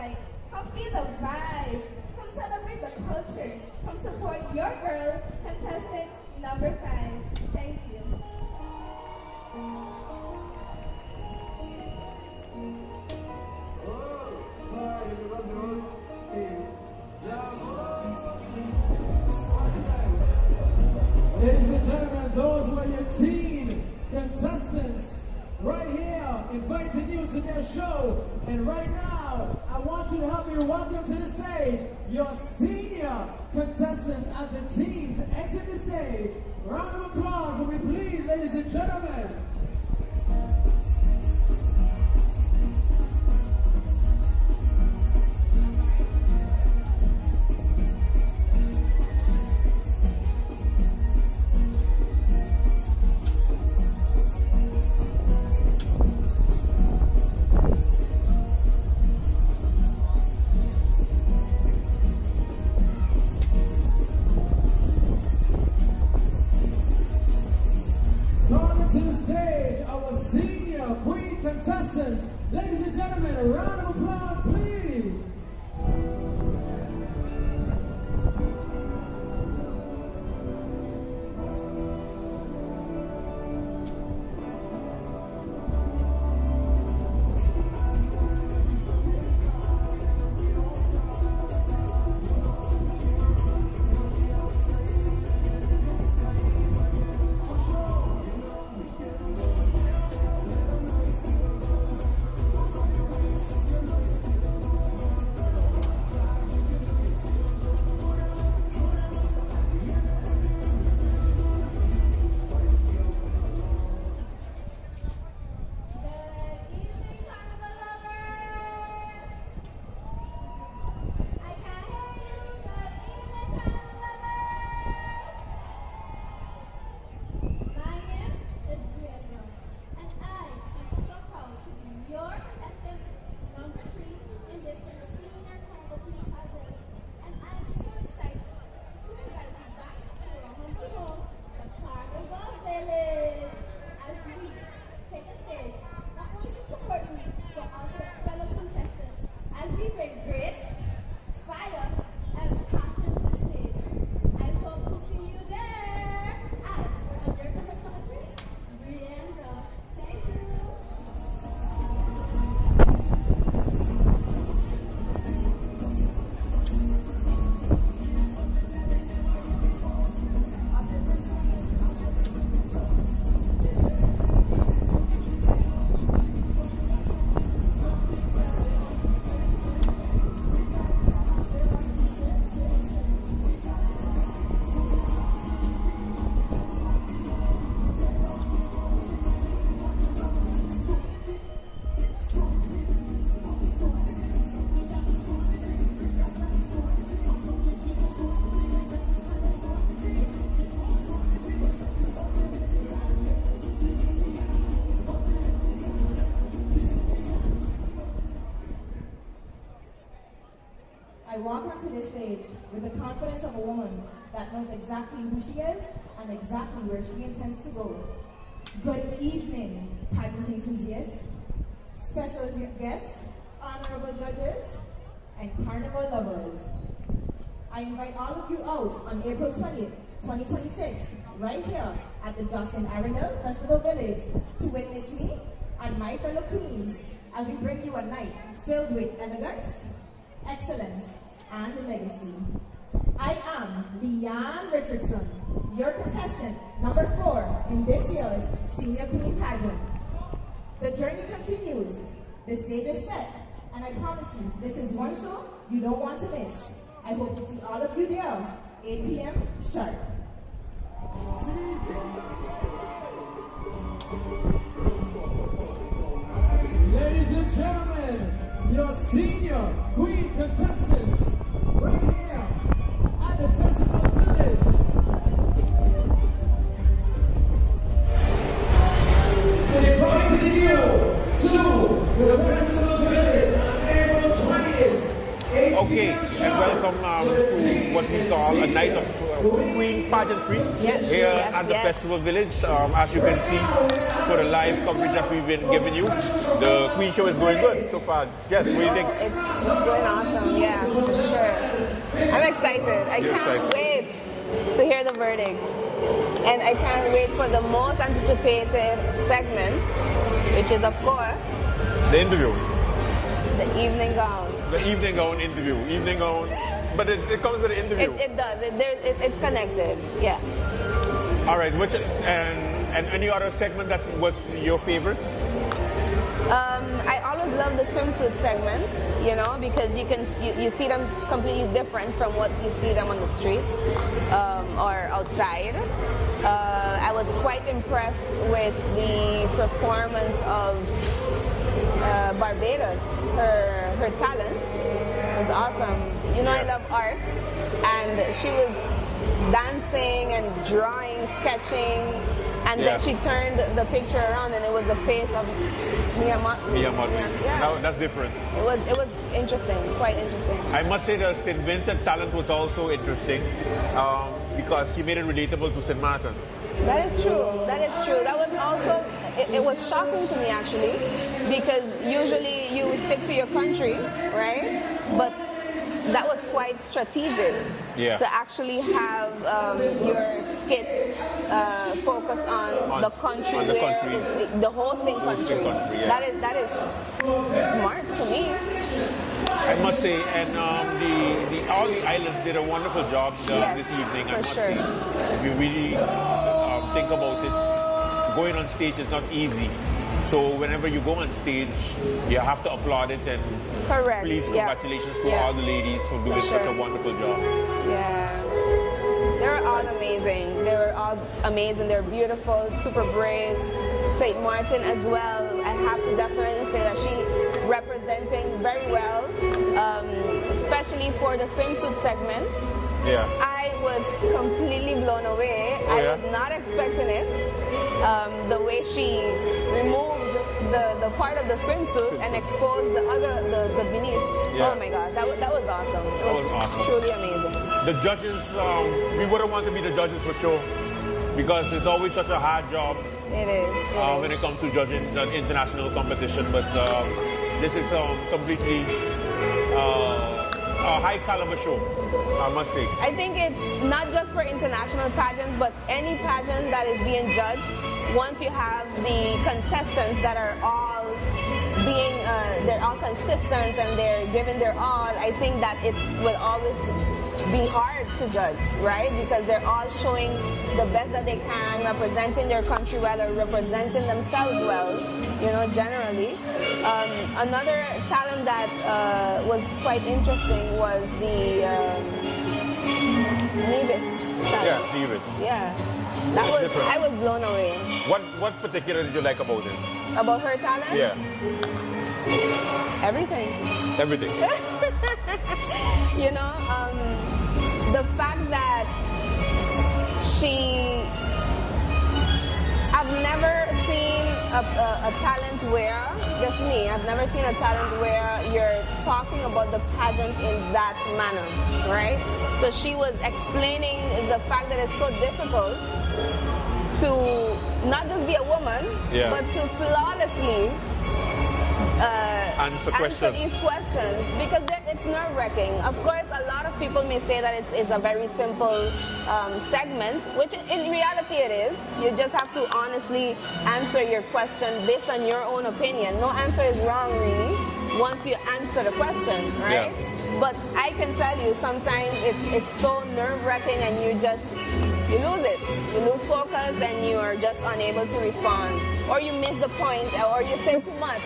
like. Come feel the vibe. Come celebrate the culture. Come support your girl, contestant number 5. Thank you. Ladies and gentlemen, those were your teen contestants right here, inviting you to their show. And right now, I want you to help me welcome to the stage your senior contestants as the teens exit the stage. Round of applause for me, please, ladies and gentlemen. Contestants, ladies and gentlemen, a round of applause, please. I walk onto this stage with the confidence of a woman that knows exactly who she is and exactly where she intends to go. Good evening, pageant enthusiasts, special guests, honorable judges, and carnival lovers. I invite all of you out on April 20th, 2026, right here at the Jocelyn Arenal Festival Village to witness me and my fellow queens as we bring you a night filled with elegance, excellence, and legacy. I am Leanne Richardson, your contestant number 4 in this year's Senior Queen Pageant. The journey continues, the stage is set, and I promise you, this is one show you don't want to miss. I hope to see all of you there, 8 p.m. sharp. Ladies and gentlemen, your senior queen contestants, right here at the Festival Village. Inviting you to the Festival Village on April 20th. Okay, and welcome to what we call a night of Queen pageantry here at the Festival Village. As you can see, for the live coverage that we've been giving you, the Queen show is going good so far. Yes, what do you think? It's going awesome, yeah, for sure. I'm excited. I can't wait to hear the verdict. And I can't wait for the most anticipated segment, which is, of course, the interview. The evening gown. The evening gown interview. Evening gown. But it comes with the interview. It does. It's connected. Yeah. All right. And any other segment that was your favorite? I always love the swimsuit segment, you know, because you see them completely different from what you see them on the street or outside. I was quite impressed with the performance of Barbados. Her talent was awesome. You know, I love art, and she was dancing and drawing, sketching, and then she turned the picture around, and it was the face of Maarten. Yeah. That's different. It was interesting, quite interesting. I must say the St. Vincent talent was also interesting because she made it relatable to St. Maarten. That is true. That is true. That was also, it was shocking to me actually, because usually you stick to your country, right? But that was quite strategic to actually have your skit focused on the country the hosting country. That is smart to me. I must say, and all the islands did a wonderful job this evening. I must say, if you really think about it, going on stage is not easy. So whenever you go on stage, you have to applaud it, and please congratulations to all the ladies for doing such a wonderful job. Yeah. They were all amazing. They were all amazing. They're beautiful, super brave. St. Maarten as well. I have to definitely say that she representing very well, especially for the swimsuit segment. Yeah. I was completely blown away. I was not expecting it. The way she removed the part of the swimsuit and exposed the beneath. Yeah. Oh my gosh, that was awesome. It was awesome. Truly amazing. The judges, we wouldn't want to be the judges for sure, because it's always such a hard job. It is. When it comes to judging the international competition, but this is completely a high caliber show, I must say. I think it's not just for international pageants, but any pageant that is being judged. Once you have the contestants that are all being, they're all consistent and they're giving their all, I think that it will always be hard to judge, right? Because they're all showing the best that they can, representing their country well, or representing themselves well, you know, generally. Another talent that was quite interesting was the Nevis talent. Yeah, Nevis. Yeah. I was blown away. What particular did you like about it? About her talent? Yeah. Everything. Everything. You know, the fact that I've never seen a talent where, just me, I've never seen a talent where you're talking about the pageant in that manner, right? So she was explaining the fact that it's so difficult to not just be a woman, but to flawlessly answer these questions, because it's nerve-wracking. Of course, a lot of people may say that it's a very simple segment, which in reality it is. You just have to honestly answer your question based on your own opinion. No answer is wrong, really, once you answer the question, right? Yeah. But I can tell you, sometimes it's so nerve-wracking and you lose it. You lose focus and you are just unable to respond. Or you miss the point, or you say too much,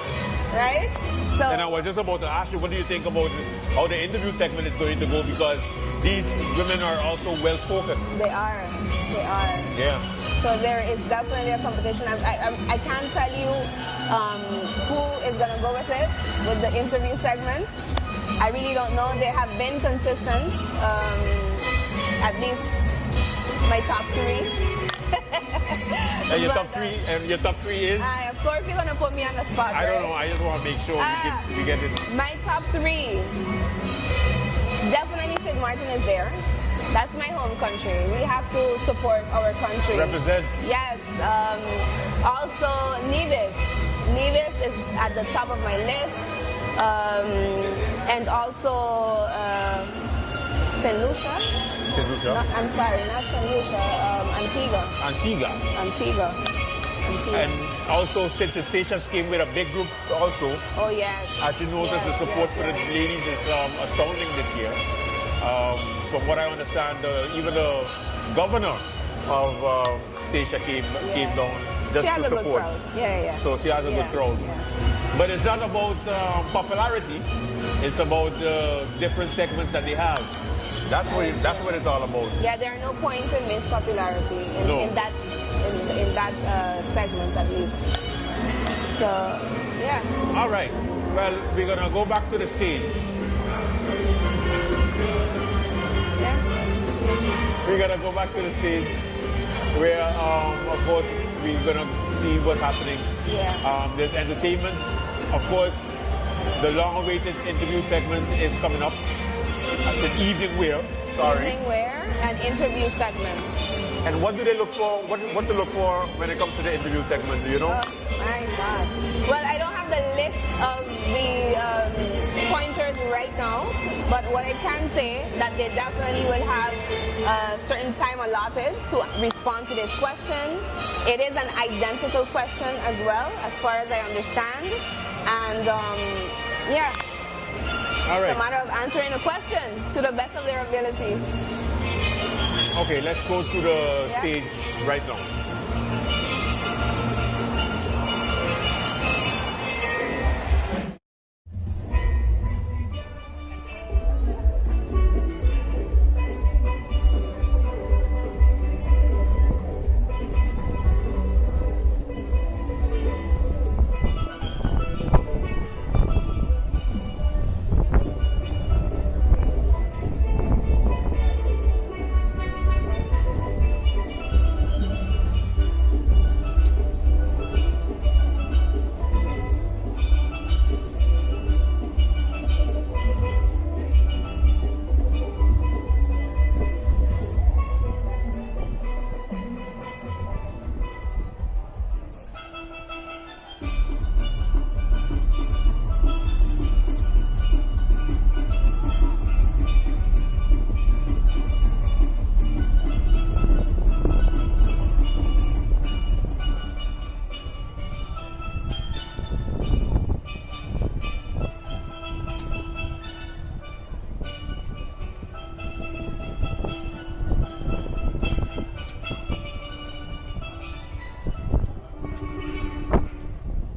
right? So, and I was just about to ask you, what do you think about how the interview segment is going to go? Because these women are also well-spoken. They are. Yeah. So there is definitely a competition. I can't tell you who is going to go with it, with the interview segments. I really don't know. They have been consistent, at least my top three. And your top three is? Of course you're going to put me on the spot, I don't know. I just want to make sure we get it. My top three, definitely St. Maarten is there. That's my home country. We have to support our country. Represent. Yes. Also, Nevis. Nevis is at the top of my list. And also, St. Lucia. St. Lucia? No, I'm sorry, not St. Lucia. Antigua. And also, St. Eustatius came with a big group also. Oh, yes. As you notice, the support for the ladies is astounding this year. From what I understand, even the governor of Statia came down just to support. So she has a good crowd. But it's not about popularity. It's about the different segments that they have. That's what it's all about. Yeah, there are no points in Miss Popularity in that segment at least. So yeah. All right. Well, we're gonna go back to the stage. We're gonna go back to the stage where, of course, we're gonna see what's happening. There's entertainment. Of course, the long-awaited interview segment is coming up. It's an evening wear. Evening wear and interview segment. And what do they look for? What to look for when it comes to the interview segment? Do you know? Oh my God. Well, I don't have the list of the pointers right now, but what I can say that they definitely will have a certain time allotted to respond to this question. It is an identical question as well, as far as I understand. And yeah. All right. It's a matter of answering a question to the best of their ability. Okay, let's go to the stage right now.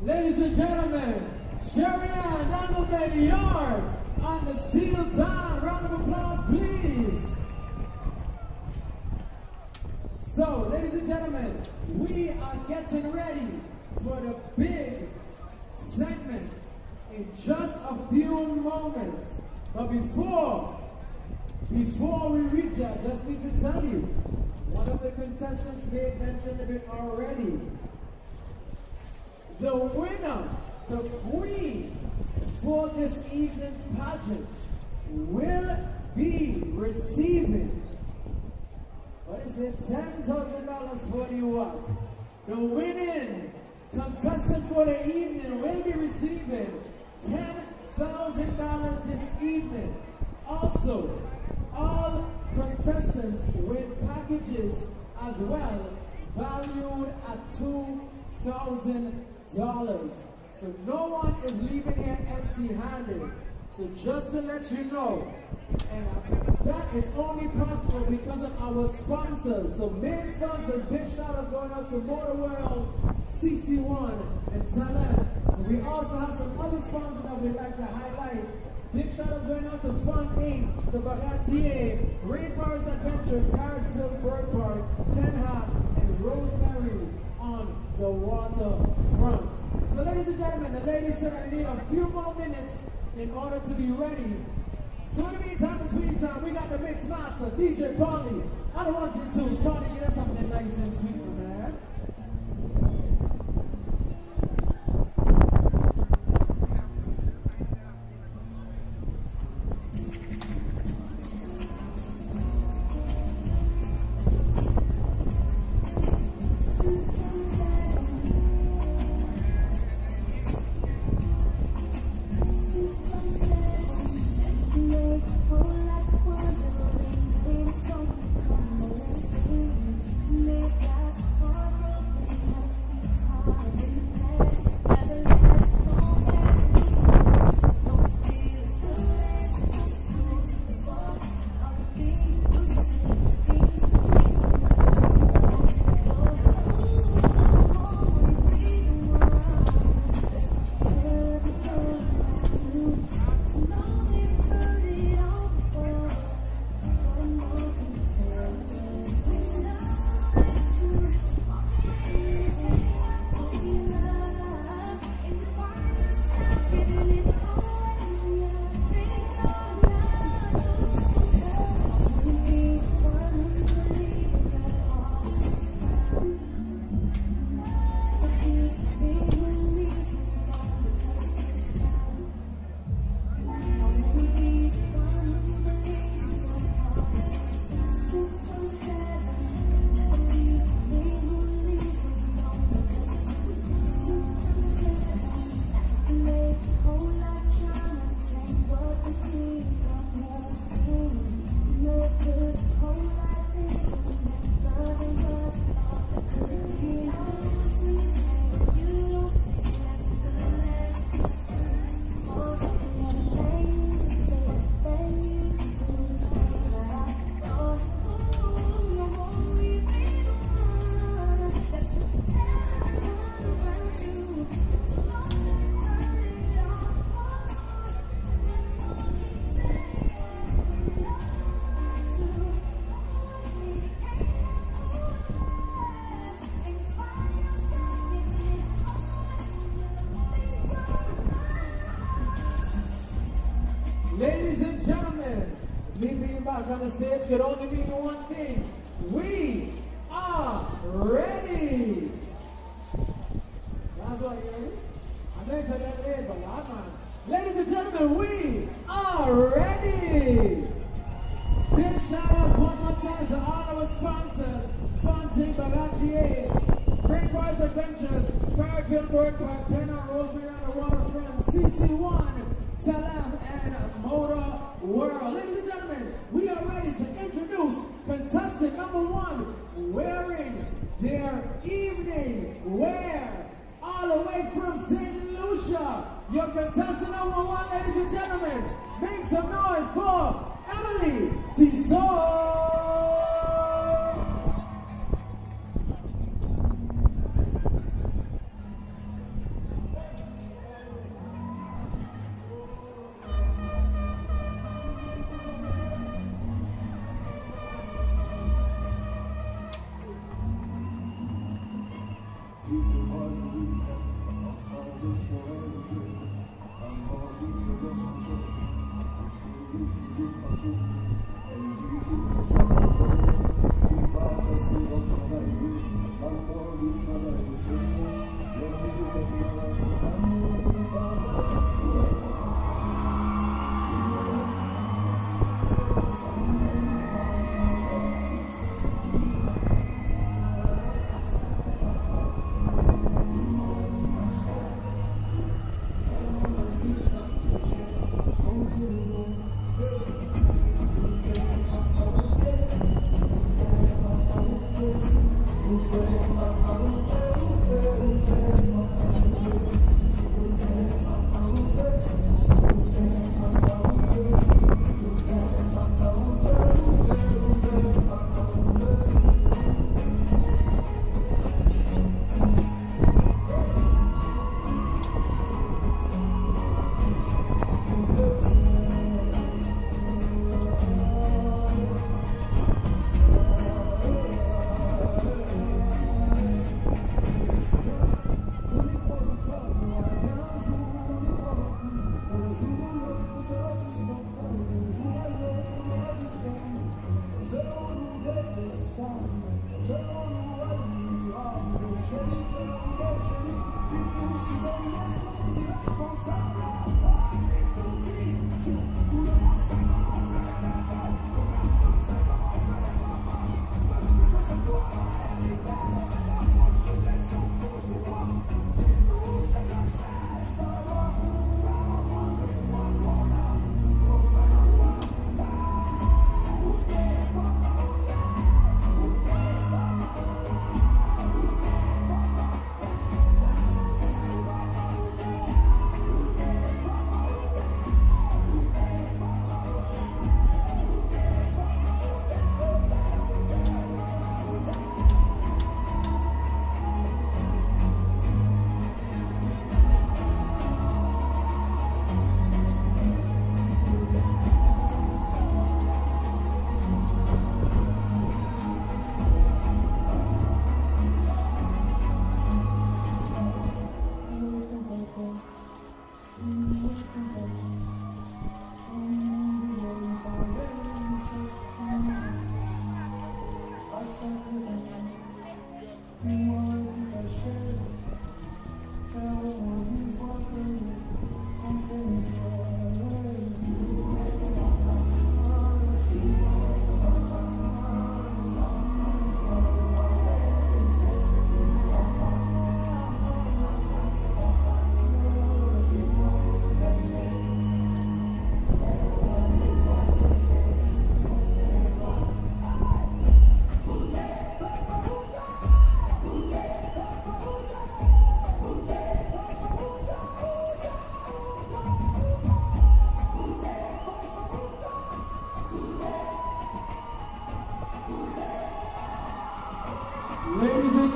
Ladies and gentlemen, Sherian Dangleman Yard on the steel band. Round of applause, please. So, ladies and gentlemen, we are getting ready for the big segment in just a few moments. But before we reach it, I just need to tell you, one of the contestants made mention of it already. The winner, the queen for this evening's pageant will be receiving, what is it, $10,000 for the award. The winning contestant for the evening will be receiving $10,000 this evening. Also, all contestants win packages as well, valued at $2,000. So no one is leaving here empty-handed. So just to let you know, and that is only possible because of our sponsors. So main sponsors, big shout outs going out to Motor World, CC1, and Talent. And we also have some other sponsors that we'd like to highlight. Big shout outs going out to Funk Inc., to Baratier, Rainforest Adventures, Parrotfield Bird Park, Penha, and Rosemary on the waterfront. So ladies and gentlemen, the ladies said I need a few more minutes in order to be ready. So in the meantime, between time, we got the mix master, DJ Paulie. I don't want you to, Paulie, get us something nice and sweet, man. Ladies and gentlemen, me being back on the stage could only mean one thing. We are ready. That's why you're ready. I'm going to tell that later, but man. Ladies and gentlemen, we are ready. Big shout outs one more time to all our sponsors. Fontaine Baratier, Great Prize Adventures, Park Gilbert, Park Tenor, Rosemary on the Waterfront, CC1, Salam, and Motor World. Ladies and gentlemen, we are ready to introduce contestant number one, wearing their evening wear all the way from St. Lucia. Your contestant number one, ladies and gentlemen, make some noise for Emily Tissot.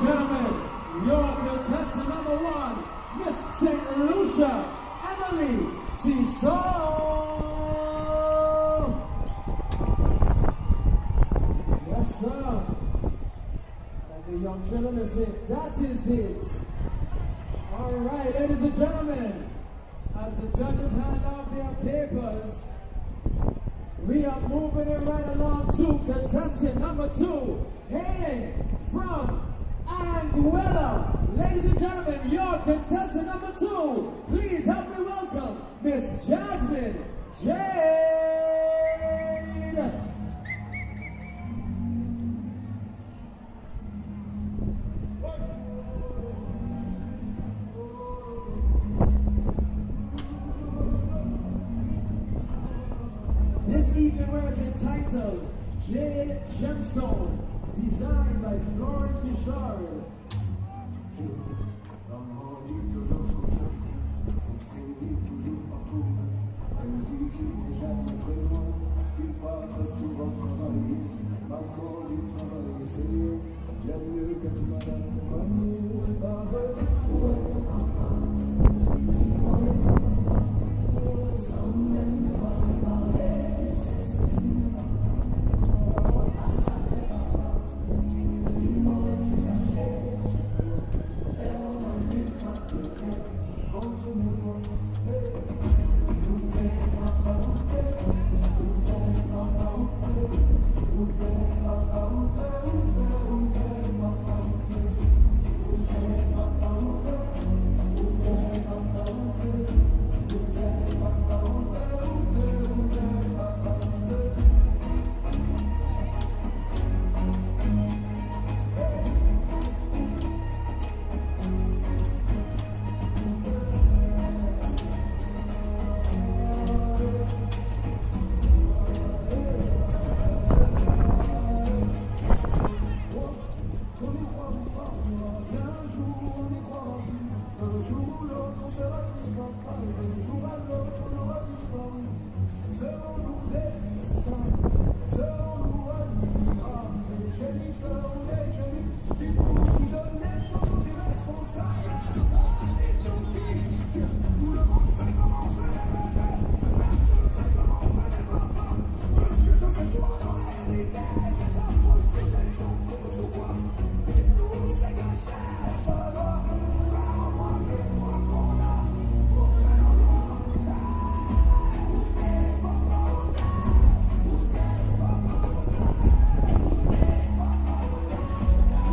gentlemen, your contestant number one, Miss St. Lucia Emily Tissot. Yes, sir. And the young gentleman said, that is it. All right, ladies and gentlemen, as the judges hand out their papers, we are moving it right along to contestant number two, hailing from Anguilla. Ladies and gentlemen, your contestant number two, please help me welcome Miss Jasmine Jade. This evening wear is entitled Jade Gemstone, designed by Florence Richard.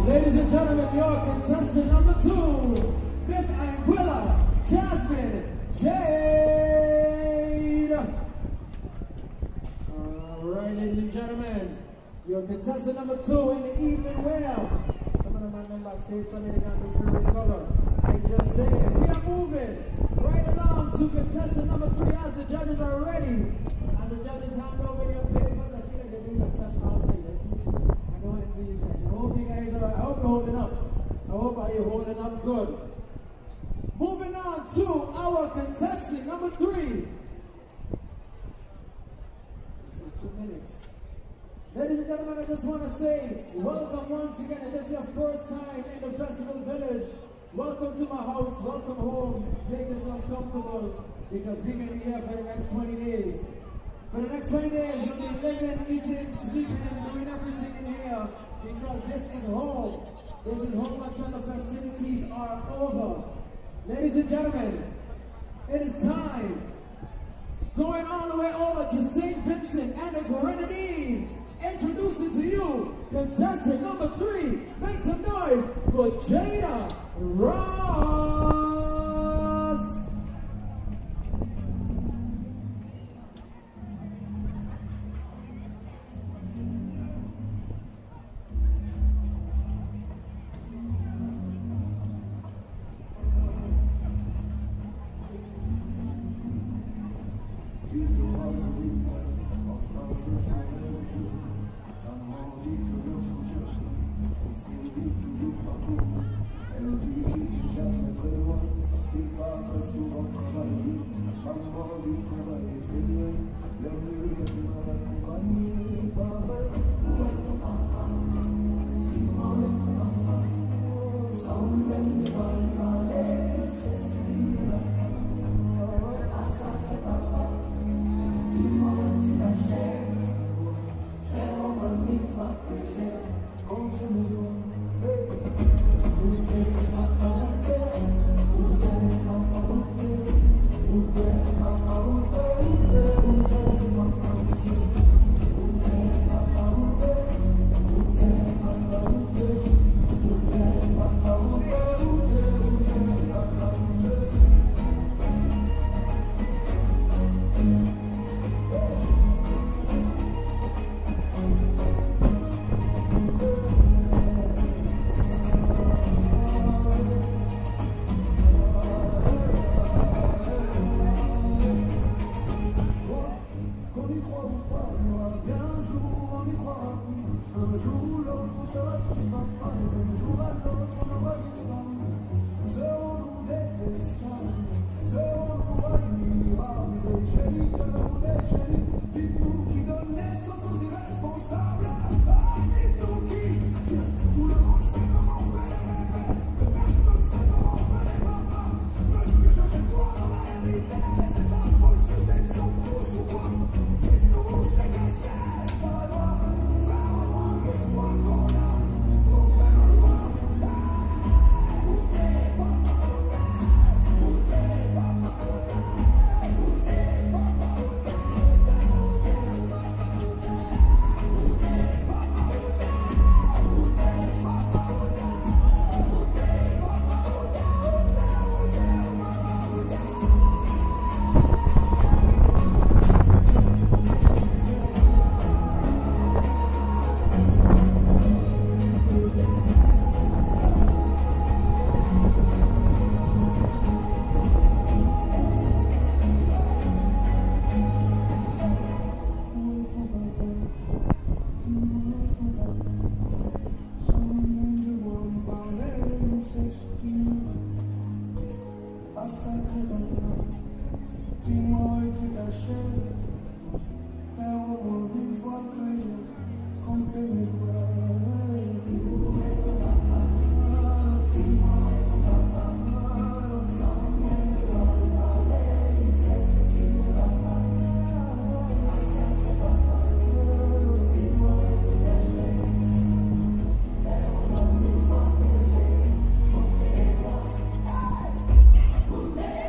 Ladies and gentlemen, your contestant number two, Miss Anguilla Jasmine Jade. All right, ladies and gentlemen, your contestant number two in the evening wear. Some of them are not backstage, some of them got the free recover. I just said, we are moving right along to contestant number three as the judges are ready. As the judges hand over their papers, I feel like they're doing a test all night. I don't envy you guys. I hope you guys are, I hope you're holding up. I hope you're holding up good. Moving on to our contestant number three. 2 minutes. Ladies and gentlemen, I just want to say welcome once again. If this is your first time in the festival village, welcome to my house, welcome home. Make yourselves comfortable because we're going to be here for the next 20 days. For the next 20 days, we'll be living, eating, sleeping, doing everything in here because this is home. This is home until the festivities are over. Ladies and gentlemen, it is time. Going all the way over to St. Vincent and the Grenadines. Introducing to you, contestant number three. Make some noise for Jada Ross. Elle Un jour ou l'autre, on sera tous papa, et d'un jour à l'autre, on aura disparu. Serons-nous détestables? Serons-nous admirables? Des génies ou des génies? Dites-nous qui donne naissance aux irresponsables. Ah, dites-nous qui? Tiens, tout le monde sait comment on fait les bébés, mais personne sait comment on fait les papas. Monsieur, je sais quoi dans la vérité, ces impôts, ces sexes sont tous ou quoi? Dites-nous où c'est caché, ça doit faire au moins une fois qu'on a, pour faire un roi. Dis-moi, es-tu ta chaise? Faire au moins une fois que je compte mes doigts. Où est ton papa? Dis-moi, où est ton papa? Sans même devoir lui parler, il sait ce qui ne va pas. Ah, sacré papa, dis-moi, es-tu ta chaise? Faire au moins une fois que j'ai compté mes doigts. Où est papa?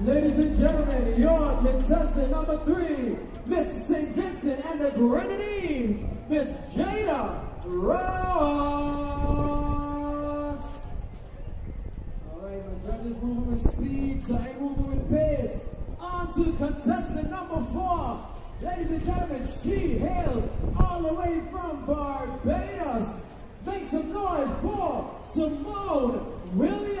Ladies and gentlemen, your contestant number 3, Miss St. Vincent and the Grenadines, Miss Jada Ross. All right, my judges moving with speed, so I ain't moving with pace. On to contestant number 4. Ladies and gentlemen, she hails all the way from Barbados. Make some noise for Simone Williams.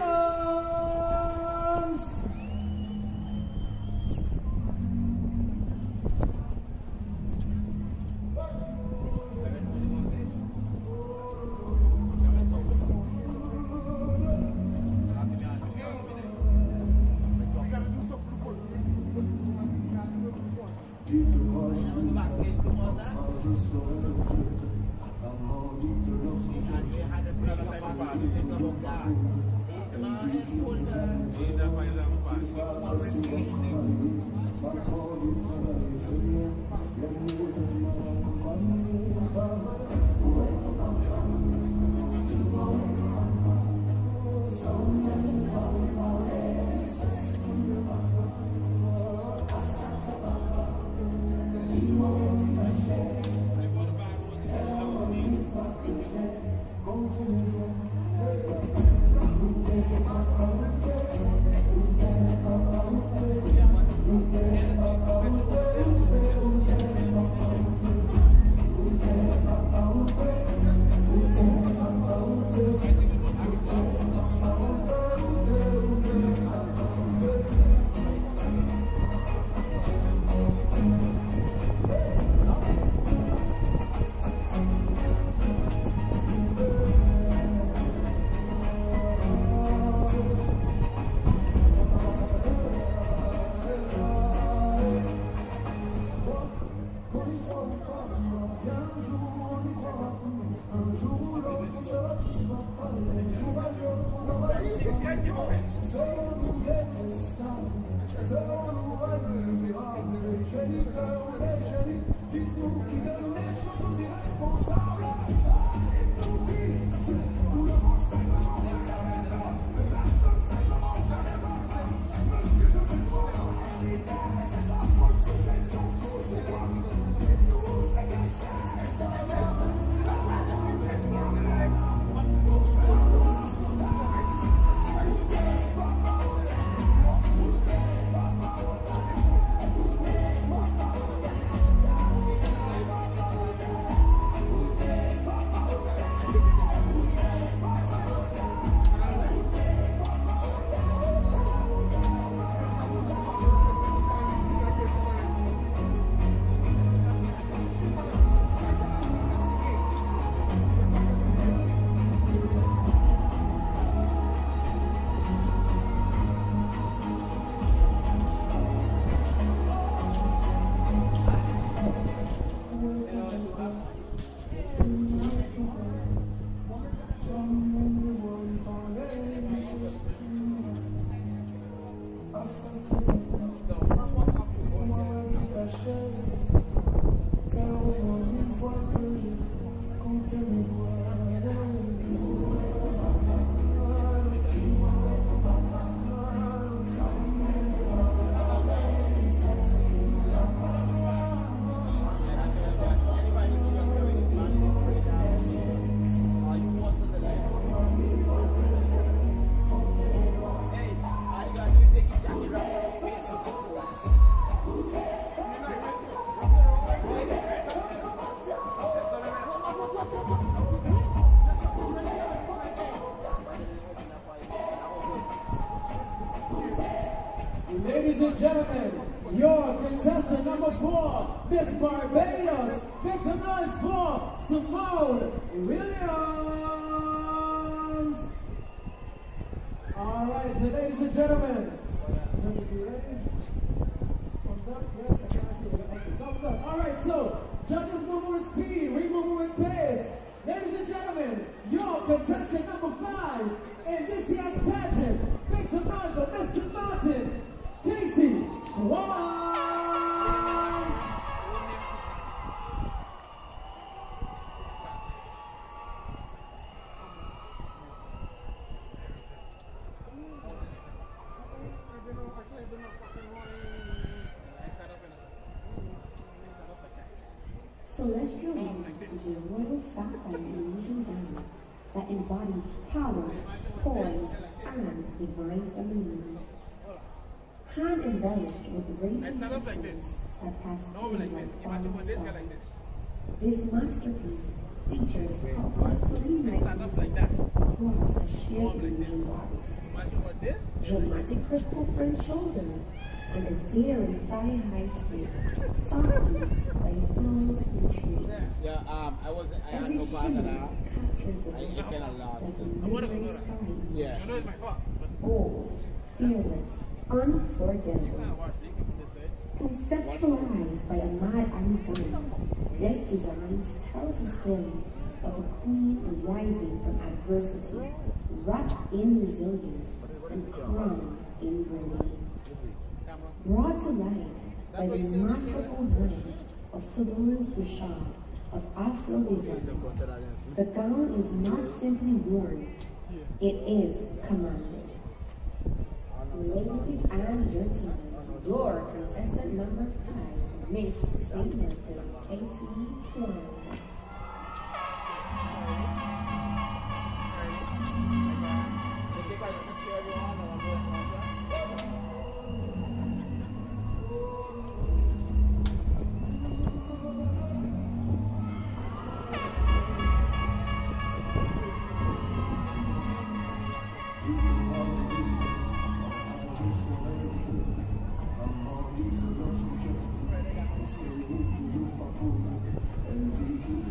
Ladies and gentlemen, your contestant number 4, Miss Barbados. Make some noise for Simone Williams. All right, so ladies and gentlemen, judges, you ready? Thumbs up? Yes, I can't see it. Okay, thumbs up. All right, so judges moving with speed, we moving with pace. Ladies and gentlemen, your contestant number 5 in this year's pageant. Make some noise for Mr. Maarten. Casey, one. Celestial Blue is a royal sapphire illusion diamond that embodies power, poise, and divine femininity. Hand embellished with radiant crystals that cascade like falling stars. This masterpiece features purposefully magnified across a sheer illusion bodice, dramatic crystal front shoulders, and a daring thigh-high skate, softened by a flowing tree. Every shimmer captures the light like a midnight sky. Yeah. Bold, fearless, unforgettable. Conceptualized by Ahmad Ali Khan, this design tells the story of a queen rising from adversity, wrapped in resilience, and crowned in brilliance. Brought to life by the masterful blend of Florence Bouchard of Afro-Ism, the gown is not simply worn, it is commanded. Ladies and gentlemen, your contestant number 5, Miss St. Martin, Casey Plum. MVP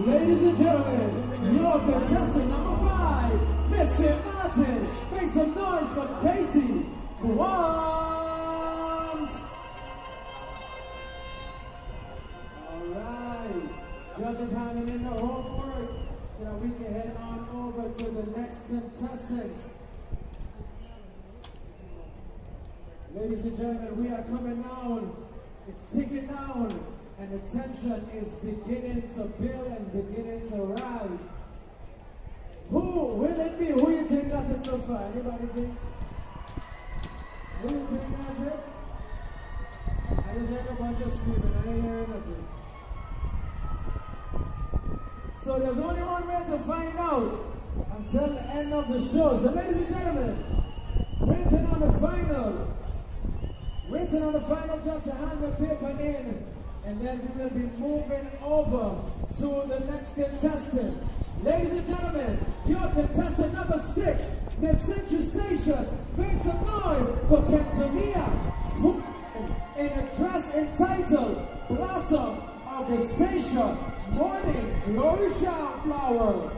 Ladies and gentlemen, your contestant number 5, Mr. Maarten. Make some noise for Casey Quant. All right, judges handing in the homework so that we can head on over to the next contestant. Ladies and gentlemen, we are coming down. It's ticking down. And the tension is beginning to build and beginning to rise. Who will it be? Who you think got it so far? Anybody think? Who you think got it? I just heard a bunch of screaming. I didn't hear anything. So there's only one way to find out until the end of the show. So ladies and gentlemen, waiting on the final judge to hand the paper in. And then we will be moving over to the next contestant. Ladies and gentlemen, your contestant number 6, Miss Centrustatious. Make some noise for Kentonia in a dress entitled Blossom Augustatia Morning Glory Shower Flower.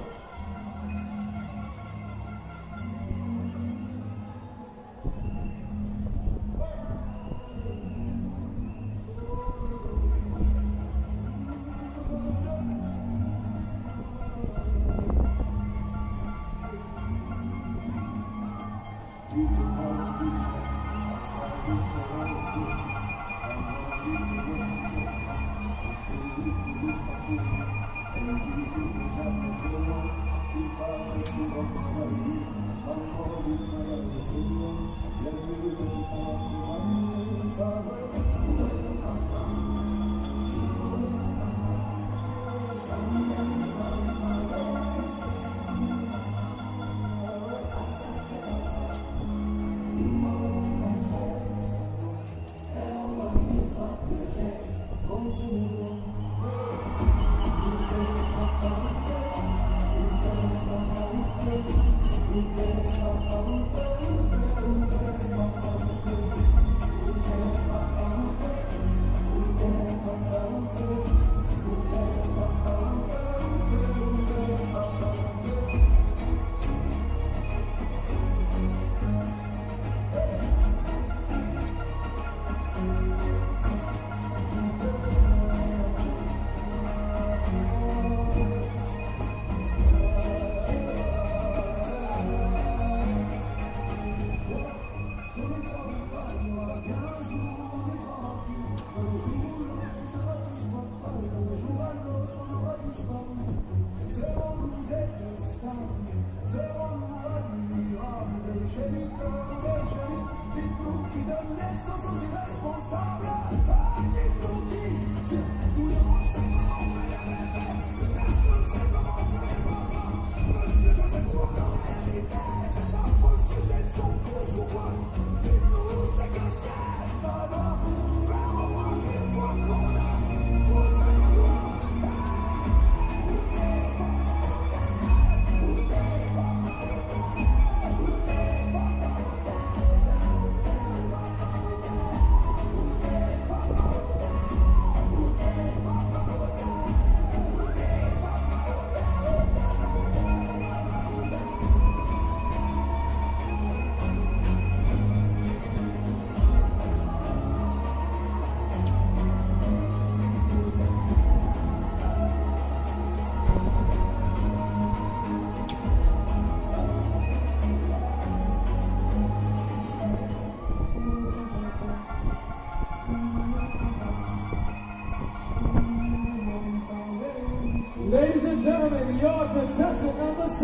gentlemen, your contestant number 6,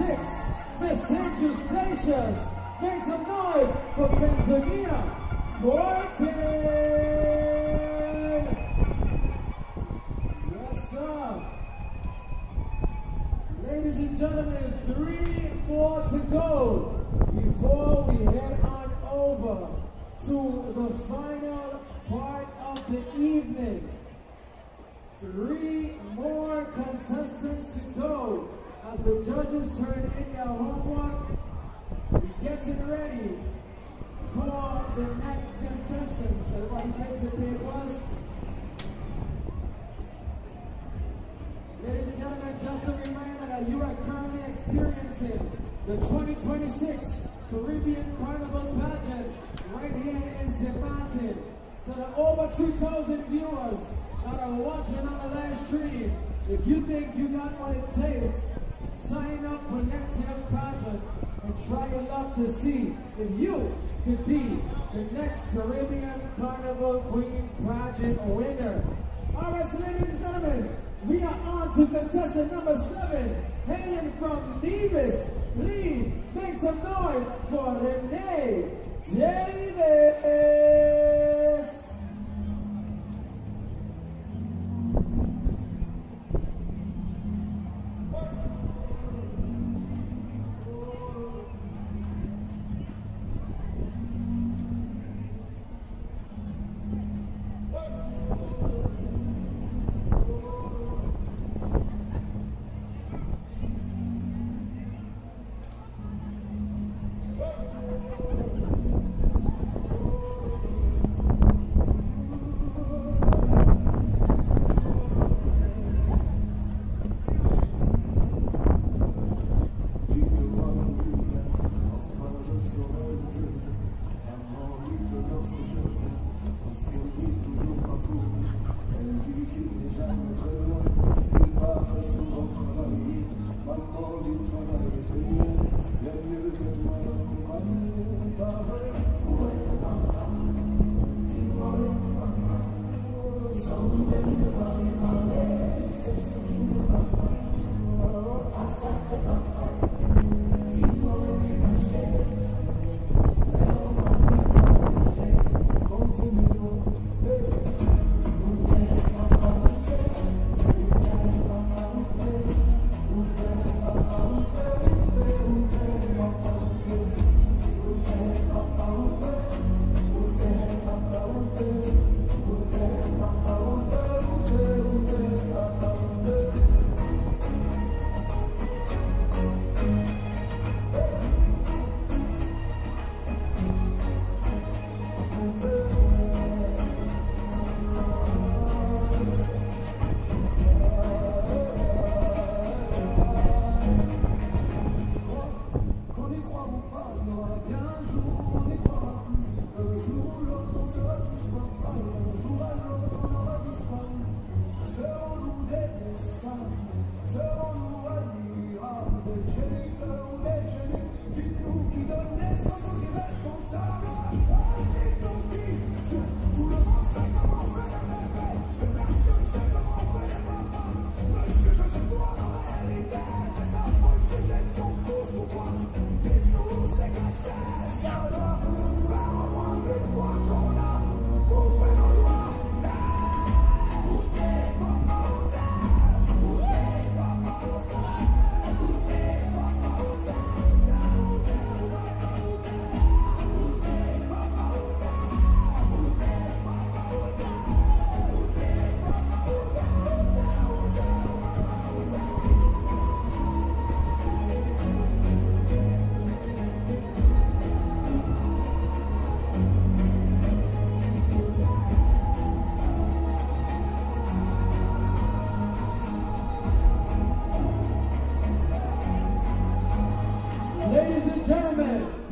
Miss St. Eustatius. Make some noise for Tanzania 14. Yes, sir. Ladies and gentlemen, 3 more to go before we head on over to the final part of the evening. 3 more contestants to go as the judges turn in their homework. We're getting ready for the next contestants. Everybody takes the papers. Ladies and gentlemen, just a reminder that you are currently experiencing the 2026 Caribbean Carnival pageant right here in St. Maarten. To the over 2,000 viewers that are watching on the live stream, if you think you got what it takes, sign up for next year's pageant and try your luck to see if you could be the next Caribbean Carnival Queen pageant winner. All right, so ladies and gentlemen, we are on to contestant number 7, hailing from Nevis. Please make some noise for Renee Davis.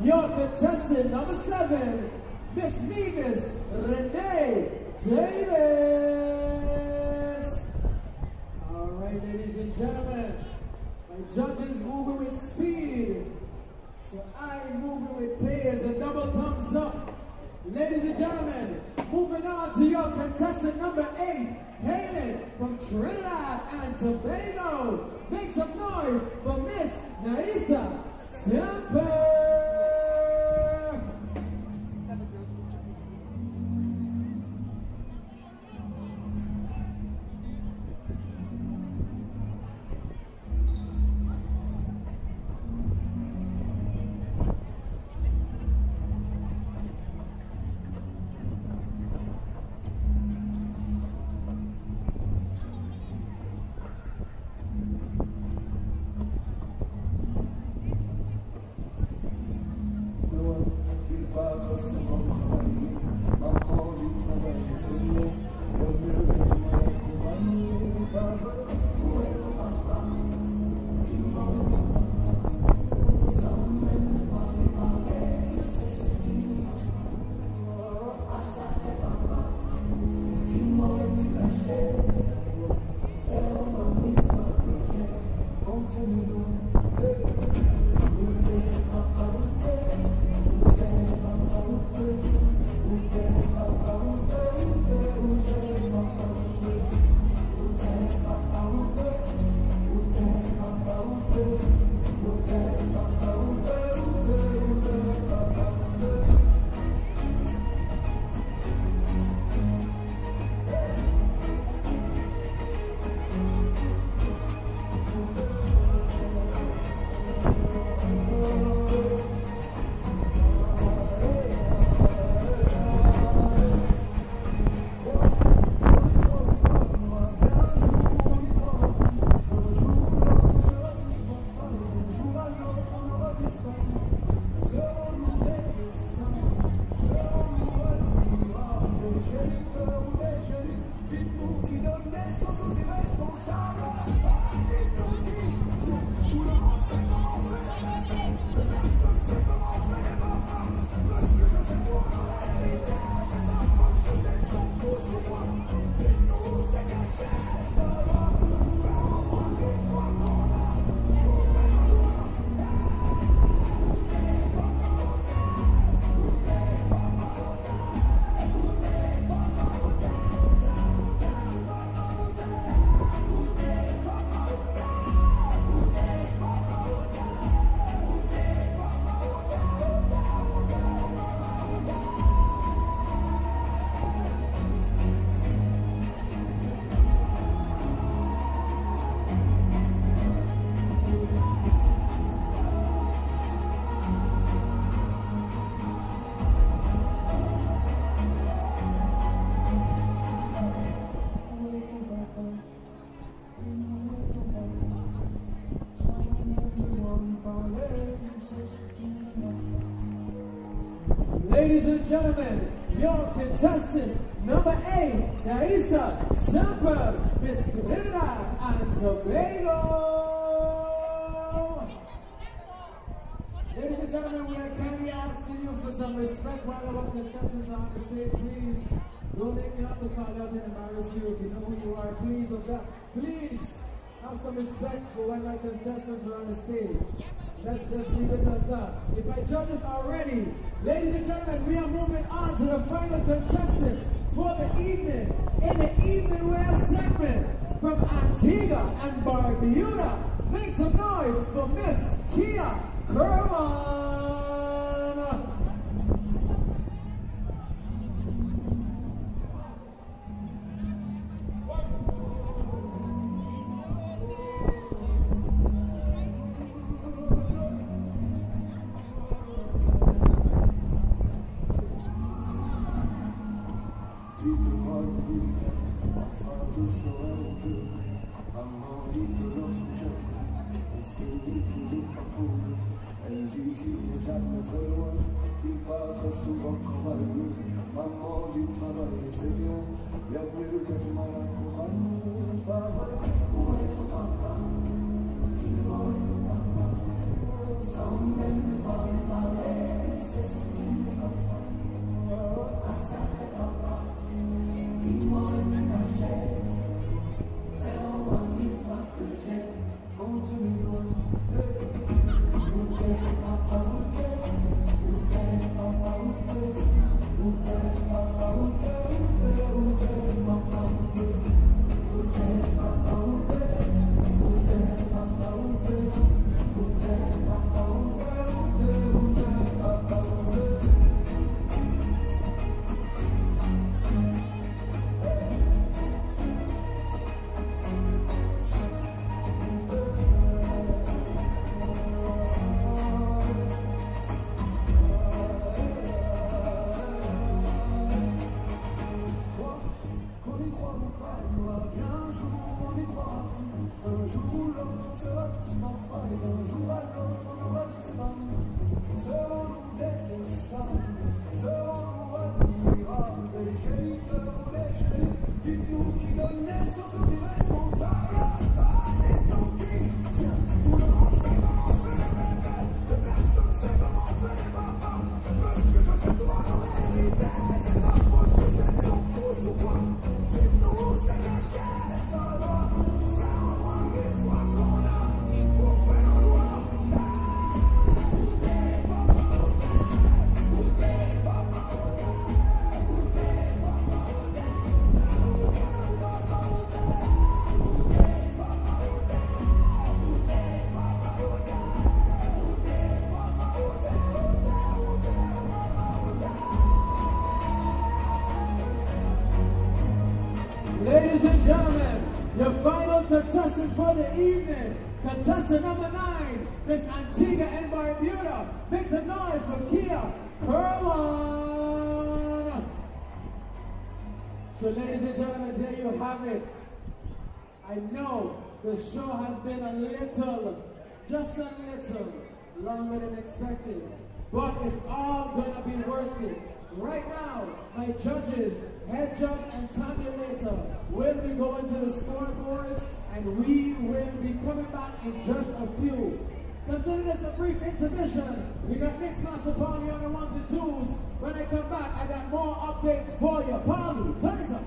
Your contestant number 7, Miss Nevis Renee Davis. All right, ladies and gentlemen, my judges moving with speed, so I'm moving with pace. A double thumbs up. Ladies and gentlemen, moving on to your contestant number 8, hailing from Trinidad and Tobago. Make some noise for Miss Naisa Semper. Ladies and gentlemen, your contestant number 8, Naisa Semper, Miss Trinidad and Tobago. Ladies and gentlemen, we are kindly asking you for some respect while our contestants are on the stage. Please don't make me have to call out and embarrass you. If you know who you are, please, oh God, please have some respect for when my contestants are on the stage. Let's just leave it as that. If my judges are ready, ladies and gentlemen, we are moving on to the final contestant for the evening. In the evening wear segment from Antigua and Barbuda, make some noise for Miss Kia Kerman. Ladies and gentlemen, your final contestant for the evening, contestant number 9, Miss Antigua and Barbuda. Make some noise for Kia Kerwan. So ladies and gentlemen, there you have it. I know the show has been a little, just a little, longer than expected, but it's all gonna be worth it. Right now, my judges, head judge and tabulator, will be going to the scoreboards, and we will be coming back in just a few. Consider this a brief intermission. We got Mix Master Polly on the 1s and 2s. When I come back, I got more updates for you. Polly, turn it up.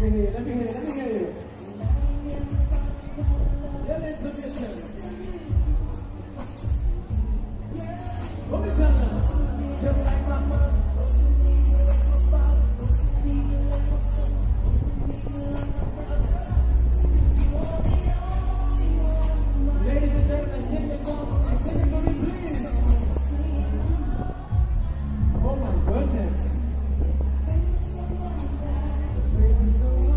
me hear you, let me hear you, let me hear you. Little intermission. What me tell them? Just like my mother. Ladies and gentlemen, sing the song for me. Sing it for me, please. Oh my goodness. Baby, someone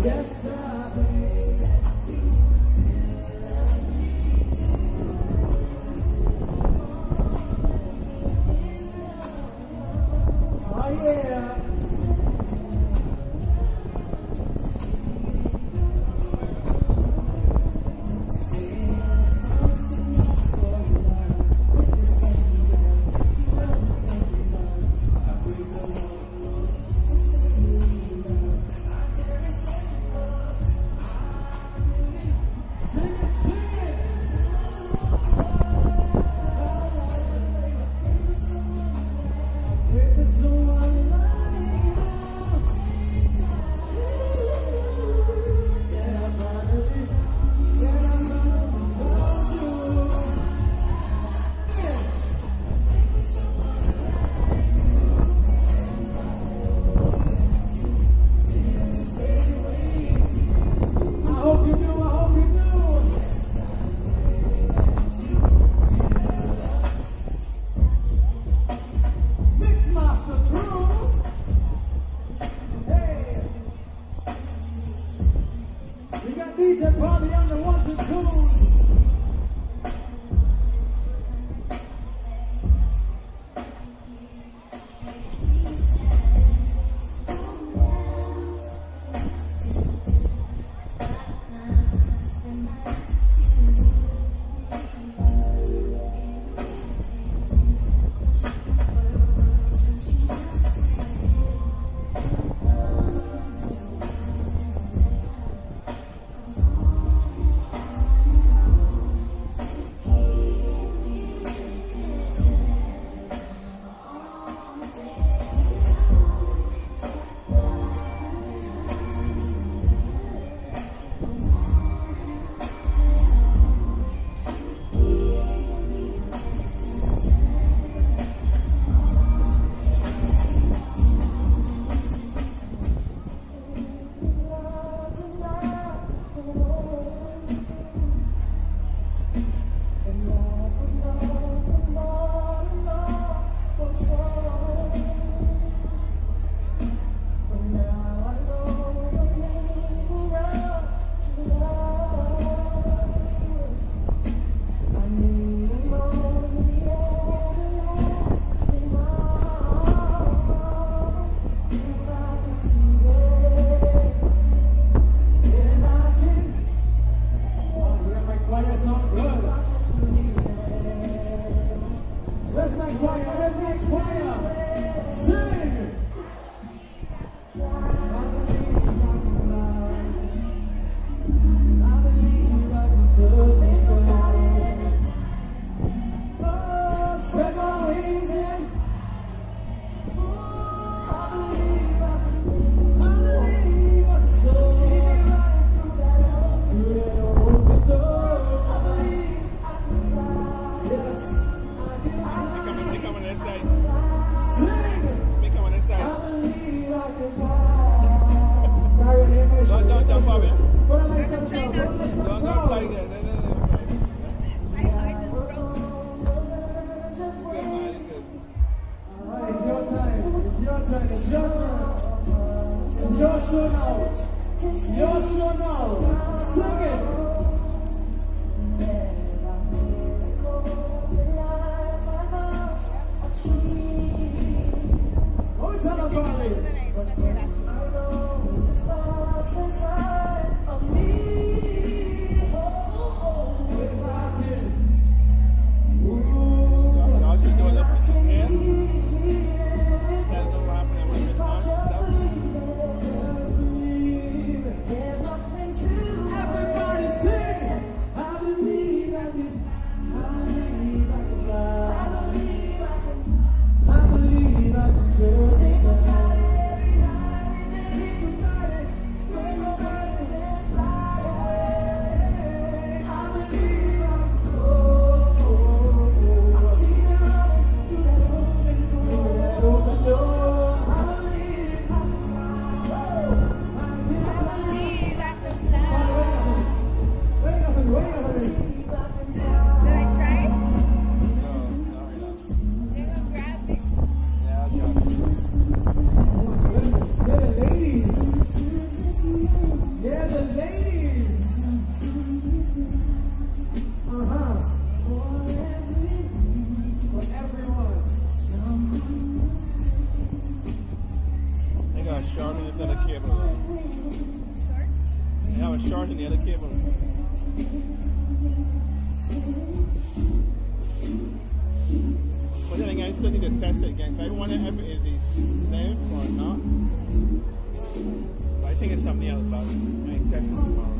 yes, sir. to the other cable. But then again, I still need to test it again. I wonder if it is safe or not. But I think it's something else, but I test it tomorrow.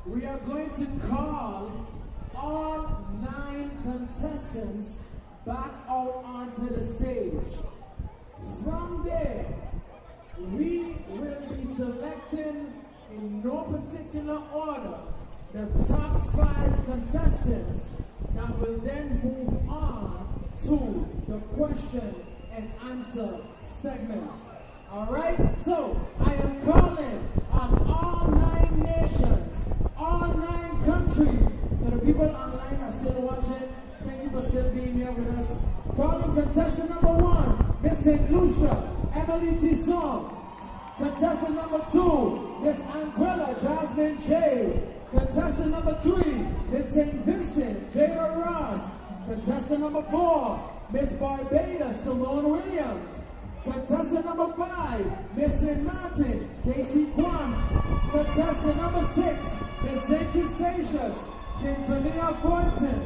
We are going to call all 9 contestants back out onto the stage. From there, we will be selecting in no particular order the top 5 contestants that will then move on to the question and answer segments. Alright, so I am calling on all 9 nations, all 9 countries. To the people online that are still watching, thank you for still being here with us. Calling contestant number 1, Miss St. Lucia, Emily Tisson. Contestant number 2, Miss Anguilla, Jasmine J. Contestant number 3, Miss St. Vincent, Jada Ross. Contestant number 4, Miss Barbados, Simone Williams. Contestant number 5, Miss St. Maarten, Casey Kwan. Contestant number 6, Miss St. Eustatius, Quintanilla Fortin.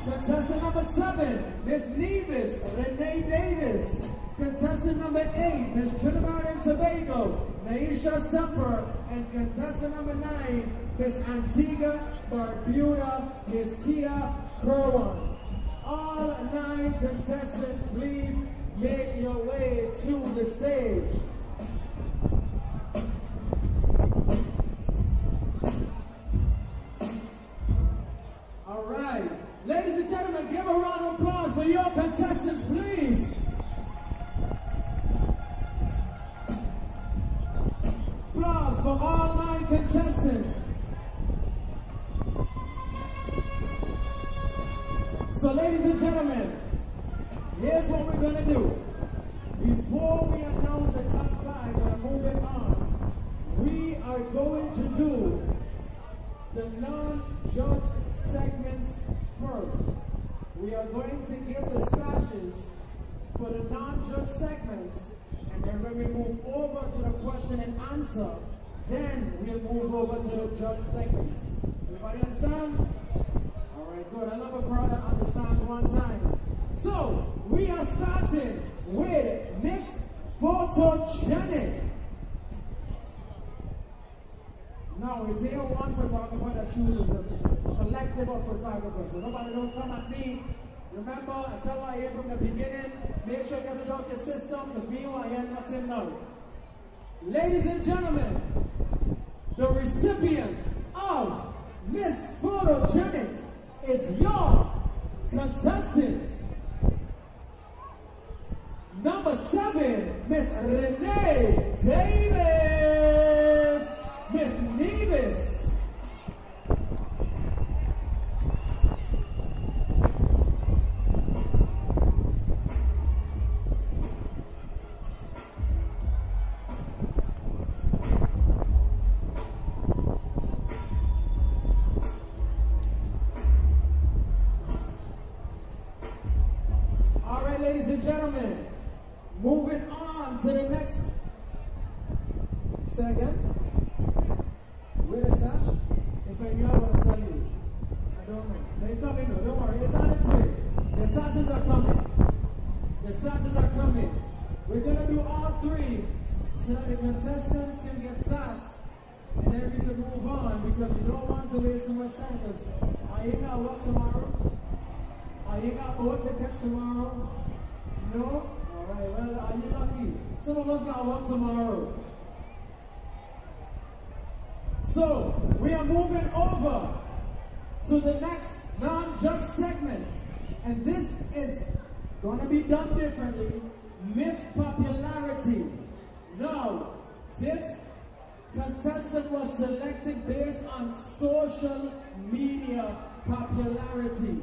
Contestant number 7, Miss Nevis, Renee Davis. Contestant number 8, Miss Trinidad and Tobago, Naisha Semper. And contestant number 9, Miss Antigua Barbuda, Miss Kia Kerwan. All 9 contestants, please make your way to the stage. All right. Ladies and gentlemen, give a round of applause for your contestants, please. Applause for all 9 contestants. So, ladies and gentlemen, here's what we're going to do. Before we announce the top 5 that are moving on, we are going to do the non-judge segments first. We are going to give the sashes for the non-judge segments, and then when we move over to the question and answer, then we'll move over to the judge segments. Everybody understand? All right, good. I love a crowd that understands one time. So, we are starting with Miss Photogenic. Now, it's here one photographer that chooses the collective of photographers. So nobody don't come at me. Remember, I tell you here from the beginning, make sure you get it out your system, because meanwhile, I hear nothing now. Ladies and gentlemen, the recipient of Miss Photogenic is your contestant. Number 7, Miss Renee Davis. Miss Nevis. They're coming, no, don't worry, it's on its way. The sashes are coming. The sashes are coming. We're gonna do all three so that the contestants can get sashed and then we can move on because we don't want to waste too much time because are you gonna work tomorrow? Are you got boat to catch tomorrow? No? Alright, well, are you lucky? Some of us got work tomorrow. So, we are moving over to the next non-judge segment. And this is going to be done differently. Miss Popularity. Now, this contestant was selected based on social media popularity.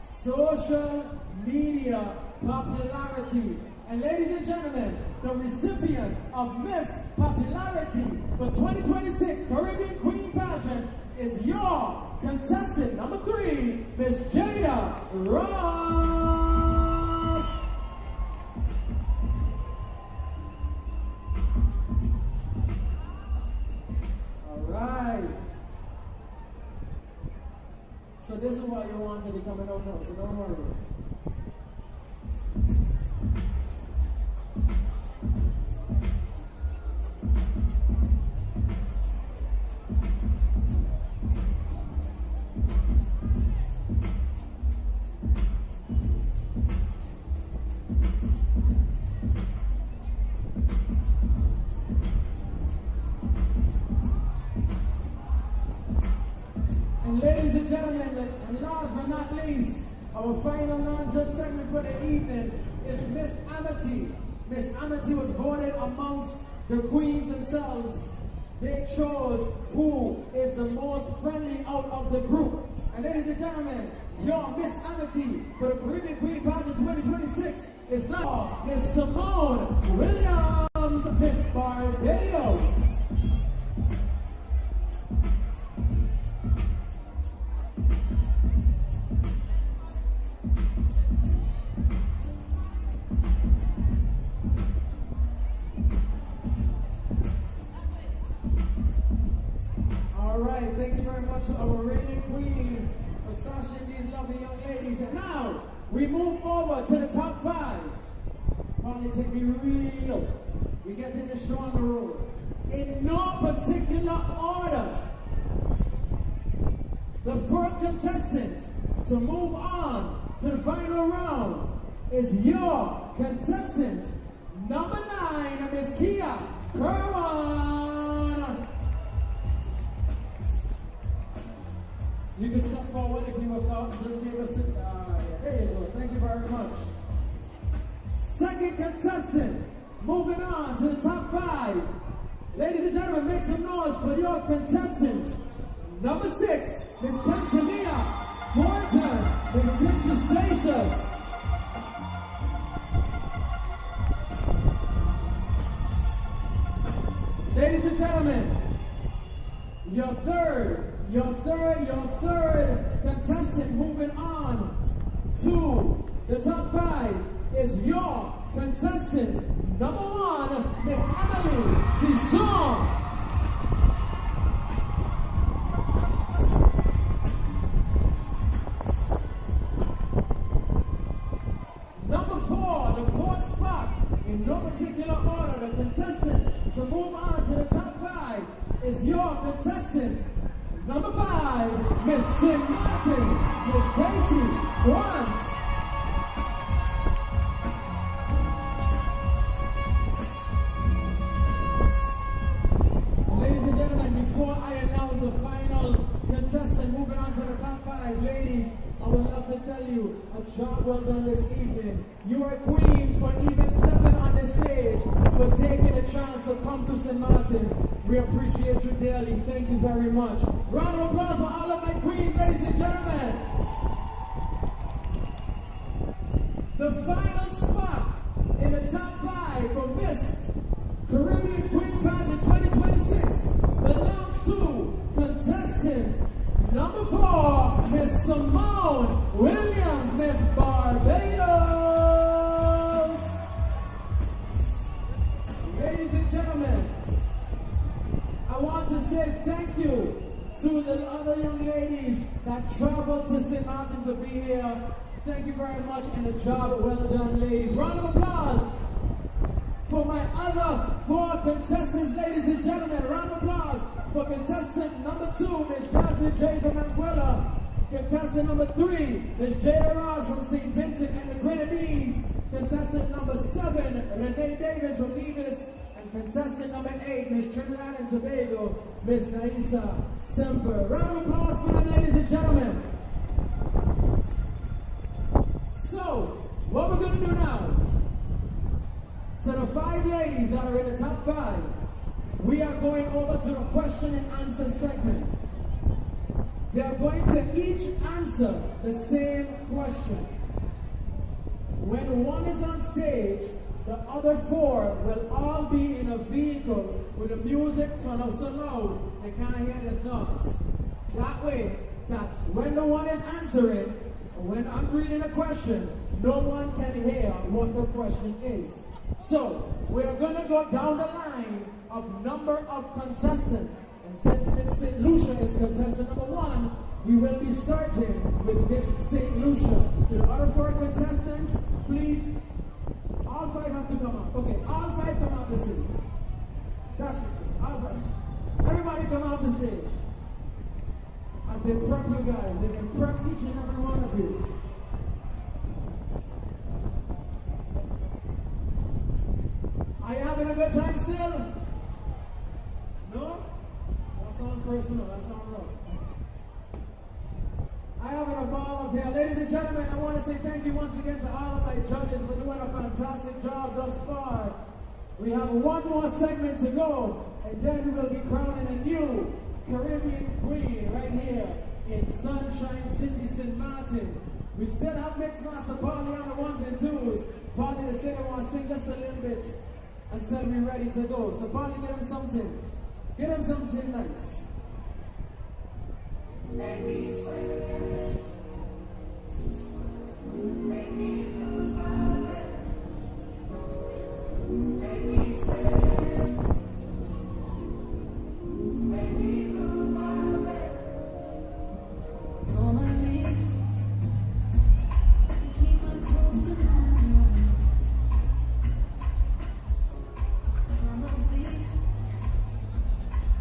Social media popularity. And ladies and gentlemen, the recipient of Miss Popularity for 2026 Caribbean Queen Pageant is your contestant number 3, Miss Jada Ross. All right. So this is what you want to be coming out now, so don't worry. And ladies and gentlemen, and last but not least, our final non-judge segment for the evening is Miss Amity. Miss Amity was voted amongst the queens themselves. They chose who is the most friendly out of the group. And ladies and gentlemen, your Miss Amity for the Caribbean Queen Pageant 2026 is now Miss Simone Williams, Miss Barbados. All right, thank you very much to our reigning queen for sashing these lovely young ladies. And now, we move over to the top 5. Probably take me really low. We get in this show on the road. In no particular order, the first contestant to move on to the final round is your contestant, number 9, Miss Kia Kerwan. You can step forward if you will come. Just take a sit. There you go. Thank you very much. Second contestant, moving on to the top 5. Ladies and gentlemen, make some noise for your contestant. Number 6, Miss Cantania Thornton, Miss Cynthia Statius. Ladies and gentlemen, your third contestant moving on to the top 5 is your contestant number 1, Miss Emily Tisson. Number 4, the 4th spot, in no particular order, the contestant to move on to the top 5 is your contestant number 5, Miss St. Maarten, Miss Casey Grant. Ladies and gentlemen, before I announce the final contestant moving on to the top 5, ladies, I would love to tell you a job well done this evening. You are queens for even stepping on the stage, for taking a chance to come to St. Maarten. We appreciate you dearly. Thank you very much. Round of applause for all of my queens, ladies and gentlemen. The final spot in the top 5 for Miss Caribbean Queen Pageant 2026 belongs to contestant number 4, Miss Simone Williams, Miss Barbados. Ladies and gentlemen, I want to say thank you To the other young ladies that traveled to St. Maarten to be here, thank you very much, and a job well done, ladies. Round of applause for my other 4 contestants, ladies and gentlemen. Round of applause for contestant number 2, Miss Jasmine J. de Manguela. Contestant number 3, Miss Jada Ross from St. Vincent and the Grenadines. Contestant number 7, Renee Davis from Nevis. And contestant number 8, Miss Trinidad and Tobago, Miss Naisa Semper. Round of applause for them, ladies and gentlemen. So, what we're going to do now, to the 5 ladies that are in the top 5, we are going over to the question and answer segment. They are going to each answer the same question. When one is on stage, the other 4 will all be in a vehicle with the music turned up so loud they can't hear their thoughts. That way, that when the one is answering, when I'm reading a question, no one can hear what the question is. So, we're going to go down the line of number of contestants. And since Miss St. Lucia is contestant number 1, we will be starting with Miss St. Lucia. To the other 4 contestants, please, all 5 have to come out. Okay, all 5 come out the stage. That's it. All 5. Everybody come out the stage. As they prep you guys, they can prep each and every one of you. Are you having a good time still? No? That sounds personal, that sounds rough. I'm having a ball up here. Ladies and gentlemen, I want to say thank you once again to all of my judges for doing a fantastic job thus far. We have one more segment to go, and then we will be crowning a new Caribbean queen right here in Sunshine City, St. Maarten. We still have Mixmaster Polly on the 1s and 2s. Polly, they say they want to sing just a little bit until we're ready to go. So Polly, get him something. Get him something nice. Make me sweat. Make me lose my breath. Make me sweat. Make me lose my breath. Normally, keep my cool tonight. Normally,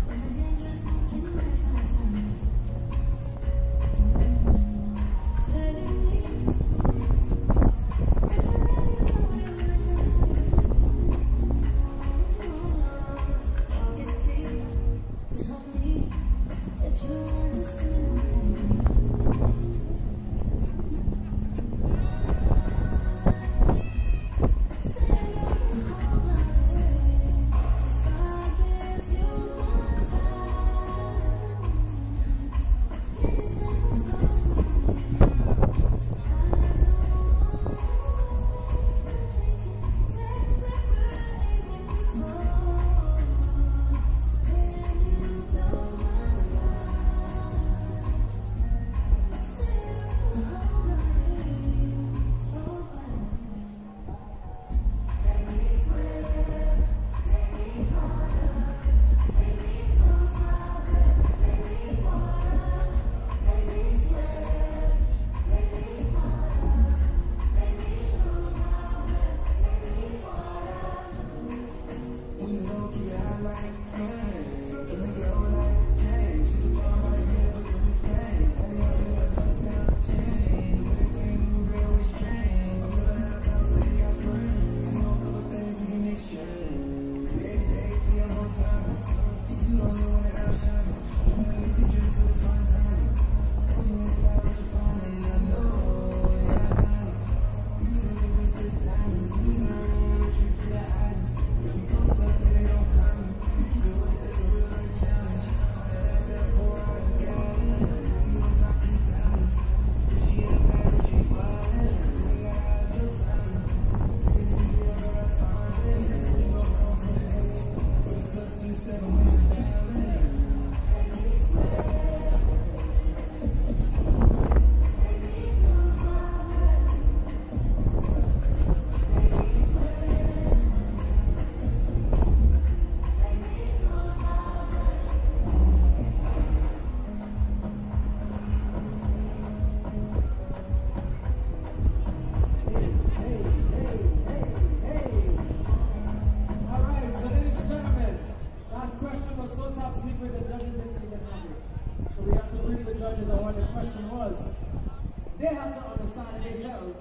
when I'm dangerous, can you match my time? top secret, the judges didn't even have it. So we have to bring the judges on what the question was. They had to understand it themselves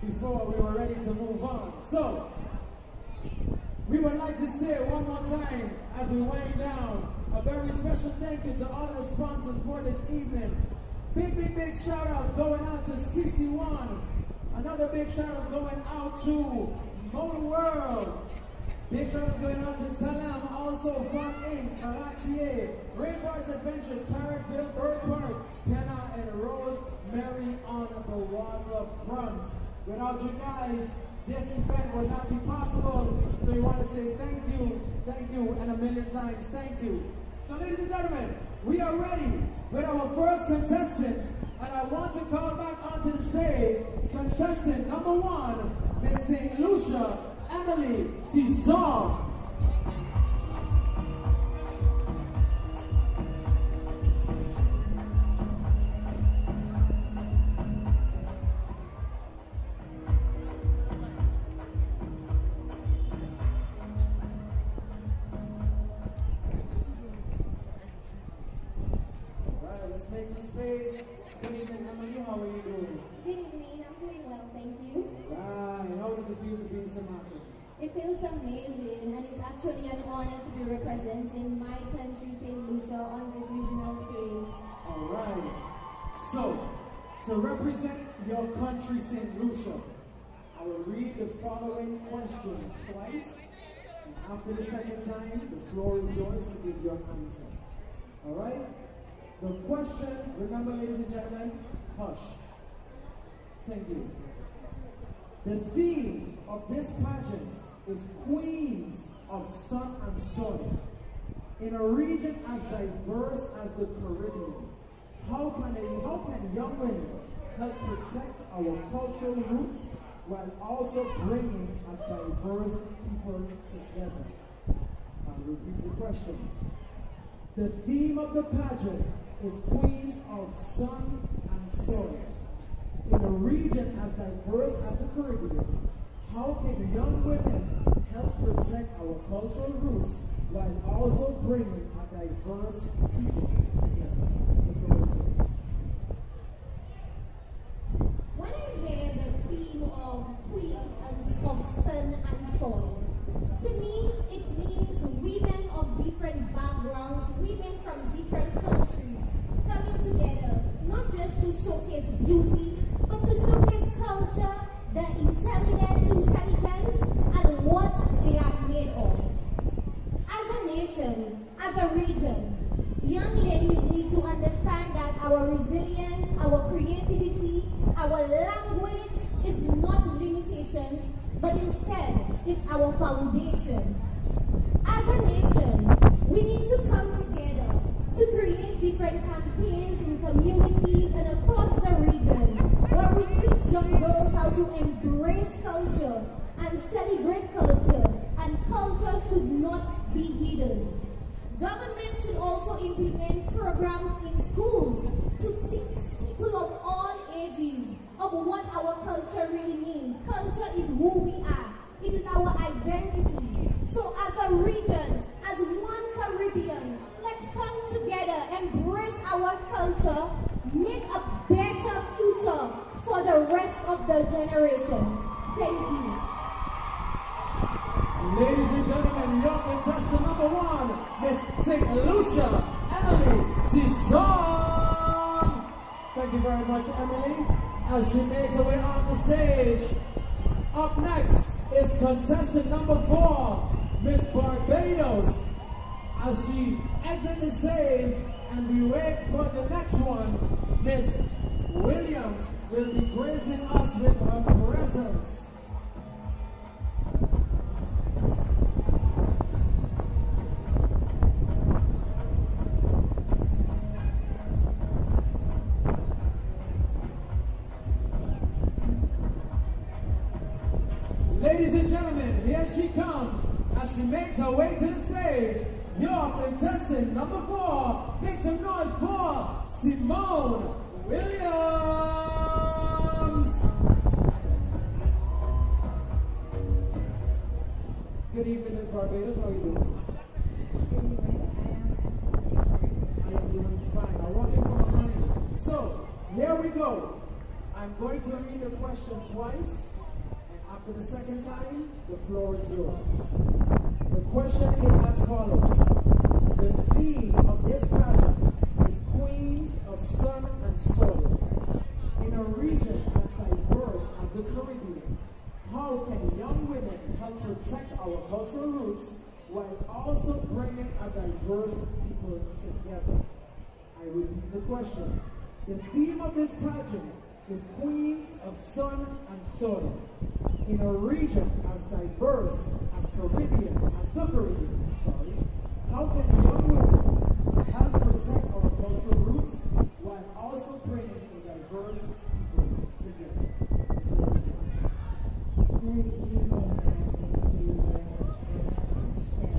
before we were ready to move on. So, we would like to say one more time as we wind down, a very special thank you to all of the sponsors for this evening. Big shout outs going out to CC1. Another big shout out going out to Motor World. Big shout outs going out to Talam, also Fun Inc., Caratier, Rainforest Adventures, Parrotville, Bird Park, Kenna, and Rosemary on the waterfront. Without you guys, this event would not be possible. So we want to say thank you, and a million times thank you. So ladies and gentlemen, we are ready with our first contestant, and I want to call back onto the stage contestant number 1, Miss St. Lucia Emily Tisson. Make some space. Good evening, Emily. How are you doing? Good evening. I'm doing well, thank you. Right. How does it feel to be in St. Maarten? It feels amazing, and it's actually an honor to be representing my country, St. Lucia, on this regional stage. All right. So, to represent your country, St. Lucia, I will read the following question twice. And after the second time, the floor is yours to give your answer. All right? The question, remember ladies and gentlemen, hush. Thank you. The theme of this pageant is Queens of Sun and Soil. In a region as diverse as the Caribbean, how can young women help protect our cultural roots while also bringing a diverse people together? I'll repeat the question. The theme of the pageant is Queens of Sun and Soil. In a region as diverse as the Caribbean, how can young women help protect our cultural roots while also bringing a diverse people together? The floor is yours. When I hear the theme of Queens of Sun and Soil, to me it means women of different backgrounds, women from different countries, coming together, not just to showcase beauty, but to showcase culture, their intelligence, and what they are made of. As a nation, as a region, young ladies need to understand that our resilience, our creativity, our language is not limitations, but instead it's our foundation. As a nation, we need to come together to create different campaigns in communities and across the region where we teach young girls how to embrace culture and celebrate culture, and culture should not be hidden. Government should also implement programs in schools to teach people of all ages of what our culture really means. Culture is who we are. It is our identity. So as a region, as one Caribbean, let's come together, embrace our culture, make a better future for the rest of the generation. Thank you. Ladies and gentlemen, your contestant number 1, Miss St. Lucia Emily Tisson. Thank you very much, Emily. As she makes her way on the stage. Up next is contestant number 4, Miss Barbados. As she exits the stage and we wait for the next one, Miss Williams will be gracing us with her presence. Ladies and gentlemen, here she comes as she makes her way to the stage. Your contestant number 4, make some noise for Simone Williams. Good evening, Miss Barbados. How are you doing? Good evening. I am Fine, I'm working for my money. So, here we go. I'm going to read the question twice, and after the second time, the floor is yours. The question is as follows. The theme of this pageant is Queens of Sun and Soil. In a region as diverse as the Caribbean, how can young women help protect our cultural roots while also bringing a diverse people together? I repeat the question. The theme of this pageant is Queens of Sun and Soil. In a region as diverse as the Caribbean, how can young women help protect our cultural roots while also bringing a diverse people together? The floor is yours. Good evening, and thank you very much for that question.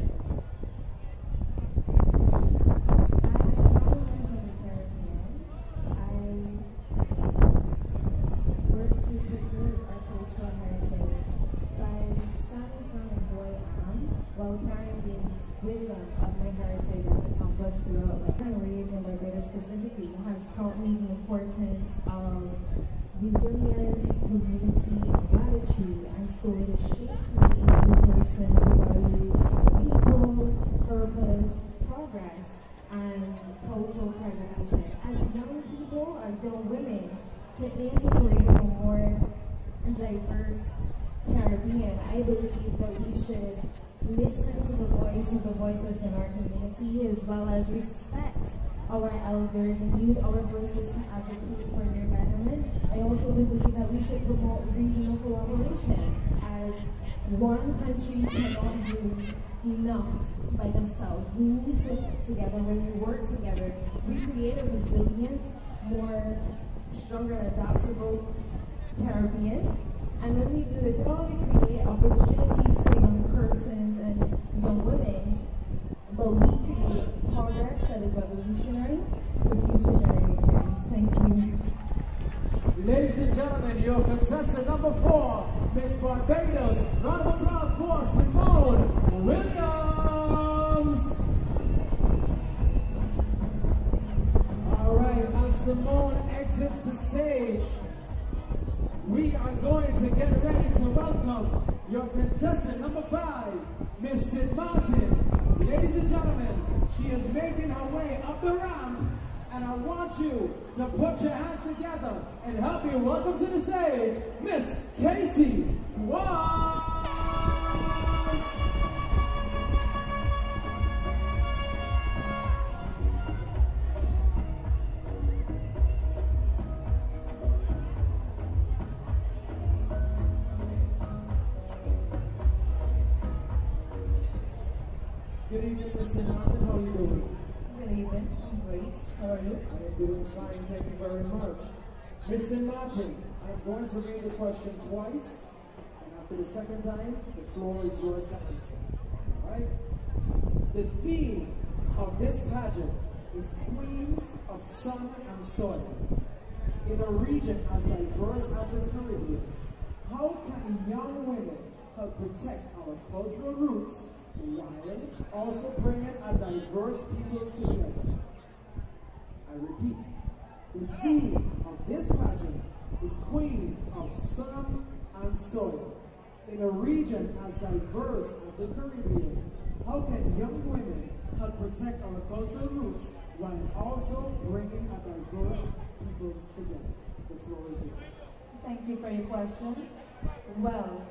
As a young woman from the Caribbean, I work to preserve our cultural heritage by standing firm in who I am while carrying the wisdom of my heritage as a compass throughout my and raised in Barbados specifically has taught me the importance of resilience, community, gratitude, and so it shaped me into a person who values people, purpose, progress, and cultural preservation. As young people, as young women, to aim to create a more diverse Caribbean, I believe that we should listen to the voice of the voiceless in our community, as well as respect our elders and use our voices to advocate for their betterment. I also believe that we should promote regional cooperation, as one country cannot do enough by themselves. We need to work together. When we work together, we create a resilient, more stronger and adaptable Caribbean. And when we do this, we not only create opportunities for young persons and young women, but we create progress that is revolutionary for future generations. Thank you. Ladies and gentlemen, your contestant number 4, Miss Barbados. Round of applause for Simone Williams. All right, as Simone exits the stage, we are going to get ready to welcome your contestant number 5, Miss Maarten. Ladies and gentlemen, she is making her way up the ramp, and I want you to put your hands together and help me welcome to the stage, Miss Casey White. Good evening, Mr. Maarten. How are you doing? Good evening. I'm great. How are you? I am doing fine. Thank you very much. Mr. Maarten, I'm going to read the question twice, and after the second time, the floor is yours to answer. All right? The theme of this pageant is Queens of Sun and Soil. In a region as diverse as the Caribbean, how can young women help protect our cultural roots while also bringing a diverse people together? I repeat, the theme of this pageant is Queens of Sun and Soil. In a region as diverse as the Caribbean, how can young women help protect our cultural roots while also bringing a diverse people together? The floor is yours. Thank you for your question. Well,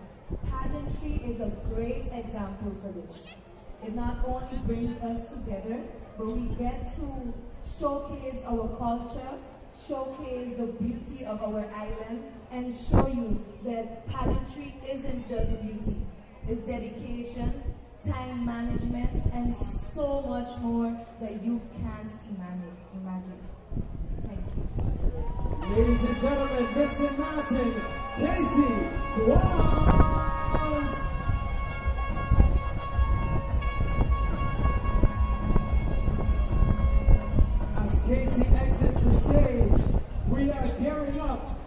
pageantry is a great example for this. It not only brings us together, but we get to showcase our culture, showcase the beauty of our island, and show you that pageantry isn't just beauty. It's dedication, time management, and so much more that you can't imagine. Thank you. Ladies and gentlemen, Mr. Maarten, Casey White. As Casey exits the stage, we are gearing up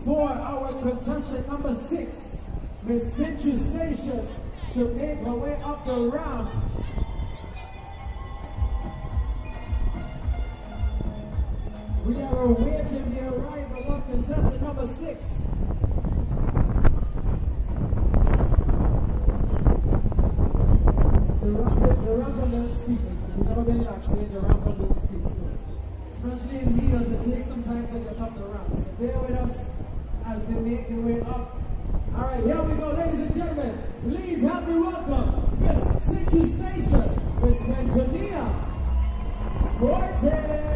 for our contestant number 6, Miss Cinchu Statius, to make her way up the ramp. We are awaiting the arrival of contestant number 6. The ramp a little steep. If you've never been backstage, the ramp a little steep. So, especially in heels, it takes some time to get up the ramp. So bear with us as they make their way up. Alright, here we go, ladies and gentlemen. Please help me welcome Miss Situacious, Miss Antonia Forte.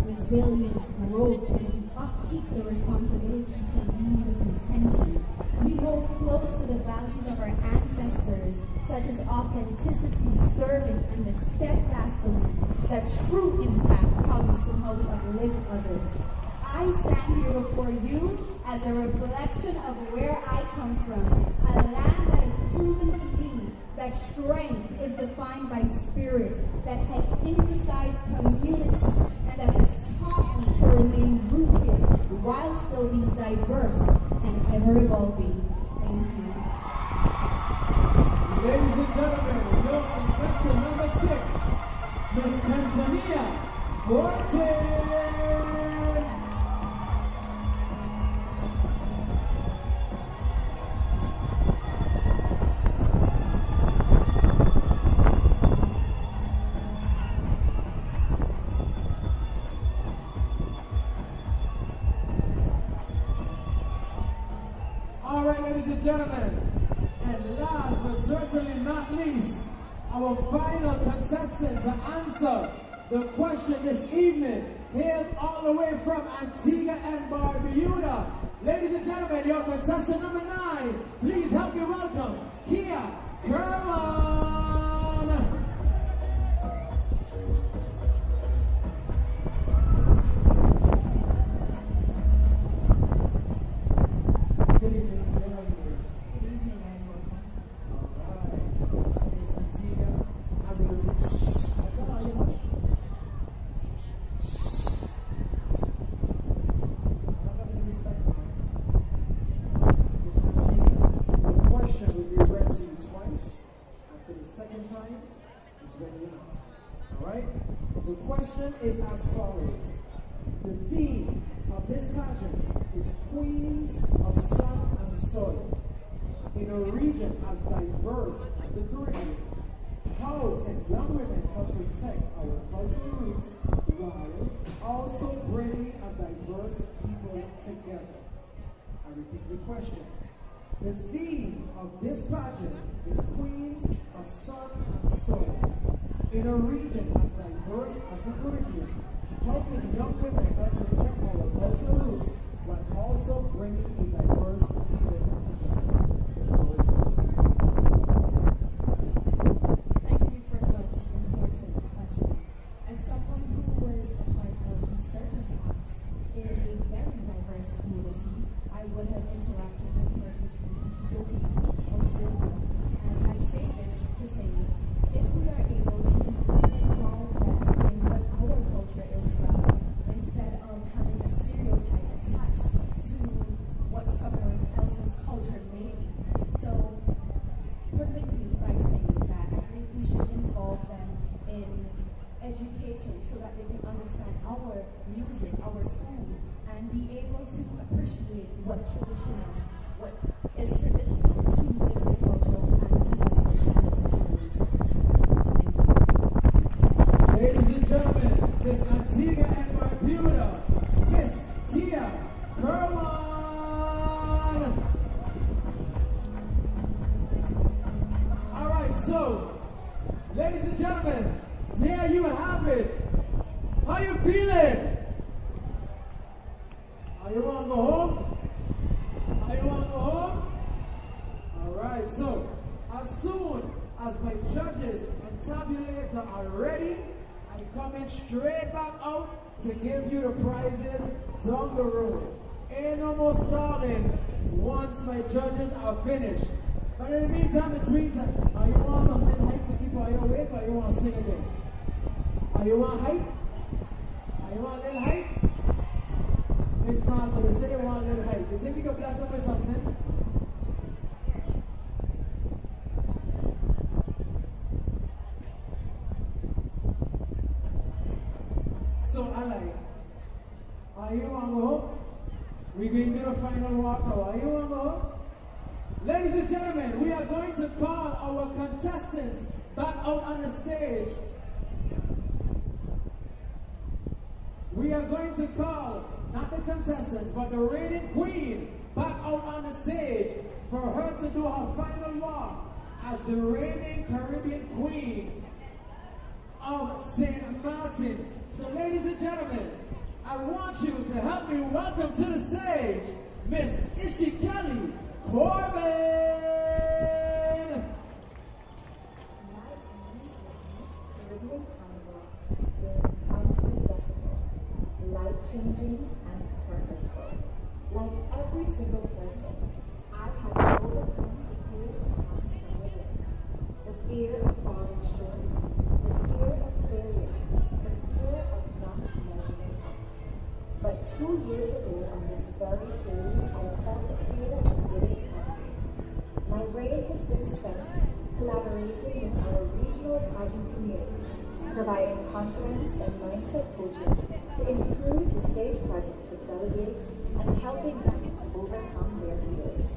Resilience, growth, and we upkeep the responsibility to lead with intention. We hold close to the values of our ancestors, such as authenticity, service, and the steadfast belief that true impact comes from how we uplift others. I stand here before you as a reflection of where I come from, a land that has proven to me that strength is defined by spirit, that has emphasized community, and that has taught me to remain rooted while still being diverse and ever evolving. Thank you. Ladies and gentlemen, your contestant number 6, Miss Antonia Forte. Gentlemen, and last but certainly not least, our final contestant to answer the question this evening hails all the way from Antigua and Barbuda. Ladies and gentlemen, your contestant number 9, please help me welcome Kia Kerman. Good evening. The question is as follows. The theme of this pageant is Queens of Sun and Soil. In a region as diverse as the Caribbean, how can young women help protect our cultural roots while also bringing a diverse people together? I repeat the question. The theme of this pageant is Queens of Sun and Soil. In a region as diverse as the Caribbean, how can young women help protect our cultural roots while also bringing a diverse people together? The floor is yours. Thank you for such an important question. As someone who was a part of the circus acts in a very diverse community, I would have interacted with persons from Ethiopia or Europe. And I say this to say, if education so that they can understand our music, our food, and be able to appreciate what is traditional to different cultures and to the societies. Ladies and gentlemen, Miss Antigua and Barbuda, Miss Kia Kerwan. All right, so, ladies and gentlemen, there you have it. How you feeling? Are you want to go home? Are you want to go home? All right, so as soon as my judges and tabulator are ready, I coming straight back out to give you the prizes down the road. Ain't no more stalling once my judges are finished. But in the meantime, between time, you want something hype to keep you awake, or you want to sing again? You want hype? You want a little hype? Mixed master, they say they want a little hype. You think you can bless them with something? So I like, you want to go home? We're going to do the final walk now. You want to go home? Ladies and gentlemen, we are going to call our contestants back out on the stage. We are going to call, not the contestants, but the reigning queen back out on the stage for her to do her final walk as the reigning Caribbean queen of St. Maarten. So ladies and gentlemen, I want you to help me welcome to the stage, Miss Ishikeli Corbin. Caribbean Carnival being unforgettable, life-changing, and purposeful. Like every single person, I had to overcome the fear that comes from within. The fear of falling short, the fear of failure, the fear of not measuring up. But 2 years ago on this very stage, I felt the fear and didn't have me. My reign has been spent collaborating with our regional pageant community, providing confidence and mindset coaching to improve the stage presence of delegates and helping them to overcome their fears.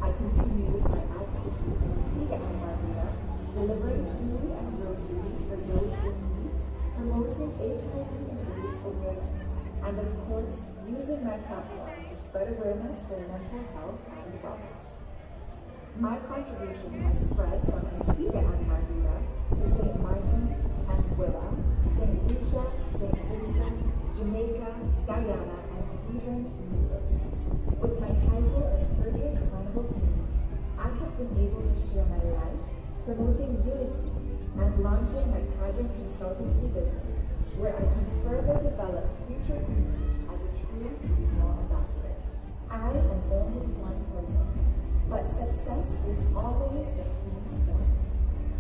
I continue with my advocacy in Antigua and Barbuda, delivering food and groceries for those in need, promoting HIV and AIDS awareness, and of course, using my platform to spread awareness for mental health and wellness. My contribution has spread from Antigua and Barbuda to St. Maarten, Anguilla, St. Lucia, St. Vincent, Jamaica, Guyana, and even Nevis. With my title as Caribbean Carnival Queen, I have been able to share my light, promoting unity, and launching my pageant consultancy business, where I can further develop future queens as a true regional ambassador. I am only one person, but success is always a team sport.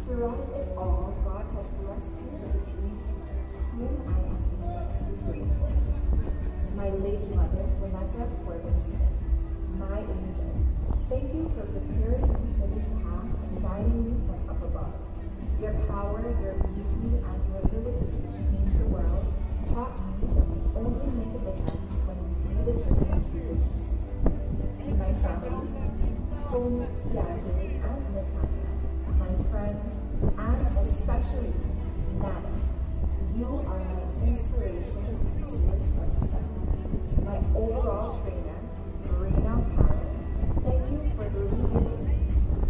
Throughout it all, God has blessed me with a dream whom I am immensely grateful. My late mother, Renata Corbin, my angel, thank you for preparing me for this path and guiding me from up above. Your power, your beauty, and your ability to change the world taught me that we only make a difference when we be the children we wish to see. To my family, Tony, Tiago, and Natalia, my friends, and especially Nana, you are my inspiration and source of strength. My overall trainer, Marina Karen, thank you for believing in me,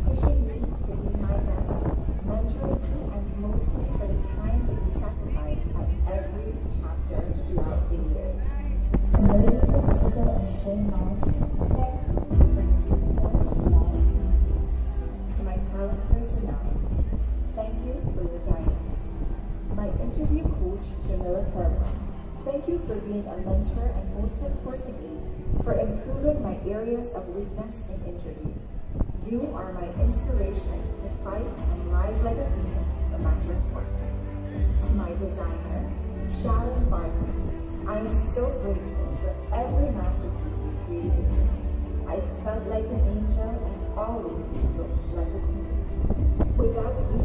pushing me to be my best, mentoring me, and mostly for the time that you sacrifice at every chapter throughout the years. To Lady Victoria and Shane March, thank you for your support of my community. To my talent personnel, thank you for your guidance. My interview coach, Jamila Kerman, thank you for being a mentor and most importantly, for improving my areas of weakness in interview. You are my inspiration to fight and rise like a phoenix no matter what. To my designer, Sharon Maarten, I am so grateful for every masterpiece you created for me. I felt like an angel and always looked like a queen. Without you,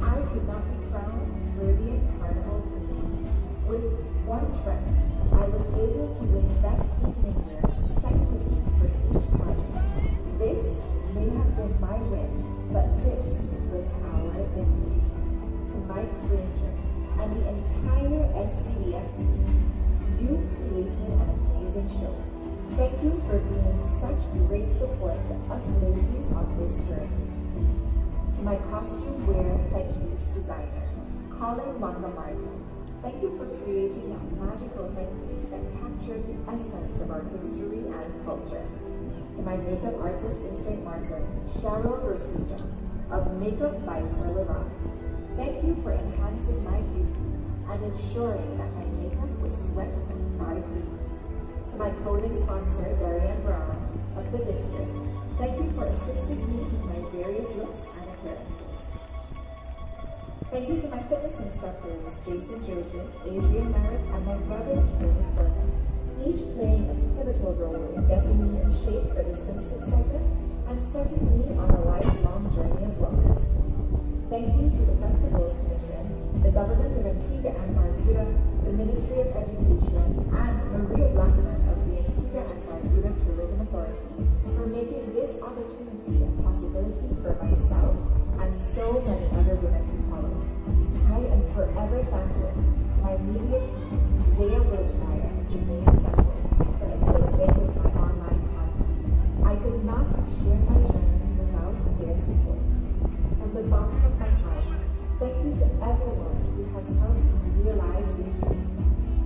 I could not be crowned Caribbean Carnival Queen. one dress, I was able to win Best Evening Wear consecutively for each project. This may have been my win, but this was our victory. To Mike Granger and the entire SCDF team, you created an amazing show. Thank you for being such great support to us ladies on this journey. To my costume wear headpiece designer, Colin Maarten, thank you for creating a magical headpiece that captured the essence of our history and culture. To my makeup artist in St. Maarten, Cheryl Rosita of Makeup by Perla, thank you for enhancing my beauty and ensuring that my makeup was sweat and pride-free. To my clothing sponsor, Darian Brown of the district, thank you for assisting me with my various looks and appearances. Thank you to my fitness instructors, Jason Joseph, Adrian Merrick, and my brother, Tony Burton, each playing a pivotal role in getting me in shape for the swimsuit segment and setting me on a lifelong journey of wellness. Thank you to the Festivals Commission, the Government of Antigua and Barbuda, the Ministry of Education, and Maria Blackman of the Antigua and Barbuda Tourism Authority for making this opportunity a possibility for myself and so many other women to follow. I am forever thankful to my media team, Zaya Wilshire and Jermaine Semple, for assisting with my online content. I could not have shared my journey without their support. From the bottom of my heart, thank you to everyone who has helped me realize these dreams.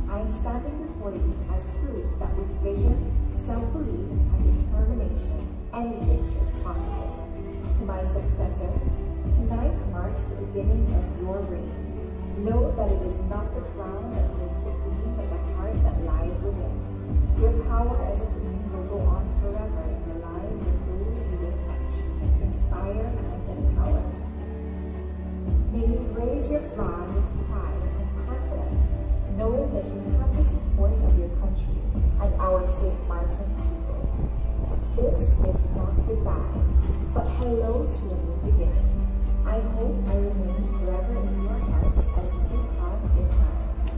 I am standing before you as proof that with vision, self-belief, and determination, anything is possible. To my successor, tonight marks the beginning of your reign. Know that it is not the crown that makes a queen, but the heart that lies within. Your power as a queen will go on forever in the lives of those you will touch, inspire, and empower. May you raise your flag with pride and confidence, knowing that you have the support of your country and our St. Maarten people. This is not goodbye, but hello to a new beginning. I hope I remain forever in your hearts as you have in mine.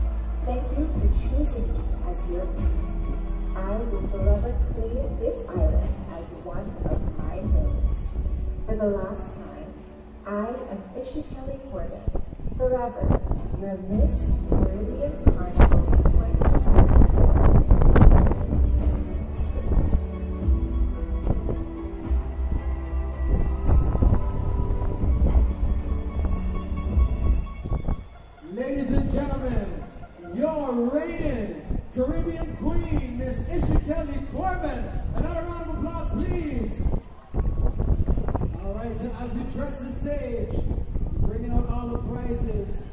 Thank you for choosing me as your queen. I will forever claim this island as one of my homes. For the last time, I am Ishikeli Corbin, forever your Miss Caribbean Carnival 2024. Ladies and gentlemen, your reigning Caribbean Queen, Miss Ishikeli Corbin. Another round of applause, please. All right, so as we dress the stage, bringing out all the prizes,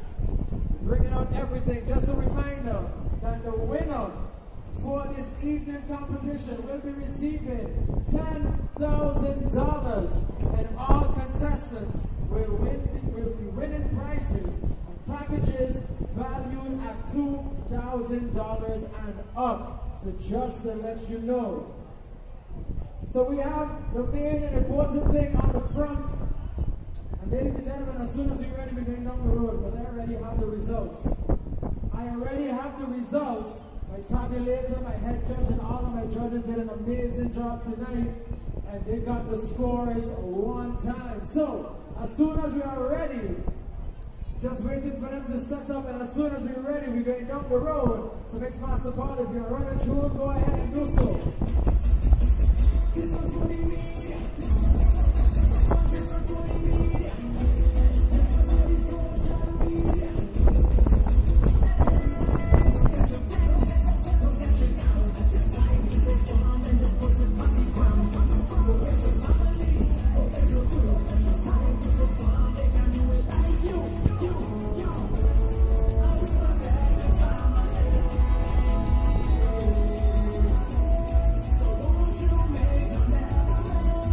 bringing out everything. Just a reminder that the winner for this evening competition will be receiving $10,000, and all contestants will be winning prizes and packages valued at $2,000 and up. So just to let you know. So we have the main and important thing on the front. And ladies and gentlemen, as soon as we're ready, we're going down the road because I already have the results. I already have the results. My tabulator, my head judge, and all of my judges did an amazing job tonight. And they got the scores one time. So, as soon as we are ready, just waiting for them to set up, and as soon as we're ready, we're going down the road. So Mix Master Paul, if you're running through, go ahead and do so. This one for the media. This one for the media. This one for the social media. Don't get you down. It's time to perform and just put it on the ground. Go get your family. Go get your group. It's time to perform. They can do it like you. So won't you make a melody?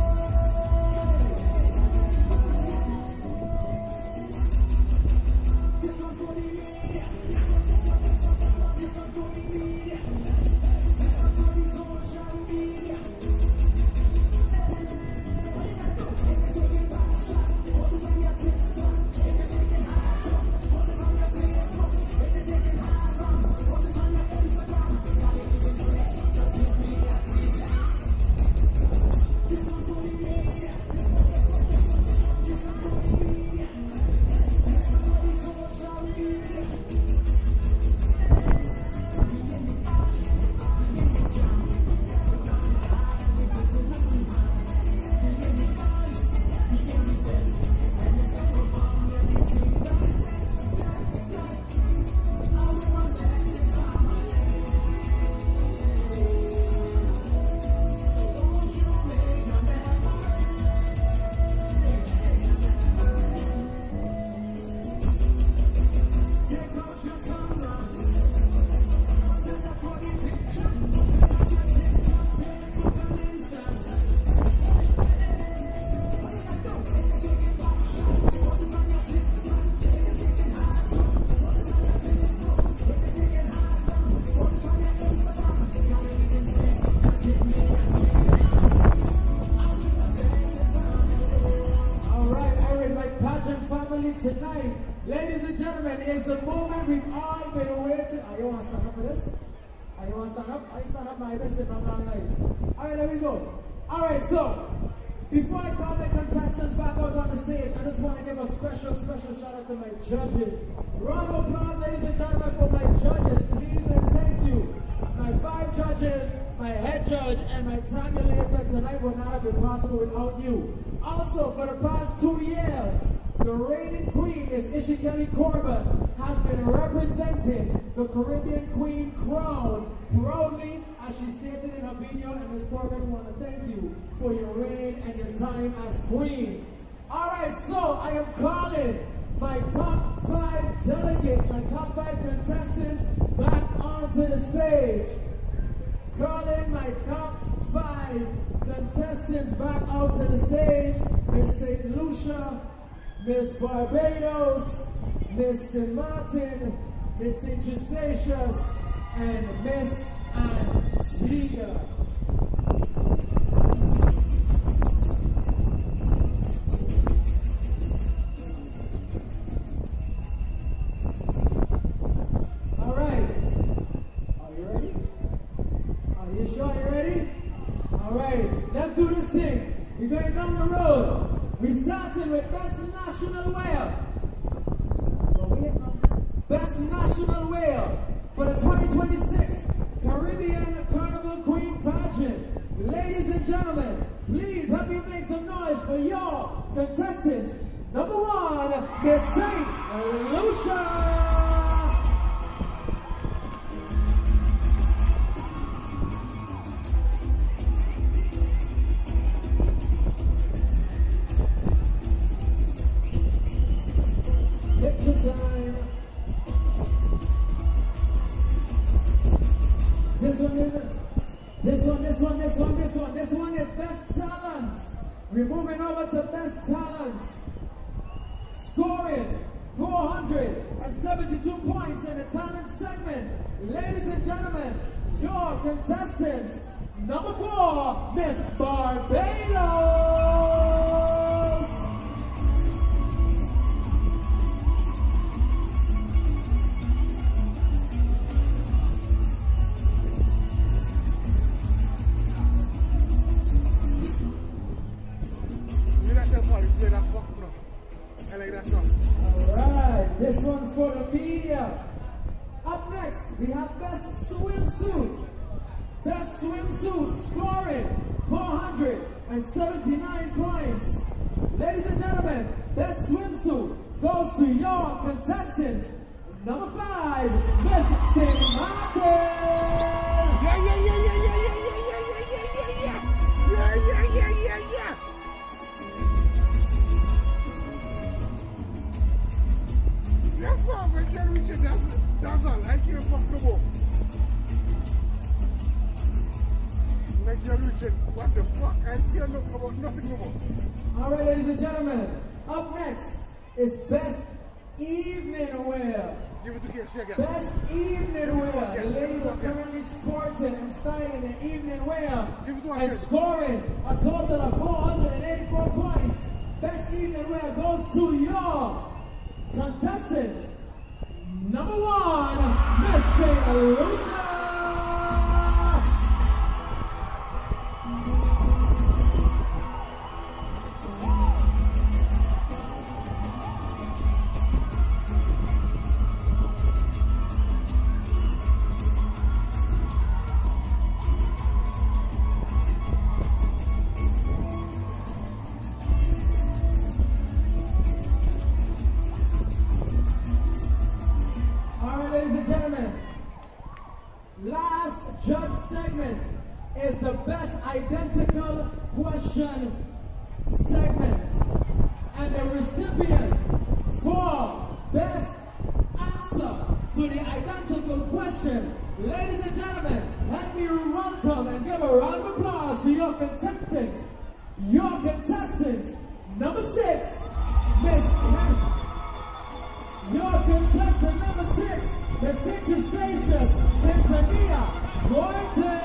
family tonight. Ladies and gentlemen, it's the moment we've all been waiting. Are you want to stand up for this? Are you want to stand up? I stand up my best in all night. All right, there we go. All right, so before I call my contestants back out on the stage, I just want to give a special shout out to my judges. Round of applause, ladies and gentlemen, for my judges, please and thank you. My 5 judges, my head judge, and my tabulator tonight would not have been possible without you. Also, for the past 2 years, the reigning queen, Miss Ishikeli Corbin, has been representing the Caribbean Queen crown proudly, as she stated in her video. And Miss Corbin, we want to thank you for your reign and your time as queen. All right, so I am calling my top 5 delegates, my top 5 contestants back onto the stage. Calling my top 5 contestants back out to the stage. Miss St. Lucia, Miss Barbados, Miss St. Maarten, Miss St. Eustatius, and Miss Antigua. All right. Are you ready? Are you sure you're ready? All right. Let's do this thing. We're going down the road. We started with Best National Wear. Best National Wear for the 2026 Caribbean Carnival Queen Pageant. Ladies and gentlemen, please help me make some noise for your contestants. Number 1, Miss St. Lucia. Picture time. This one is Best Talent. We're moving over to Best Talent. Scoring 472 points in the talent segment. Ladies and gentlemen, your contestant, number 4, Miss Barbados. Alright, this one for the media. Up next, we have Best Swimsuit. Best Swimsuit scoring 479 points. Ladies and gentlemen, Best Swimsuit goes to your contestant, number 5, Miss St. Maarten. Yeah. Yes, sir, we can reach it. That's all. I can't fuck the ball. Like you're reaching. What the fuck? I can't look about nothing more. All right, ladies and gentlemen. Up next is Best Evening Wear. Give it to Kirsty again. Best Evening Wear. The ladies are currently sporting and styling the evening wear and scoring a total of 484 points. Best Evening Wear goes to your contestant, number 1, Miss St. Lucia. Ladies and gentlemen, last judge segment is the best identical question segment. And the recipient for best answer to the identical question, ladies and gentlemen, let me welcome and give a round of applause to your contestant. Your contestant, number 6, Miss Your contestant number 6, the St. Eustatius, Antigua, Maarten.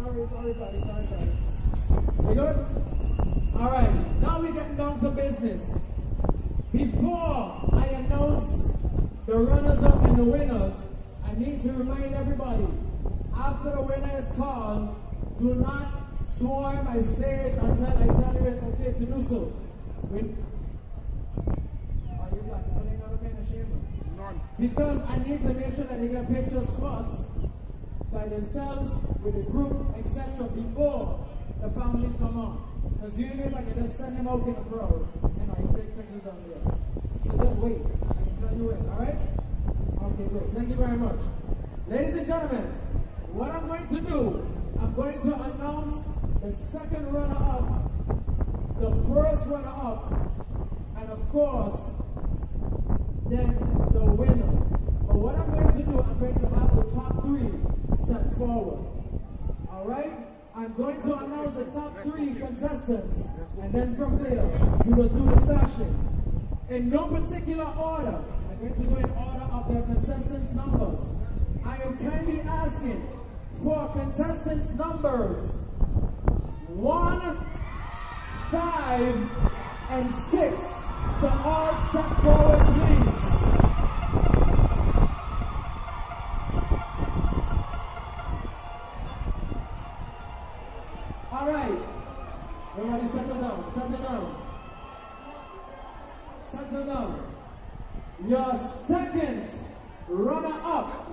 Sorry, buddy. We good? All right, now we're getting down to business. Before I announce the runners-up and the winners, I need to remind everybody, after the winner is called, do not swarm my stage until I tell you it's okay to do so. Are you black? But ain't no kind of shame. None. Because I need to make sure that they get pictures first by themselves, with the group, etc. before the families come on. Because you know, like, you just send them out in the crowd and I take pictures down there. So just wait. I can tell you when, alright? Okay, good. Thank you very much. Ladies and gentlemen, what I'm going to do, I'm going to announce the second runner-up, the first runner-up, and of course, then the winner. But what I'm going to do, I'm going to have the top three step forward. Alright? I'm going to announce the top three contestants, and then from there, we will do the session. In no particular order, I'm going to go in order of their contestants' numbers. I am kindly asking for contestants' numbers 1, 5, and 6 to all step forward, please. All right, everybody settle down, settle down. Settle down. Your second runner-up.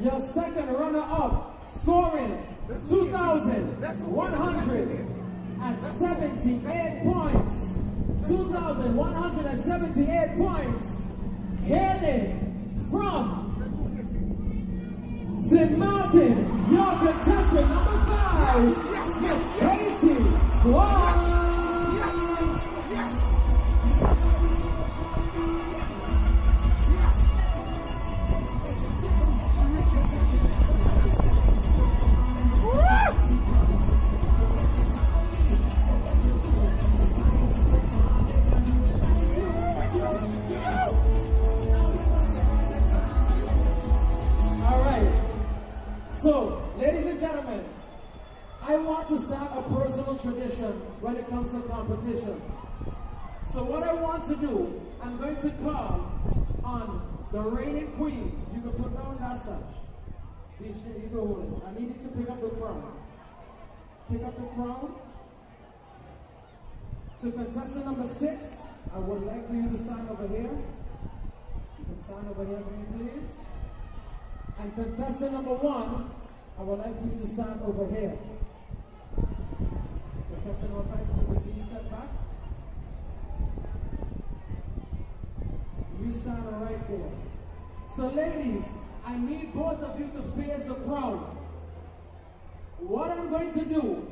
Your second runner-up scoring 2,178 points. 2,178 points. Hailing from St. Maarten, your contestant number 5, Miss Casey White. So, ladies and gentlemen, I want to start a personal tradition when it comes to competitions. So what I want to do, I'm going to call on the reigning queen. You can put down that sash. You go hold it. I need you to pick up the crown. Pick up the crown. To contestant number 6, I would like for you to stand over here. You can stand over here for me, please. And contestant number 1, I would like for you to stand over here. Contestant number 5, you can please step back. You stand right there. So ladies, I need both of you to face the crowd. What I'm going to do,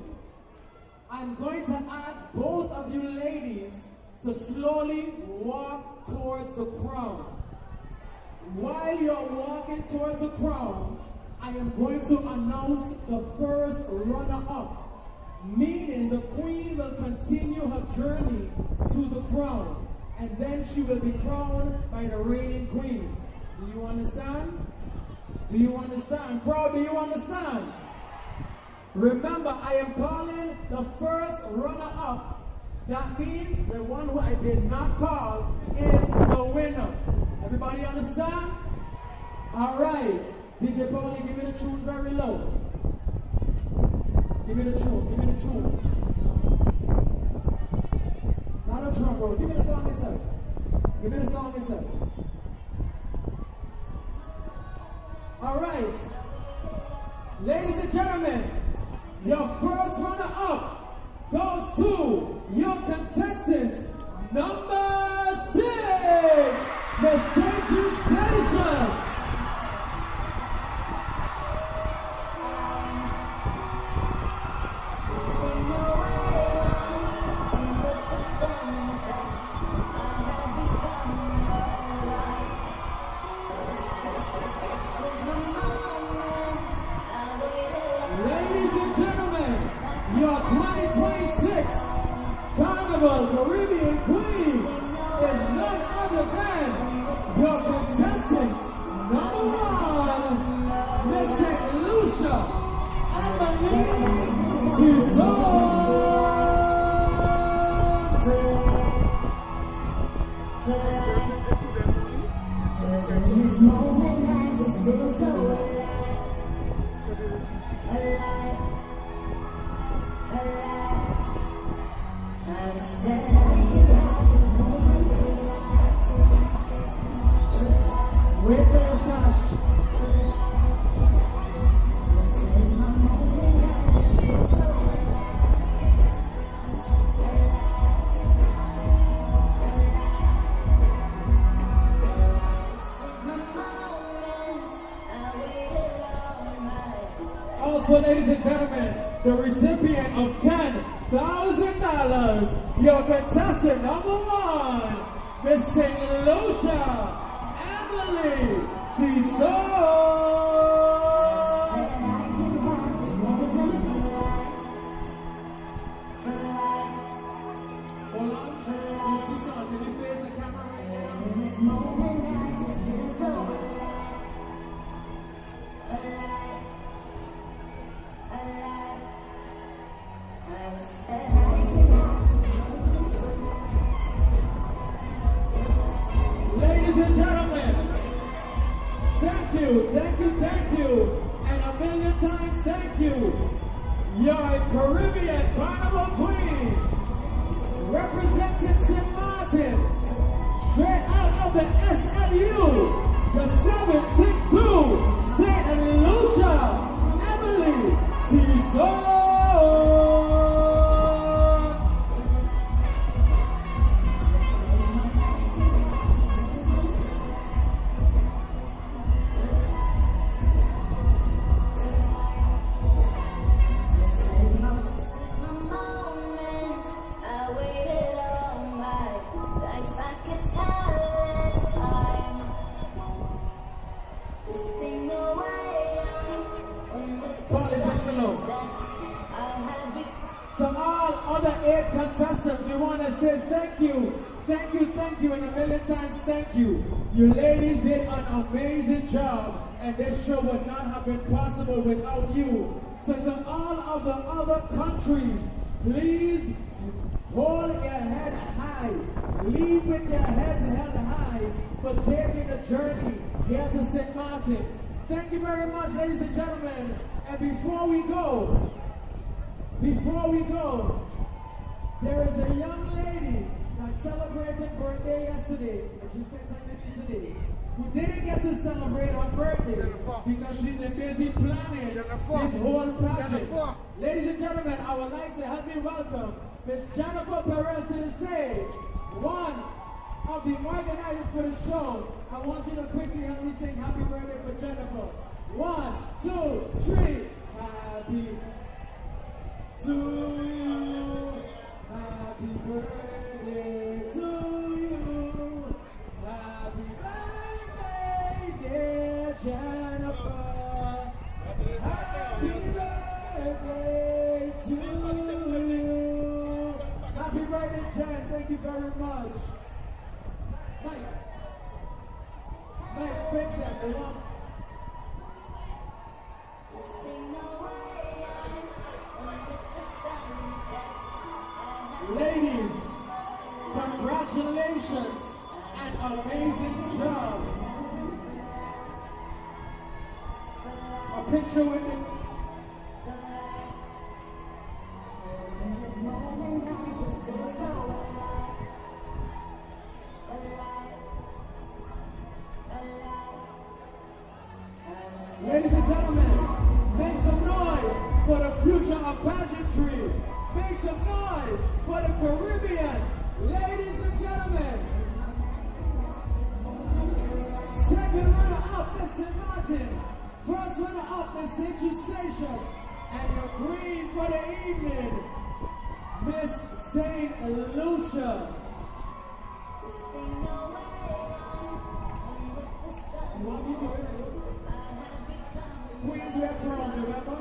I'm going to ask both of you ladies to slowly walk towards the crowd. While you're walking towards the crown, I am going to announce the first runner-up, meaning the queen will continue her journey to the crown, and then she will be crowned by the reigning queen. Do you understand? Do you understand? Crowd, do you understand? Remember, I am calling the first runner-up. That means the one who I did not call is the winner. Everybody understand? All right. DJ Paulie, give me the tune very low. Give me the tune. Give me the tune. Not a drum roll. Give me the song itself. Give me the song itself. All right. Ladies and gentlemen, your first runner-up goes to your contestant number 6. Mercedes Stations. Ladies and gentlemen, your 2026 Carnival Caribbean Queen is none other than your contestant number 1, Miss St. Lucia In this moment I just feel so alive. Alive. Alive. I wish that I could have this moment alive. Wait for your sash. Also, ladies and gentlemen, the recipient of $10,000, your contestant number one, Miss St. Lucia, Emily Tissot. Hold on, Miss Tissot, can you face the camera right now? In this moment I just feel so alive. Alive. Alive. I wish that I could have this moment alive. Ladies and gentlemen, thank you, thank you, thank you, and a million times thank you. Your Caribbean Carnival Queen, representing St. Maarten, straight out of the SLU, the 762, St. Lucia, Emily Tissot. To all other 8 contestants, we want to say thank you, thank you, thank you, and a million times thank you. You ladies did an amazing job, and this show would not have been possible without you. So to all of the other countries, please hold your head high. Leave with your heads held high for taking the journey here to St. Maarten. Thank you very much, ladies and gentlemen. And before we go, there is a young lady that celebrated birthday yesterday, and she spent time with me today, who didn't get to celebrate her birthday because she's been busy planning this whole project. Ladies and gentlemen, I would like to help me welcome Miss Jennifer Perez to the stage, one of the organizers for the show. I want you to quickly help me sing happy birthday for Jennifer. 1, 2, 3. Happy to you. Happy birthday to you. Happy birthday, dear Jennifer. Happy birthday to you. Happy birthday, Jen. Thank you very much. Mike, fix that. They want. Ladies, congratulations and amazing job. A picture with me. Ladies and gentlemen, make some noise for the future of pageantry. Make some noise for the Caribbean. Ladies and gentlemen, second runner-up, Miss St. Maarten. First runner-up, Miss St. Eustatius. And your queen for the evening, Miss St. Lucia. You want me to? Queens wear crowns, remember?